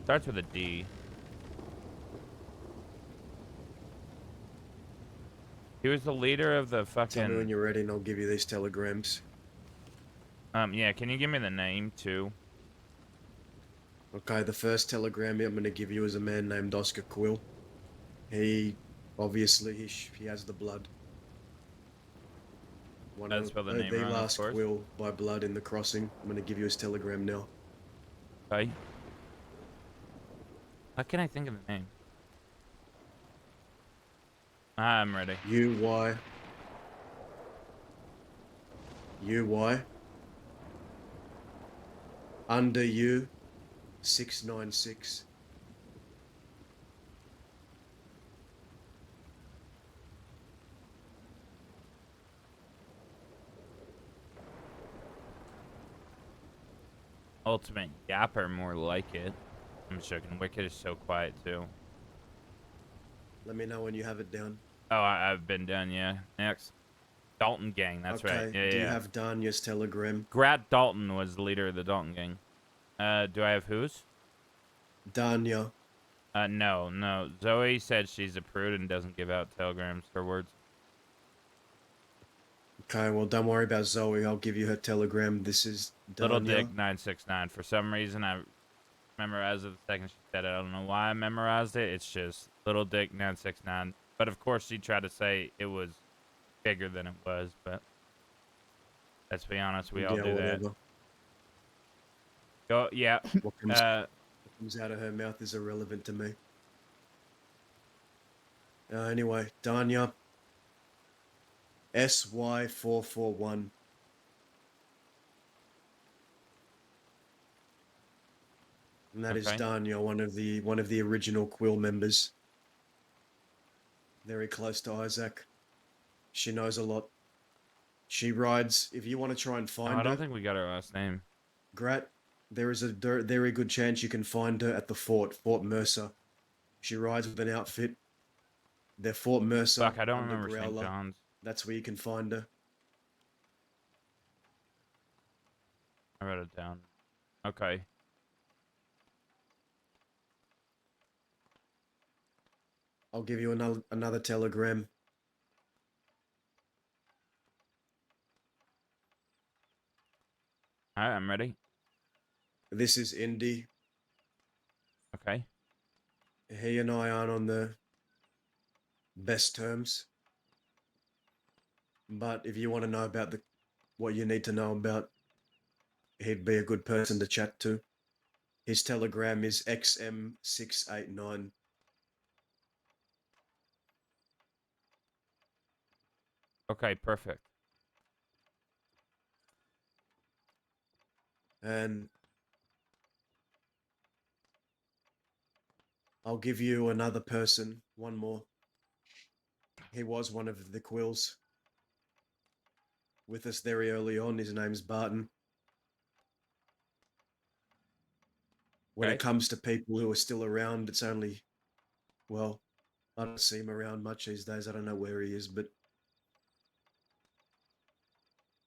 starts with a D. He was the leader of the fucking.
Tell me when you're ready and I'll give you these telegrams.
Yeah, can you give me the name too?
Okay, the first telegram I'm going to give you is a man named Oscar Quill. He, obviously, he has the blood.
That's spell the name
the
wrong, of
last
course.
Quill by blood in the crossing. I'm going to give you his telegram now.
Okay. How can I think of the name? I'm ready.
UY. Under you. 696.
Ultimate Yapper, more like it. I'm joking. Wicked is so quiet too.
Let me know when you have it down.
Oh, I've been done. Yeah. Next, Dalton Gang. That's right.
Okay.
Yeah,
Do you
yeah.
have Danya's telegram?
Grat Dalton was the leader of the Dalton Gang. Do I have whose?
Danya.
No, no. Zoe said she's a prude and doesn't give out telegrams. Her words.
Okay, well, don't worry about Zoe. I'll give you her telegram. This is
Little
Danya.
Dick 969. For some reason, I memorized it the second she said it. I don't know why I memorized it. It's just Little Dick 969. But of course, she tried to say it was bigger than it was. But let's be honest, we all
Yeah,
do that.
whatever.
Go, yeah.
What comes out of her mouth is irrelevant to me. Anyway, Danya. SY441. And that is
Okay.
Danya, one of the original Quill members. Very close to Isaac. She knows a lot. She rides. If you want to try and
Oh,
find
I don't
her,
think we got her last name.
Grat, there is a very good chance you can find her at the Fort Mercer. She rides with an outfit. They're Fort Mercer.
Fuck, I don't
under
remember St.
Growler.
John's.
That's where you can find her.
I wrote it down. Okay.
I'll give you another telegram.
All right, I'm ready.
This is Indy.
Okay.
He and I aren't on the best terms. But if you want to know about what you need to know about, he'd be a good person to chat to. His telegram is XM689.
Okay, perfect.
And I'll give you another person, one more. He was one of the Quills with us very early on. His name's Barton. When
Okay.
it comes to people who are still around, it's only, well, I don't see him around much these days. I don't know where he is, but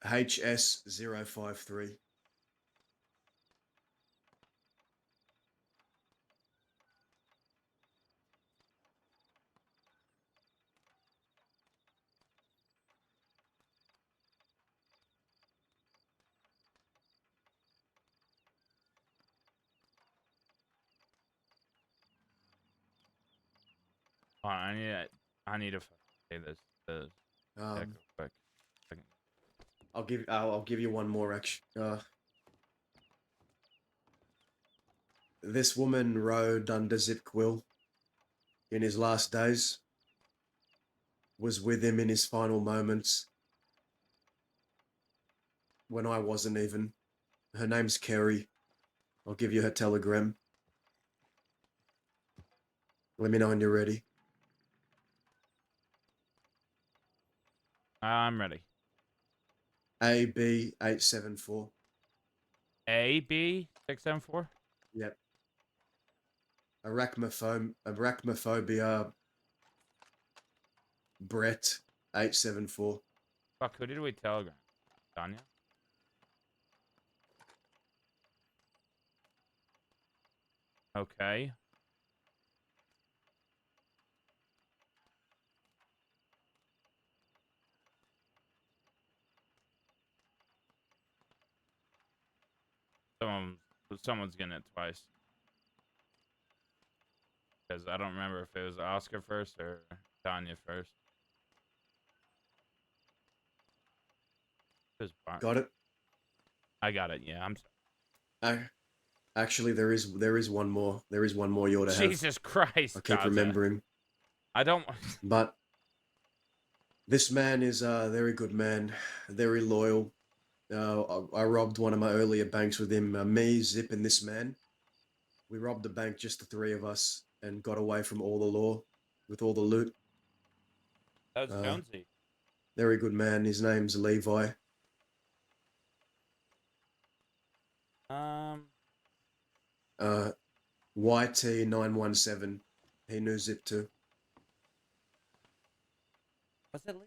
HS053.
Oh, I need to say this. The check real quick. Second.
I'll give you one more action. This woman rode under Zip Quill in his last days, was with him in his final moments when I wasn't even. Her name's Kerry. I'll give you her telegram. Let me know when you're ready.
I'm ready.
AB874.
AB674.
Yep. Arachnophobia. Brett 874.
Fuck, who did we telegram? Tanya? Okay. Someone's getting it twice. Because I don't remember if it was Oscar first or Tanya first. It was
Got it?
I got it. Yeah, I'm sorry.
Actually, there is one more. There is one more you ought to have.
Jesus Christ,
I keep
Gaza.
remembering.
I don't.
But this man is a very good man, very loyal. I robbed one of my earlier banks with him. Me, Zip, and this man. We robbed the bank, just the three of us, and got away from all the law with all the loot.
That was Jonesy.
Very good man. His name's Levi. YT917. He knew Zip too.
Was it Lee?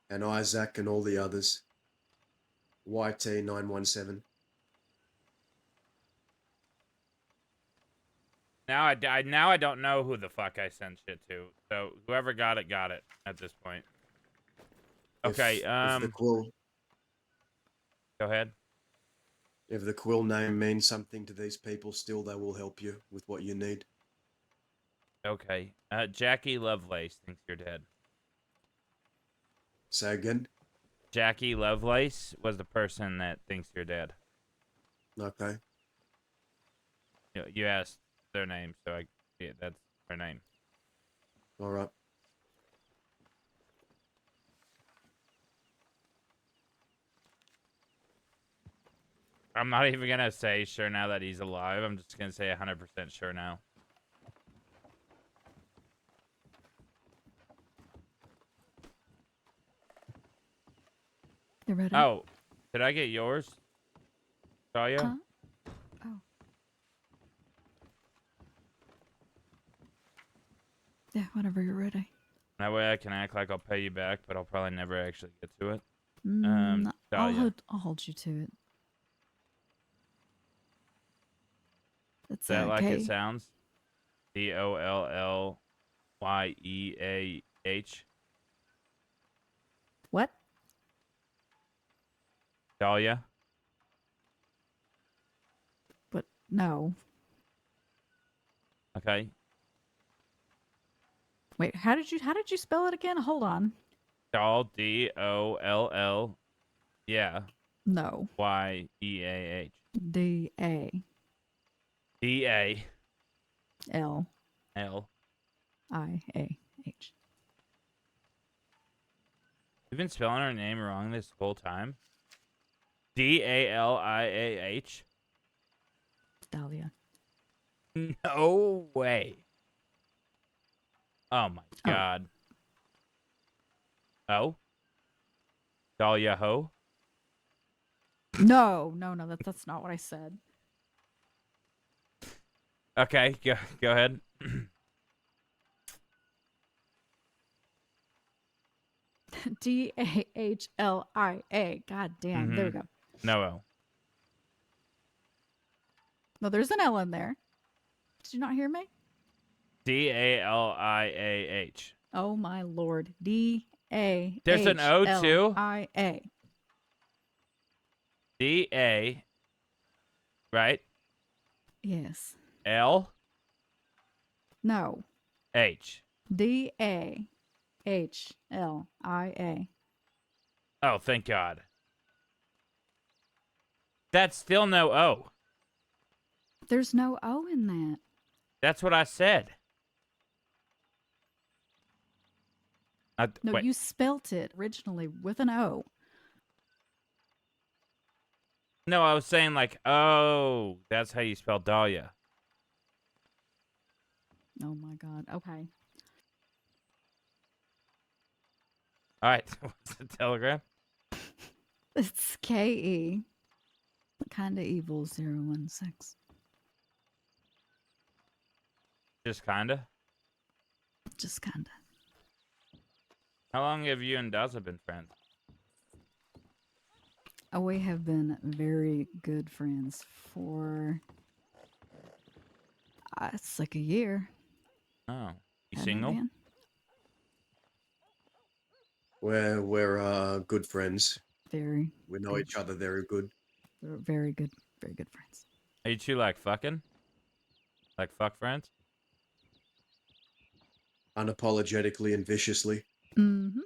And Isaac and all the others. YT917.
Now I don't know who the fuck I sent shit to. So whoever got it at this point. Okay,
If the quill
go ahead.
if the quill name means something to these people, still they will help you with what you need.
Okay. Jackie Lovelace thinks you're dead.
Say again.
Jackie Lovelace was the person that thinks you're dead.
Okay.
You asked their name, so that's their name.
All right.
I'm not even gonna say sure now that he's alive. I'm just gonna say 100% sure now.
You ready?
Oh, did I get yours? Saw you?
Huh? Oh. Yeah, whenever you're ready.
That way I can act like I'll pay you back, but I'll probably never actually get to it.
I'll
Dahlia.
hold you to it. It's
Is that like
okay.
it sounds? DOLLYEAH.
What?
Dahlia?
But no.
Okay.
Wait, how did you spell it again? Hold on.
Doll, DOLL. Yeah.
No.
YEAH.
DALLIA.
DALL. You've been spelling her name wrong this whole time? DALIAH?
Dahlia.
No way. Oh my god. Oh? Dahlia Ho?
No, that's not what I said.
Okay, go ahead.
DAHLIA. God damn. There we go.
No O.
No, there's an L in there. Did you not hear me?
DALIAH.
Oh my lord. DAHLIA.
There's an O too? DA. Right?
Yes.
L.
No.
H.
DAHLIA.
Oh, thank God. That's still no O.
There's no O in that.
That's what I said.
No,
wait.
you spelt it originally with an O.
No, I was saying like, oh, that's how you spell Dahlia.
Oh my god. Okay.
All right. What's the telegram?
It's KE. Kinda evil 016.
Just kinda.
Just kinda.
How long have you and Daza been friends?
We have been very good friends for it's like a year.
Oh, you
haven't
single?
been.
We're good friends.
Very.
We know
good.
each other very good.
We're very good friends.
Are you two like fucking? Like fuck friends?
Unapologetically and viciously.
Mm-hmm.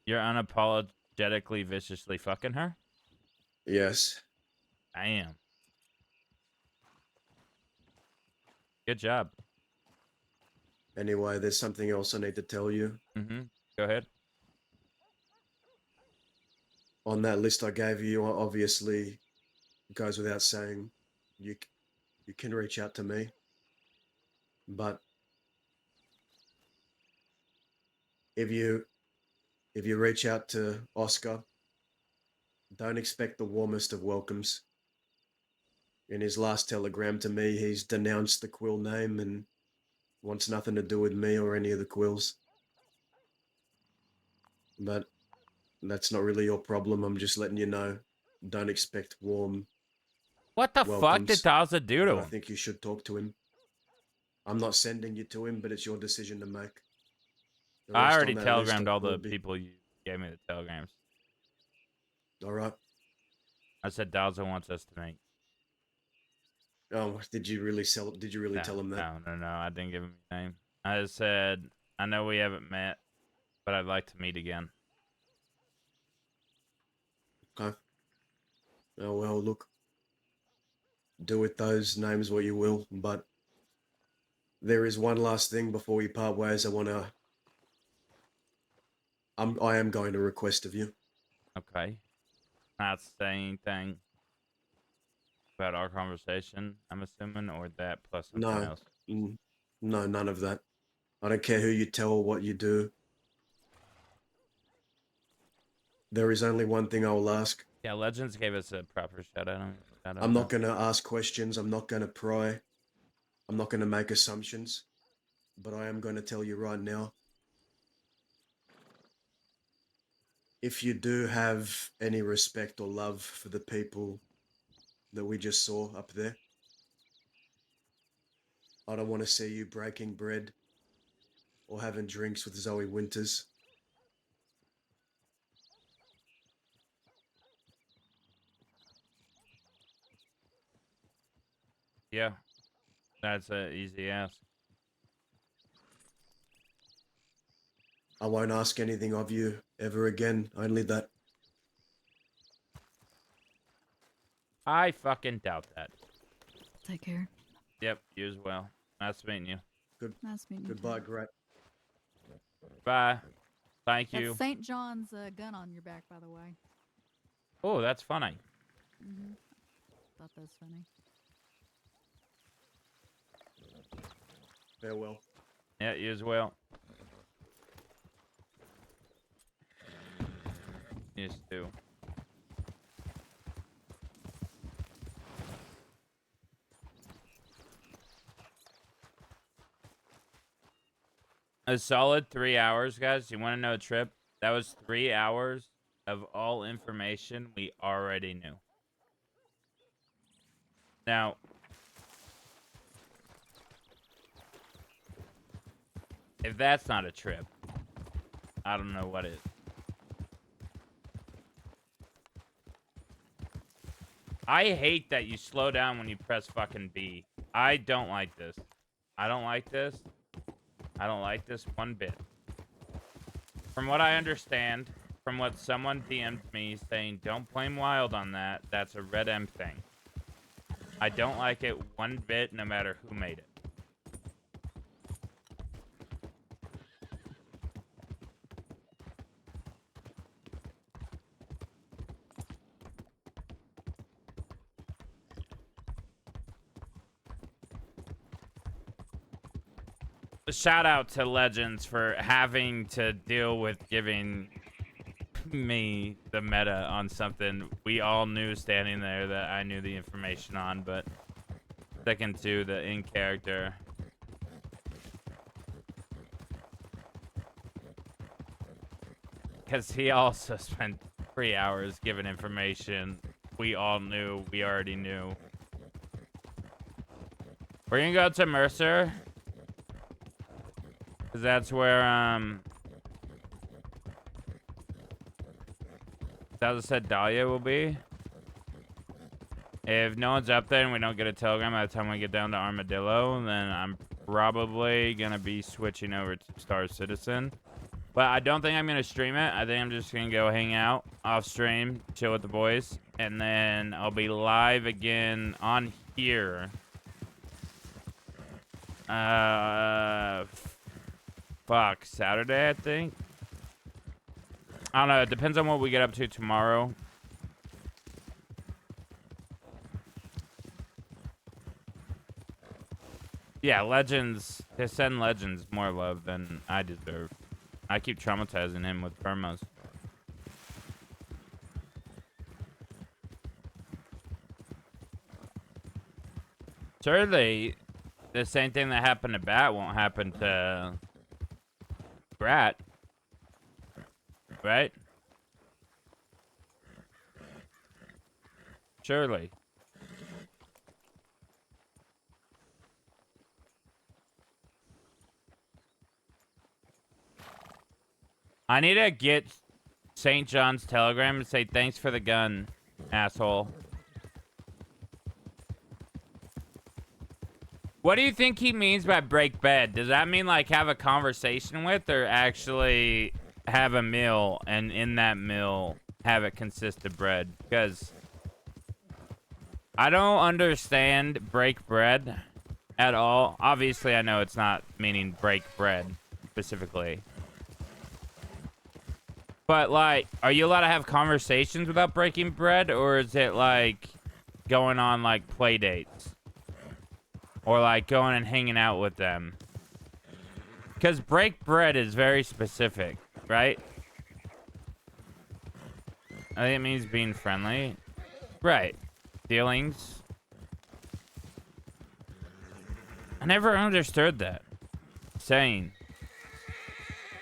You're unapologetically viciously fucking her?
Yes.
I am. Good job.
Anyway, there's something else I need to tell you.
Mm-hmm. Go ahead.
On that list I gave you, obviously, it goes without saying, you can reach out to me. But if you reach out to Oscar, don't expect the warmest of welcomes. In his last telegram to me, he's denounced the Quill name and wants nothing to do with me or any of the Quills. but that's not really your problem. I'm just letting you know. Don't expect warm
What the fuck did
welcomes,
Daza do to
but I
him?
think you should talk to him. I'm not sending you to him, but it's your decision to make. The
I
rest
already
on that list
telegrammed all the
will be
people you gave me the telegrams.
all right.
I said Daza wants us to meet.
Oh, did you really tell him that?
No. I didn't give him a name. I just said, I know we haven't met, but I'd like to meet again.
Okay. Oh well, look. Do with those names what you will, but there is one last thing before we part ways. I am going to request of you.
Okay. Not saying anything about our conversation, I'm assuming, or that plus something
No,
else.
no, none of that. I don't care who you tell or what you do. There is only one thing I will ask.
Yeah, Legends gave us a proper shout out.
I'm not going to ask questions. I'm not going to pry. I'm not going to make assumptions. But I am going to tell you right now. If you do have any respect or love for the people that we just saw up there, I don't want to see you breaking bread or having drinks with Zoe Winters.
Yeah, that's an easy ask.
I won't ask anything of you ever again, only that.
I fucking doubt that.
Take care.
Yep, you as well. Nice meeting you.
Nice meeting you.
Goodbye,
too.
Grat.
Bye. Thank
That's
you.
St. John's gun on your back, by the way.
Oh, that's funny.
Thought that was funny.
Farewell.
Yeah, you as well. You too. A solid 3 hours, guys. You want to know a trip? That was 3 hours of all information we already knew. Now, if that's not a trip, I don't know what is. I hate that you slow down when you press fucking B. I don't like this. I don't like this. I don't like this one bit. From what I understand, from what someone DM'd me saying don't blame Wild on that, that's a Red M thing. I don't like it one bit no matter who made it. Shout out to Legends for having to deal with giving me the meta on something we all knew standing there that I knew the information on, but second to the in character. Because he also spent 3 hours giving information we all knew, we already knew. We're gonna go to Mercer. Because that's where, Daza said Dahlia will be. If no one's up there and we don't get a telegram by the time we get down to Armadillo, then I'm probably going to be switching over to Star Citizen. But I don't think I'm going to stream it. I think I'm just going to go hang out off stream, chill with the boys. And then I'll be live again on here. Fuck, Saturday, I think. I don't know. It depends on what we get up to tomorrow. Yeah, Legends. They send Legends more love than I deserve. I keep traumatizing him with promos. Surely, the same thing that happened to Bat won't happen to Grat. right? Surely. I need to get St. John's Telegram and say thanks for the gun, asshole. What do you think he means by break bed? Does that mean like have a conversation with, or actually have a meal and in that meal have it consist of bread? Because I don't understand break bread at all. Obviously, I know it's not meaning break bread specifically. But like, are you allowed to have conversations without breaking bread, or is it like going on like play dates? Or like going and hanging out with them? Because break bread is very specific, right? I think it means being friendly. Right. Feelings. I never understood that saying.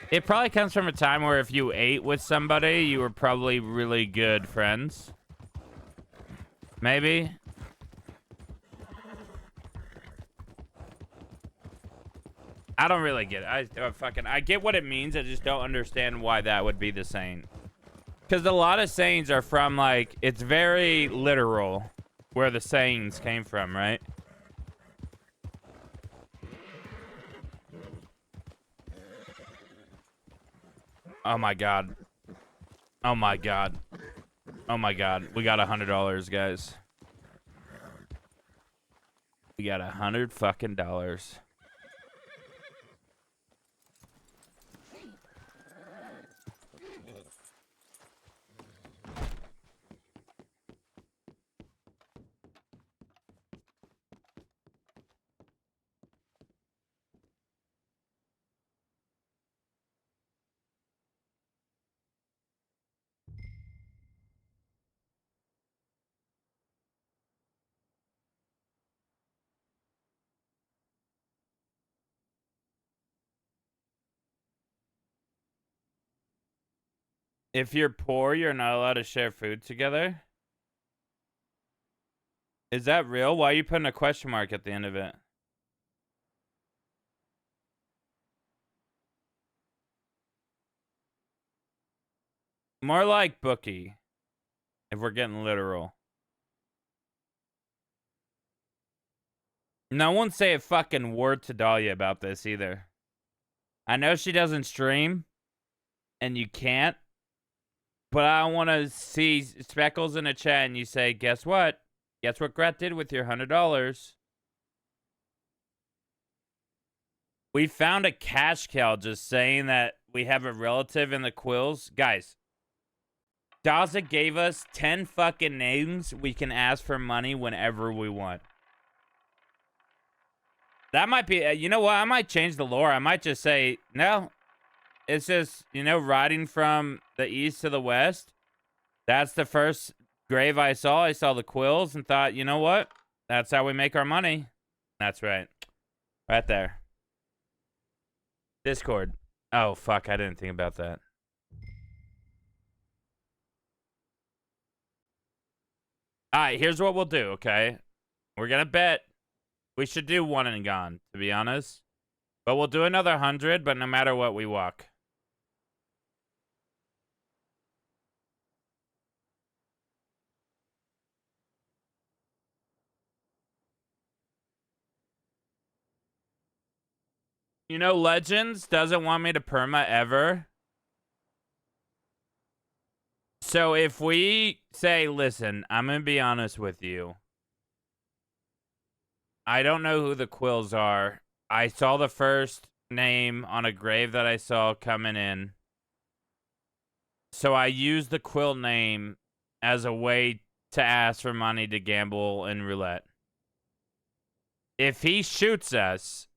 It probably comes from a time where if you ate with somebody, you were probably really good friends. Maybe. I don't really get it. I get what it means. I just don't understand why that would be the saying. Because a lot of sayings are from, like, it's very literal where the sayings came from, right? Oh my god. Oh my god. Oh my god. We got $100, guys. We got $100 fucking dollars. If you're poor, you're not allowed to share food together? Is that real? Why are you putting a question mark at the end of it? More like bookie, if we're getting literal. No one say a fucking word to Dahlia about this either. I know she doesn't stream, and you can't, but I want to see Speckles in a chat and you say, guess what? Guess what Grat did with your $100? We found a cash cow just saying that we have a relative in the Quills. Guys, Daza gave us 10 fucking names we can ask for money whenever we want. That might be, you know what? I might change the lore. I might just say, no, it's just, you know, riding from the east to the west. That's the first grave I saw. I saw the Quills and thought, you know what? That's how we make our money. That's right. Right there. Discord. Oh, fuck. I didn't think about that. All right, here's what we'll do, okay? We're going to bet. We should do one and gone, to be honest. But we'll do another 100, but no matter what, we walk. You know, Legends doesn't want me to perma ever. So if we say, listen, I'm going to be honest with you. I don't know who the Quills are. I saw the first name on a grave that I saw coming in. So I used the Quill name as a way to ask for money to gamble in roulette. If he shoots us,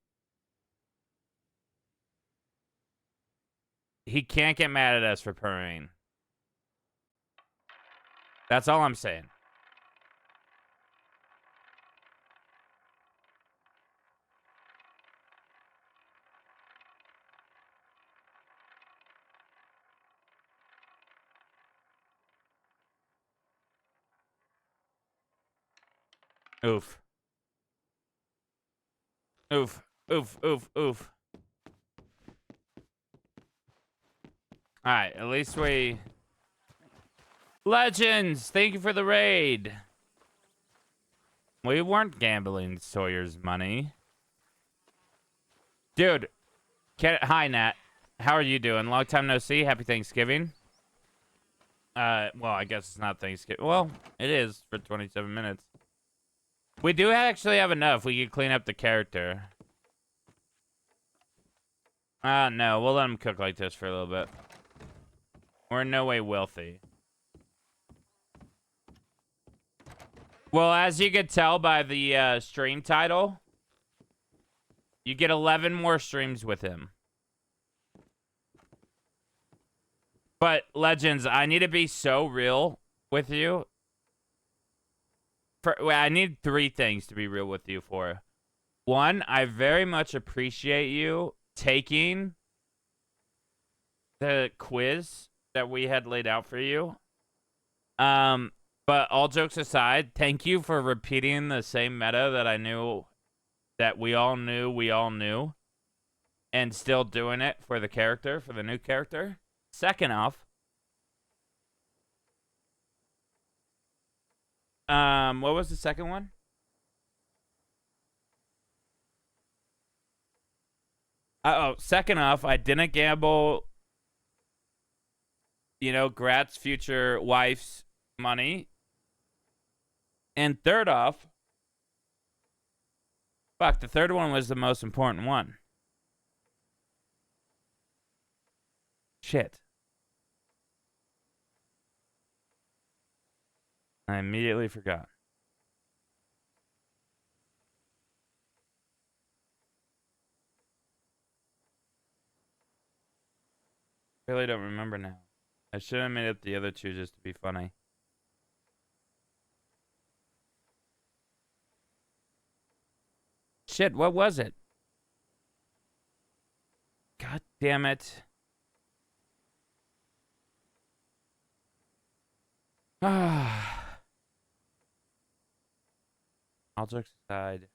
he can't get mad at us for perming. That's all I'm saying. Oof. Oof. Oof. Oof. Oof. Alright, at least we... Legends! Thank you for the raid! We weren't gambling Sawyer's money. Dude. Hi, Nat. How are you doing? Long time no see. Happy Thanksgiving. Well, I guess it's not Thanksgiving. Well, it is for 27 minutes. We do actually have enough. We could clean up the character. No. We'll let him cook like this for a little bit. We're in no way wealthy. Well, as you could tell by the stream title, you get 11 more streams with him. But, Legends, I need to be so real with you. I need 3 things to be real with you for. 1, I very much appreciate you taking the quiz that we had laid out for you. But all jokes aside, thank you for repeating the same meta that I knew, that we all knew, and still doing it for the character, for the new character. Second off, what was the second one? Second off, I didn't gamble, you know, Grat's future wife's money. And third off, fuck, the third one was the most important one. Shit. I immediately forgot. Really don't remember now. I should have made up the other 2 just to be funny. Shit, what was it? God damn it. Ah. All jokes aside.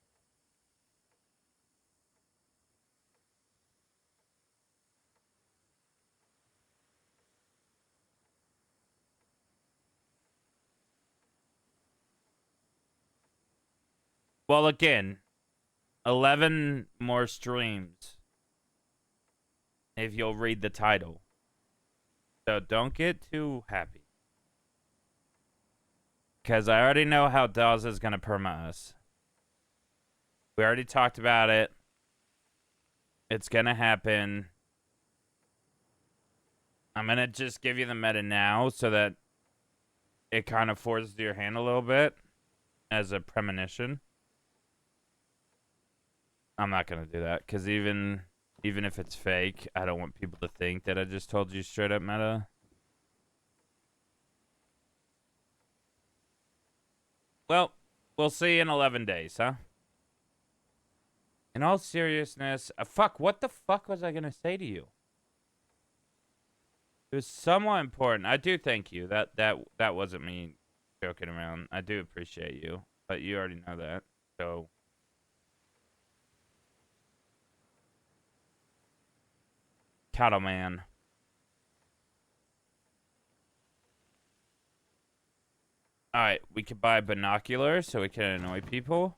Well, again, 11 more streams if you'll read the title. So don't get too happy. Because I already know how Dawes is going to perma us. We already talked about it. It's going to happen. I'm going to just give you the meta now so that it kind of forces your hand a little bit as a premonition. I'm not going to do that because even if it's fake, I don't want people to think that I just told you straight up meta. Well, we'll see in 11 days, huh? In all seriousness, fuck, what the fuck was I going to say to you? It was somewhat important. I do thank you. That wasn't me joking around. I do appreciate you, but you already know that. So Cattleman. Alright, we could buy binoculars so we can annoy people.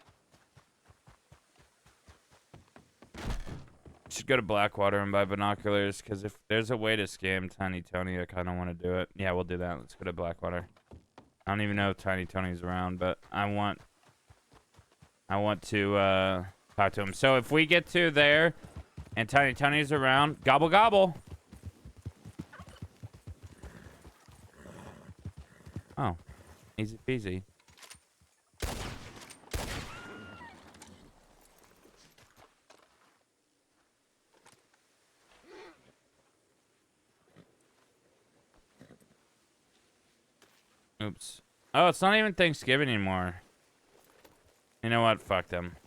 Should go to Blackwater and buy binoculars, because if there's a way to scam Tiny Tony, I kind of want to do it. Yeah, we'll do that. Let's go to Blackwater. I don't even know if Tiny Tony's around, but I want to talk to him. So if we get to there and Tiny Tony's around, gobble gobble. Oh, easy peasy. Oops. Oh, it's not even Thanksgiving anymore. You know what? Fuck them.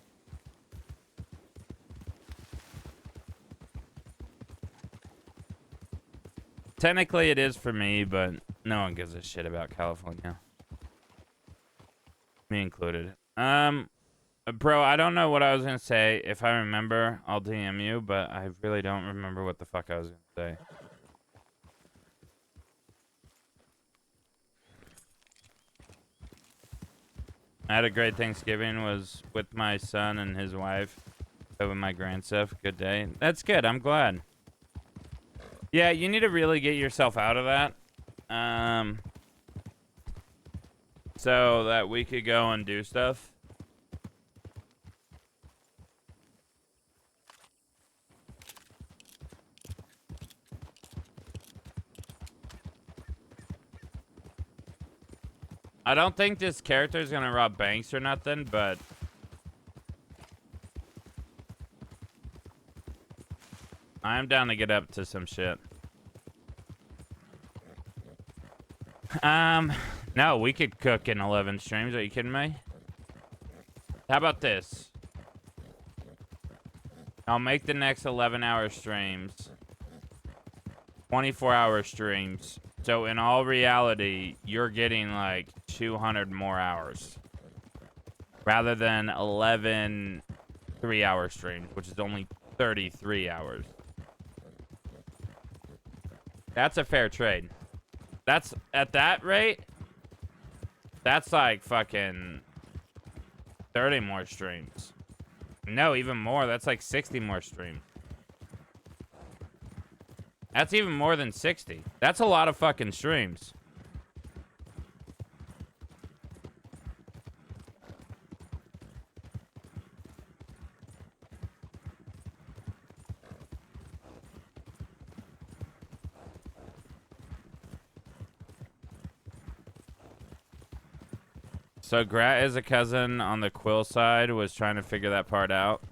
Technically, it is for me, but no one gives a shit about California. Me included. Bro, I don't know what I was gonna say. If I remember, I'll DM you, but I really don't remember what the fuck I was gonna say. I had a great Thanksgiving. Was with my son and his wife. With my grandstuff. Good day. That's good. I'm glad. Yeah, you need to really get yourself out of that. So that we could go and do stuff. I don't think this character is gonna rob banks or nothing, but I'm down to get up to some shit. No, we could cook in 11 streams. Are you kidding me? How about this? I'll make the next 11-hour streams 24-hour streams. So in all reality, you're getting like 200 more hours rather than 11 3-hour streams, which is only 33 hours. That's a fair trade. That's at that rate. That's like fucking 30 more streams. No, even more. That's like 60 more streams. That's even more than 60. That's a lot of fucking streams. So Grat is a cousin on the Quill side. Was trying to figure that part out.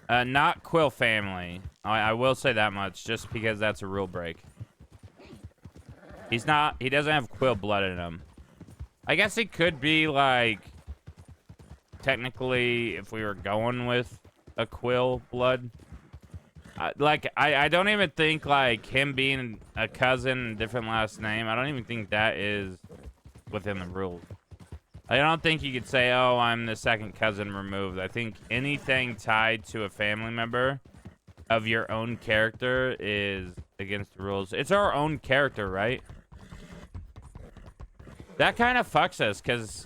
Not Quill family. I will say that much, just because that's a rule break. He's not. He doesn't have Quill blood in him. I guess he could be like. Technically, if we were going with a Quill blood. I don't even think like him being a cousin, different last name. I don't even think that is within the rules. I don't think you could say, oh, I'm the second cousin removed. I think anything tied to a family member of your own character is against the rules. It's our own character, right? That kind of fucks us, because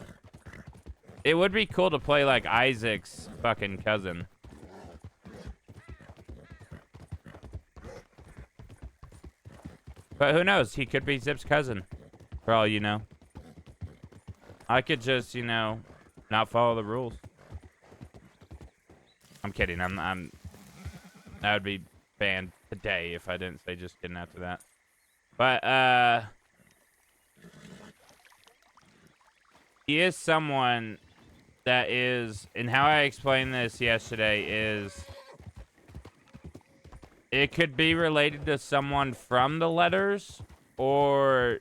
it would be cool to play like Isaac's fucking cousin. But who knows? He could be Zip's cousin, for all you know. I could just, you know, not follow the rules. I'm kidding. That would be banned today if I didn't say just kidding after that. But, he is someone that is, and how I explained this yesterday is, it could be related to someone from the letters, or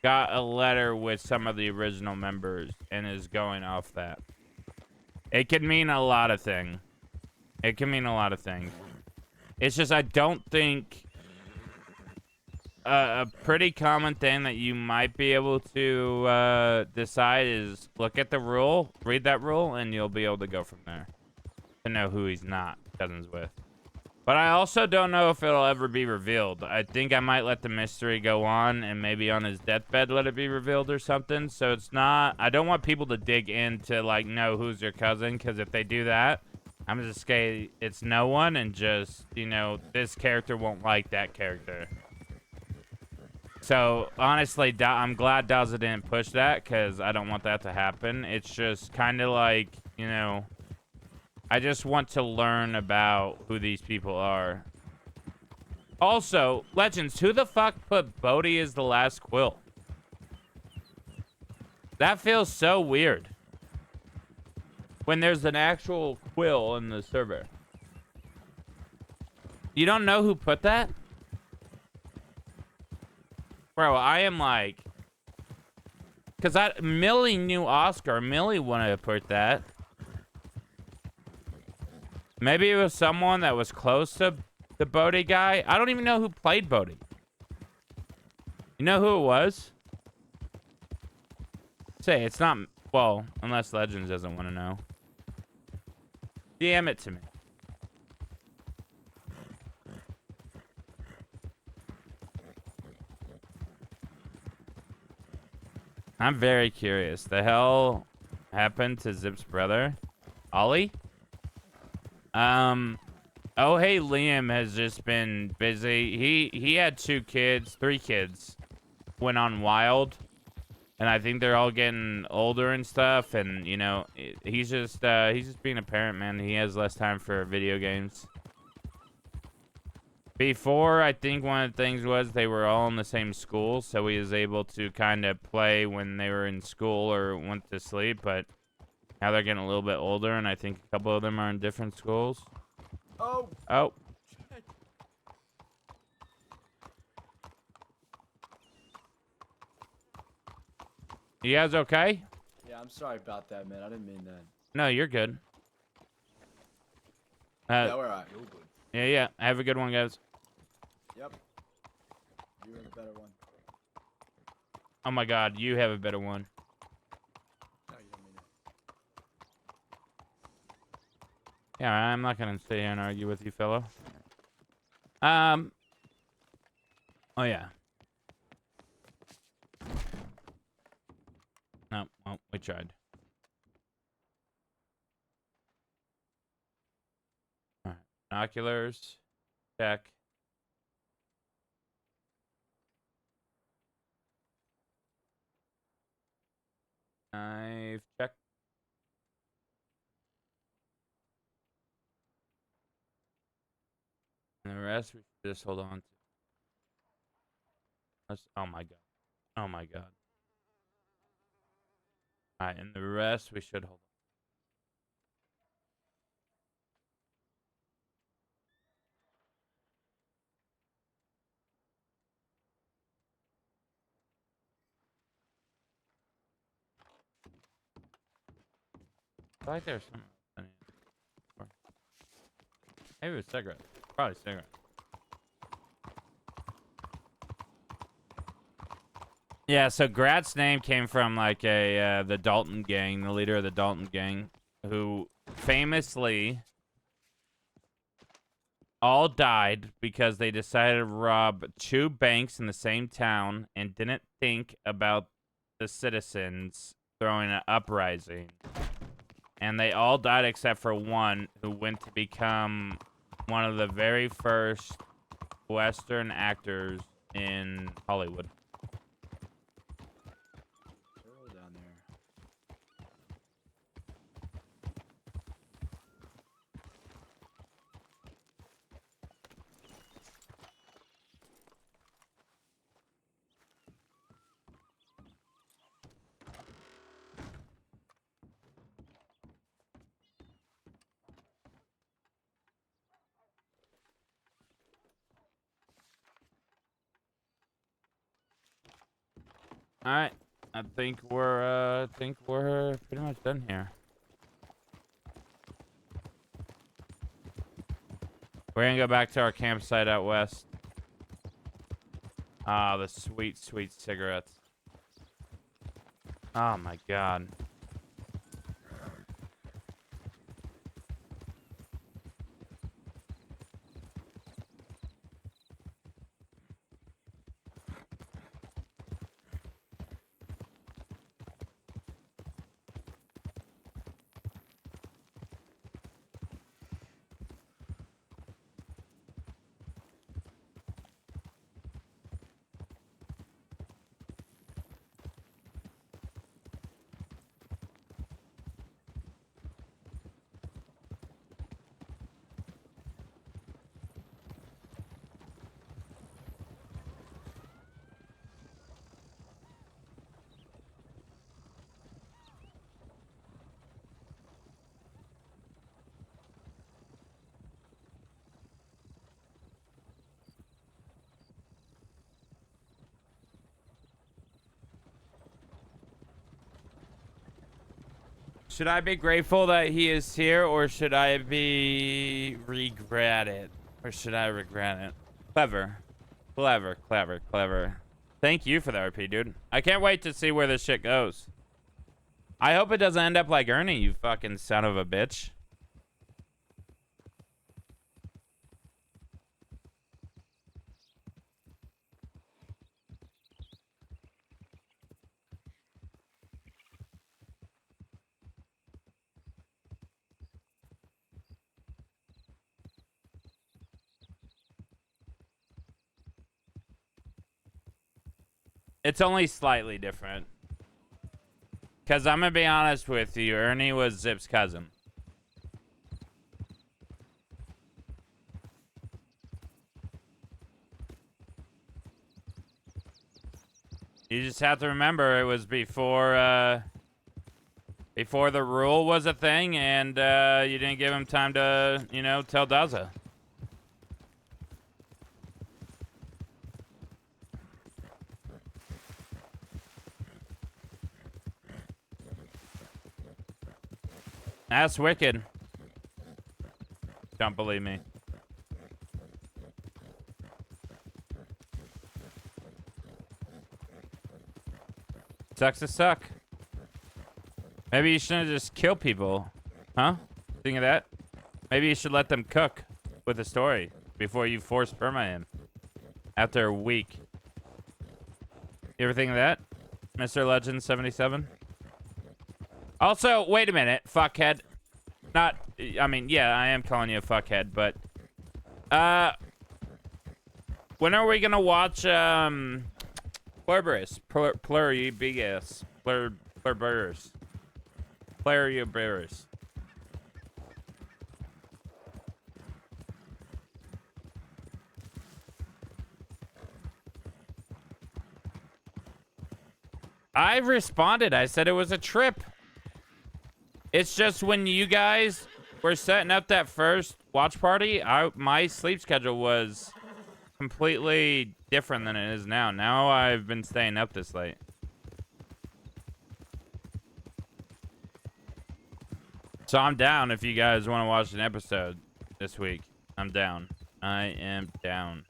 got a letter with some of the original members and is going off that. It could mean a lot of things. It can mean a lot of things. It's just I don't think a pretty common thing that you might be able to decide is look at the rule, read that rule, and you'll be able to go from there to know who he's not cousins with. But I also don't know if it'll ever be revealed. I think I might let the mystery go on and maybe on his deathbed let it be revealed or something. So it's not... I don't want people to dig in to, like, know who's your cousin. Because if they do that, I'm just say it's no one and just, you know, this character won't like that character. So, honestly, I'm glad Daza didn't push that because I don't want that to happen. It's just kind of like, you know... I just want to learn about who these people are. Also, Legends, who the fuck put Bodhi as the last Quill? That feels so weird. When there's an actual Quill in the server. You don't know who put that? Bro, I am like... Because Millie knew Oscar. Millie wanted to put that. Maybe it was someone that was close to the Bodhi guy. I don't even know who played Bodhi. You know who it was? Say, it's not... Well, unless Legends doesn't want to know. DM it to me. I'm very curious. The hell happened to Zip's brother? Ollie? Oh, hey, Liam has just been busy. He had 3 kids. Went on Wild. And I think they're all getting older and stuff. And, you know, he's just being a parent, man. He has less time for video games. Before, I think one of the things was they were all in the same school. So he was able to kind of play when they were in school or went to sleep. But now they're getting a little bit older. And I think a couple of them are in different schools.
Oh.
Oh. You guys okay?
Yeah, I'm sorry about that, man. I didn't mean that.
No, you're good.
Yeah, we're alright. You're good.
Yeah. Have a good one, guys.
Yep. You have a better one.
Oh my God, you have a better one.
No, you don't mean it.
Yeah, I'm not gonna sit here and argue with you, fellow. Oh yeah. No, well, we tried. All right, binoculars, check. Knife, check. And the rest we should just hold on to. Oh my God. Oh my God. Alright, and the rest we should hold on. I feel like there's something else I need to look for. Maybe it's cigarette. Probably cigarette. Yeah, so Grat's name came from like the Dalton gang, the leader of the Dalton gang, who famously all died because they decided to rob 2 banks in the same town and didn't think about the citizens throwing an uprising. And they all died except for one, who went to become one of the very first Western actors in Hollywood.
Down there.
All right, I think we're pretty much done here. We're gonna go back to our campsite out west. Ah, the sweet, sweet cigarettes. Oh my God. Should I be grateful that he is here, or should I be regret it? Or should I regret it? Clever. Clever, clever, clever. Thank you for the RP, dude. I can't wait to see where this shit goes. I hope it doesn't end up like Ernie, you fucking son of a bitch. It's only slightly different. Because I'm going to be honest with you, Ernie was Zip's cousin. You just have to remember it was before the rule was a thing, and you didn't give him time to, you know, tell Daza. That's wicked. Don't believe me. Sucks to suck. Maybe you shouldn't just kill people. Huh? Think of that? Maybe you should let them cook with a story before you force perma him. After a week. You ever think of that? Mr. Legend 77? Also, wait a minute, fuckhead. Not, I mean, yeah, I am calling you a fuckhead, but... when are we gonna watch, Pluribus? Pluribus. Pluribus. Pluribus. I responded. I said it was a trip. It's just when you guys were setting up that first watch party, my sleep schedule was completely different than it is now. Now I've been staying up this late. So I'm down if you guys want to watch an episode this week. I'm down. I am down.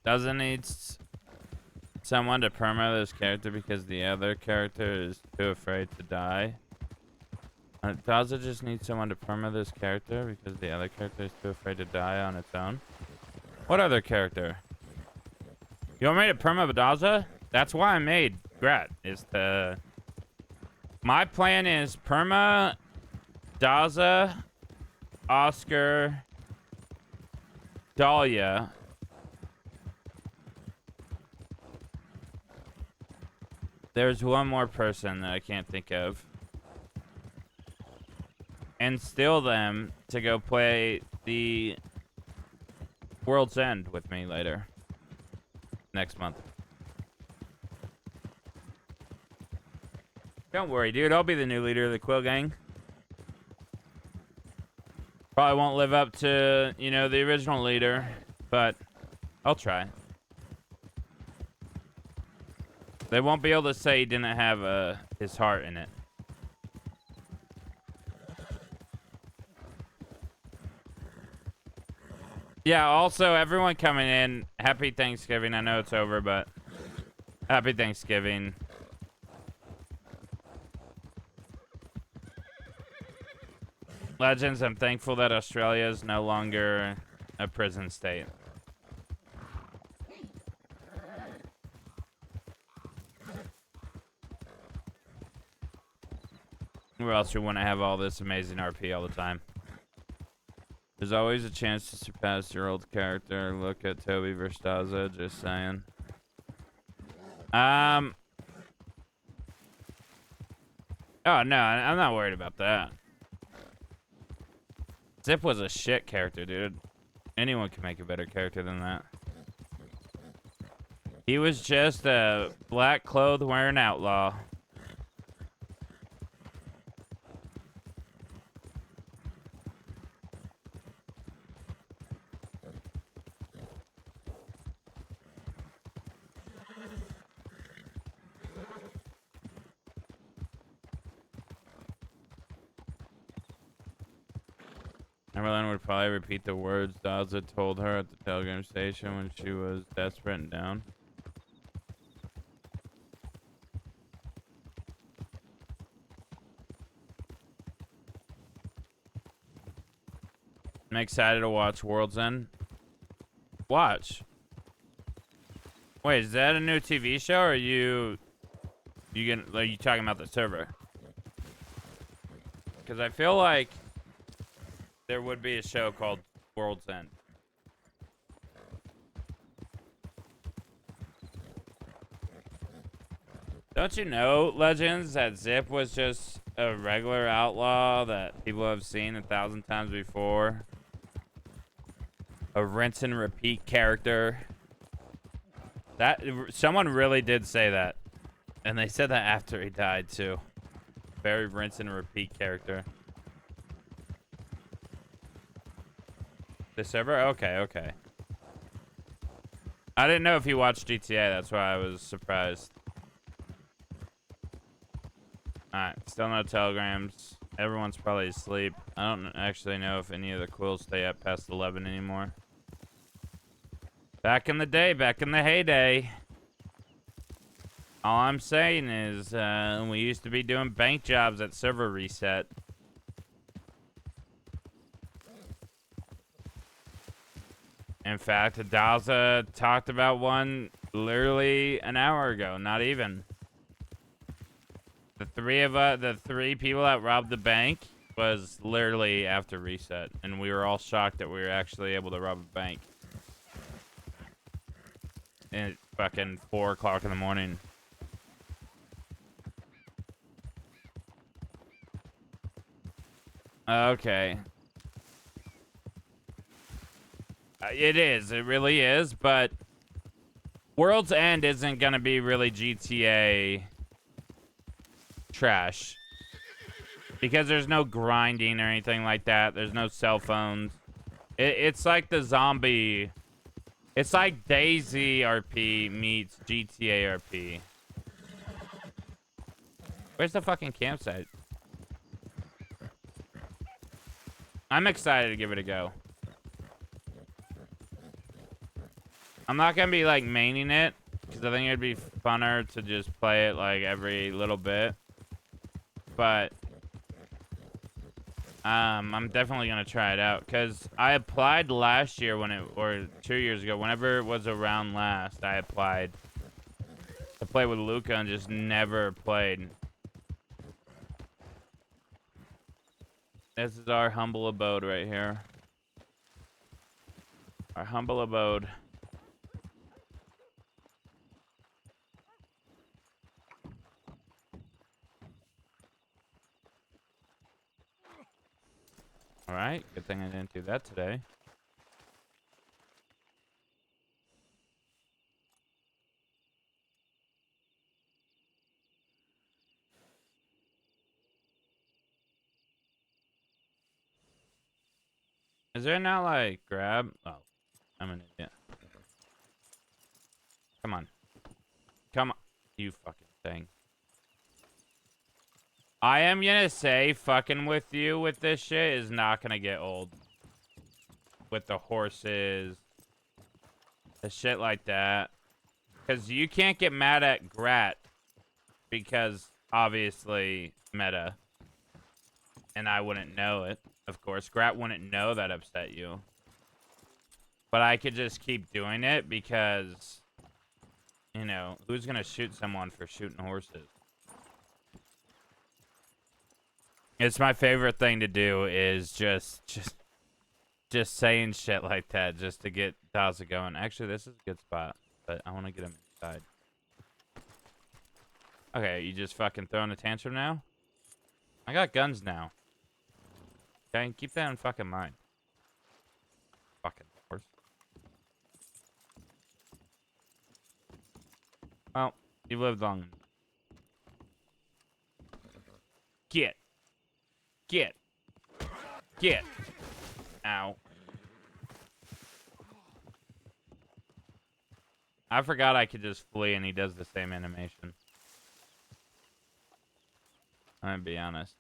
Doesn't need someone to perma this character because the other character is too afraid to die. Does it just need someone to perma this character because the other character is too afraid to die on its own? What other character? You want me to perma Daza? That's why I made Grat. My plan is perma Daza, Oscar, Dahlia. There's one more person that I can't think of. And steal them to go play the World's End with me later. Next month. Don't worry, dude. I'll be the new leader of the Quill Gang. Probably won't live up to, you know, the original leader, but I'll try. They won't be able to say he didn't have his heart in it. Yeah, also, everyone coming in, happy Thanksgiving. I know it's over, but happy Thanksgiving. Legends, I'm thankful that Australia is no longer a prison state. Or else you want to have all this amazing RP all the time. There's always a chance to surpass your old character. Look at Toby versus Daza, just saying. Oh, no, I'm not worried about that. Zip was a shit character, dude. Anyone can make a better character than that. He was just a black clothes wearing outlaw. Emerlyn would probably repeat the words Daza told her at the telegram station when she was desperate and down. I'm excited to watch World's End. Watch. Wait, is that a new TV show, or are you talking about the server? Because I feel like there would be a show called World's End. Don't you know, Legends, that Zip was just a regular outlaw that people have seen 1,000 times before? A rinse and repeat character. That someone really did say that, and they said that after he died too. Very rinse and repeat character. The server? Okay, okay. I didn't know if you watched GTA. That's why I was surprised. Alright, still no telegrams. Everyone's probably asleep. I don't actually know if any of the quills stay up past 11 anymore. Back in the day, back in the heyday. All I'm saying is, we used to be doing bank jobs at server reset. In fact, Daza talked about one literally an hour ago, not even. The three people that robbed the bank was literally after reset, and we were all shocked that we were actually able to rob a bank. And it's fucking 4 o'clock in the morning. Okay. It is. It really is. But World's End isn't going to be really GTA trash. Because there's no grinding or anything like that. There's no cell phones. It's like the zombie... It's like Daisy RP meets GTA RP. Where's the fucking campsite? I'm excited to give it a go. I'm not gonna be like maining it, because I think it'd be funner to just play it like every little bit. But I'm definitely gonna try it out, because I applied last year or 2 years ago, whenever it was around last, I applied to play with Luca and just never played. This is our humble abode right here. Our humble abode. Alright, good thing I didn't do that today. Is there not like grab? Oh, I'm an idiot. Come on. Come on. You fucking thing. I am gonna say fucking with you with this shit is not gonna get old. With the horses. The shit like that. Because you can't get mad at Grat. Because obviously meta. And I wouldn't know it. Of course, Grat wouldn't know that upset you. But I could just keep doing it because, you know, who's gonna shoot someone for shooting horses? It's my favorite thing to do is just saying shit like that just to get Daza going. Actually, this is a good spot, but I want to get him inside. Okay, you just fucking throwing a tantrum now? I got guns now. Okay, keep that in fucking mind. Fucking horse. Well, you lived long. Get. Get. Get. Ow. I forgot I could just flee and he does the same animation. I'm gonna be honest.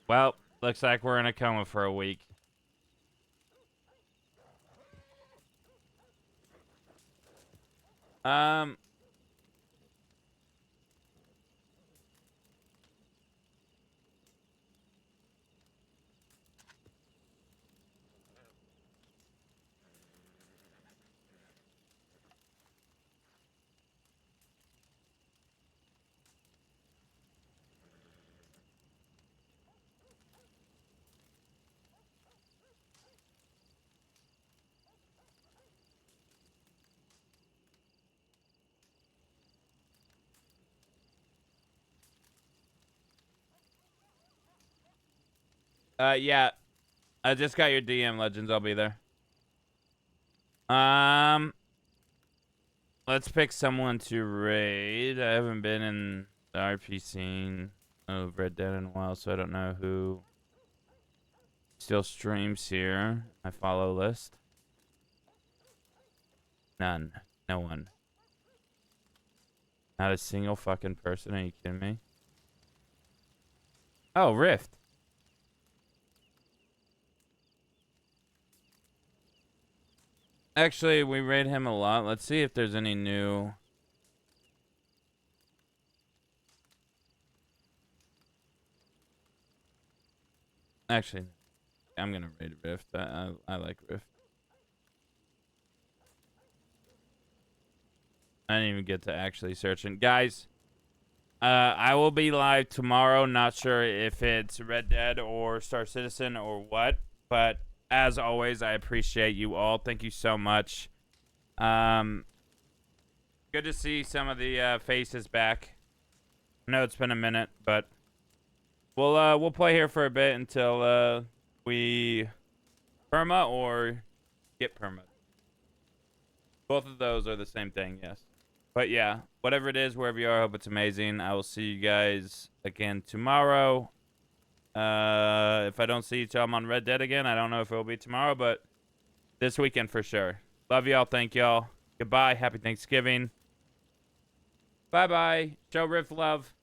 Well, Looks like we're in a coma for a week. Um. Yeah. I just got your DM, Legends. I'll be there. Let's pick someone to raid. I haven't been in the RP scene of Red Dead in a while, so I don't know who still streams here. My follow list. None. No one. Not a single fucking person. Are you kidding me? Oh, Rift. Actually, we raid him a lot. Let's see if there's any new. Actually, I'm gonna raid Rift. I like Rift. I didn't even get to actually searching. Guys, I will be live tomorrow. Not sure if it's Red Dead or Star Citizen or what, but as always, I appreciate you all. Thank you so much. Good to see some of the faces back. I know it's been a minute, but we'll play here for a bit until we perma or get perma. Both of those are the same thing, yes. But yeah, whatever it is, wherever you are, I hope it's amazing. I will see you guys again tomorrow. If I don't see each other on Red Dead again, I don't know if it will be tomorrow, but this weekend for sure. Love y'all. Thank y'all. Goodbye. Happy Thanksgiving. Bye-bye. Show Riff love.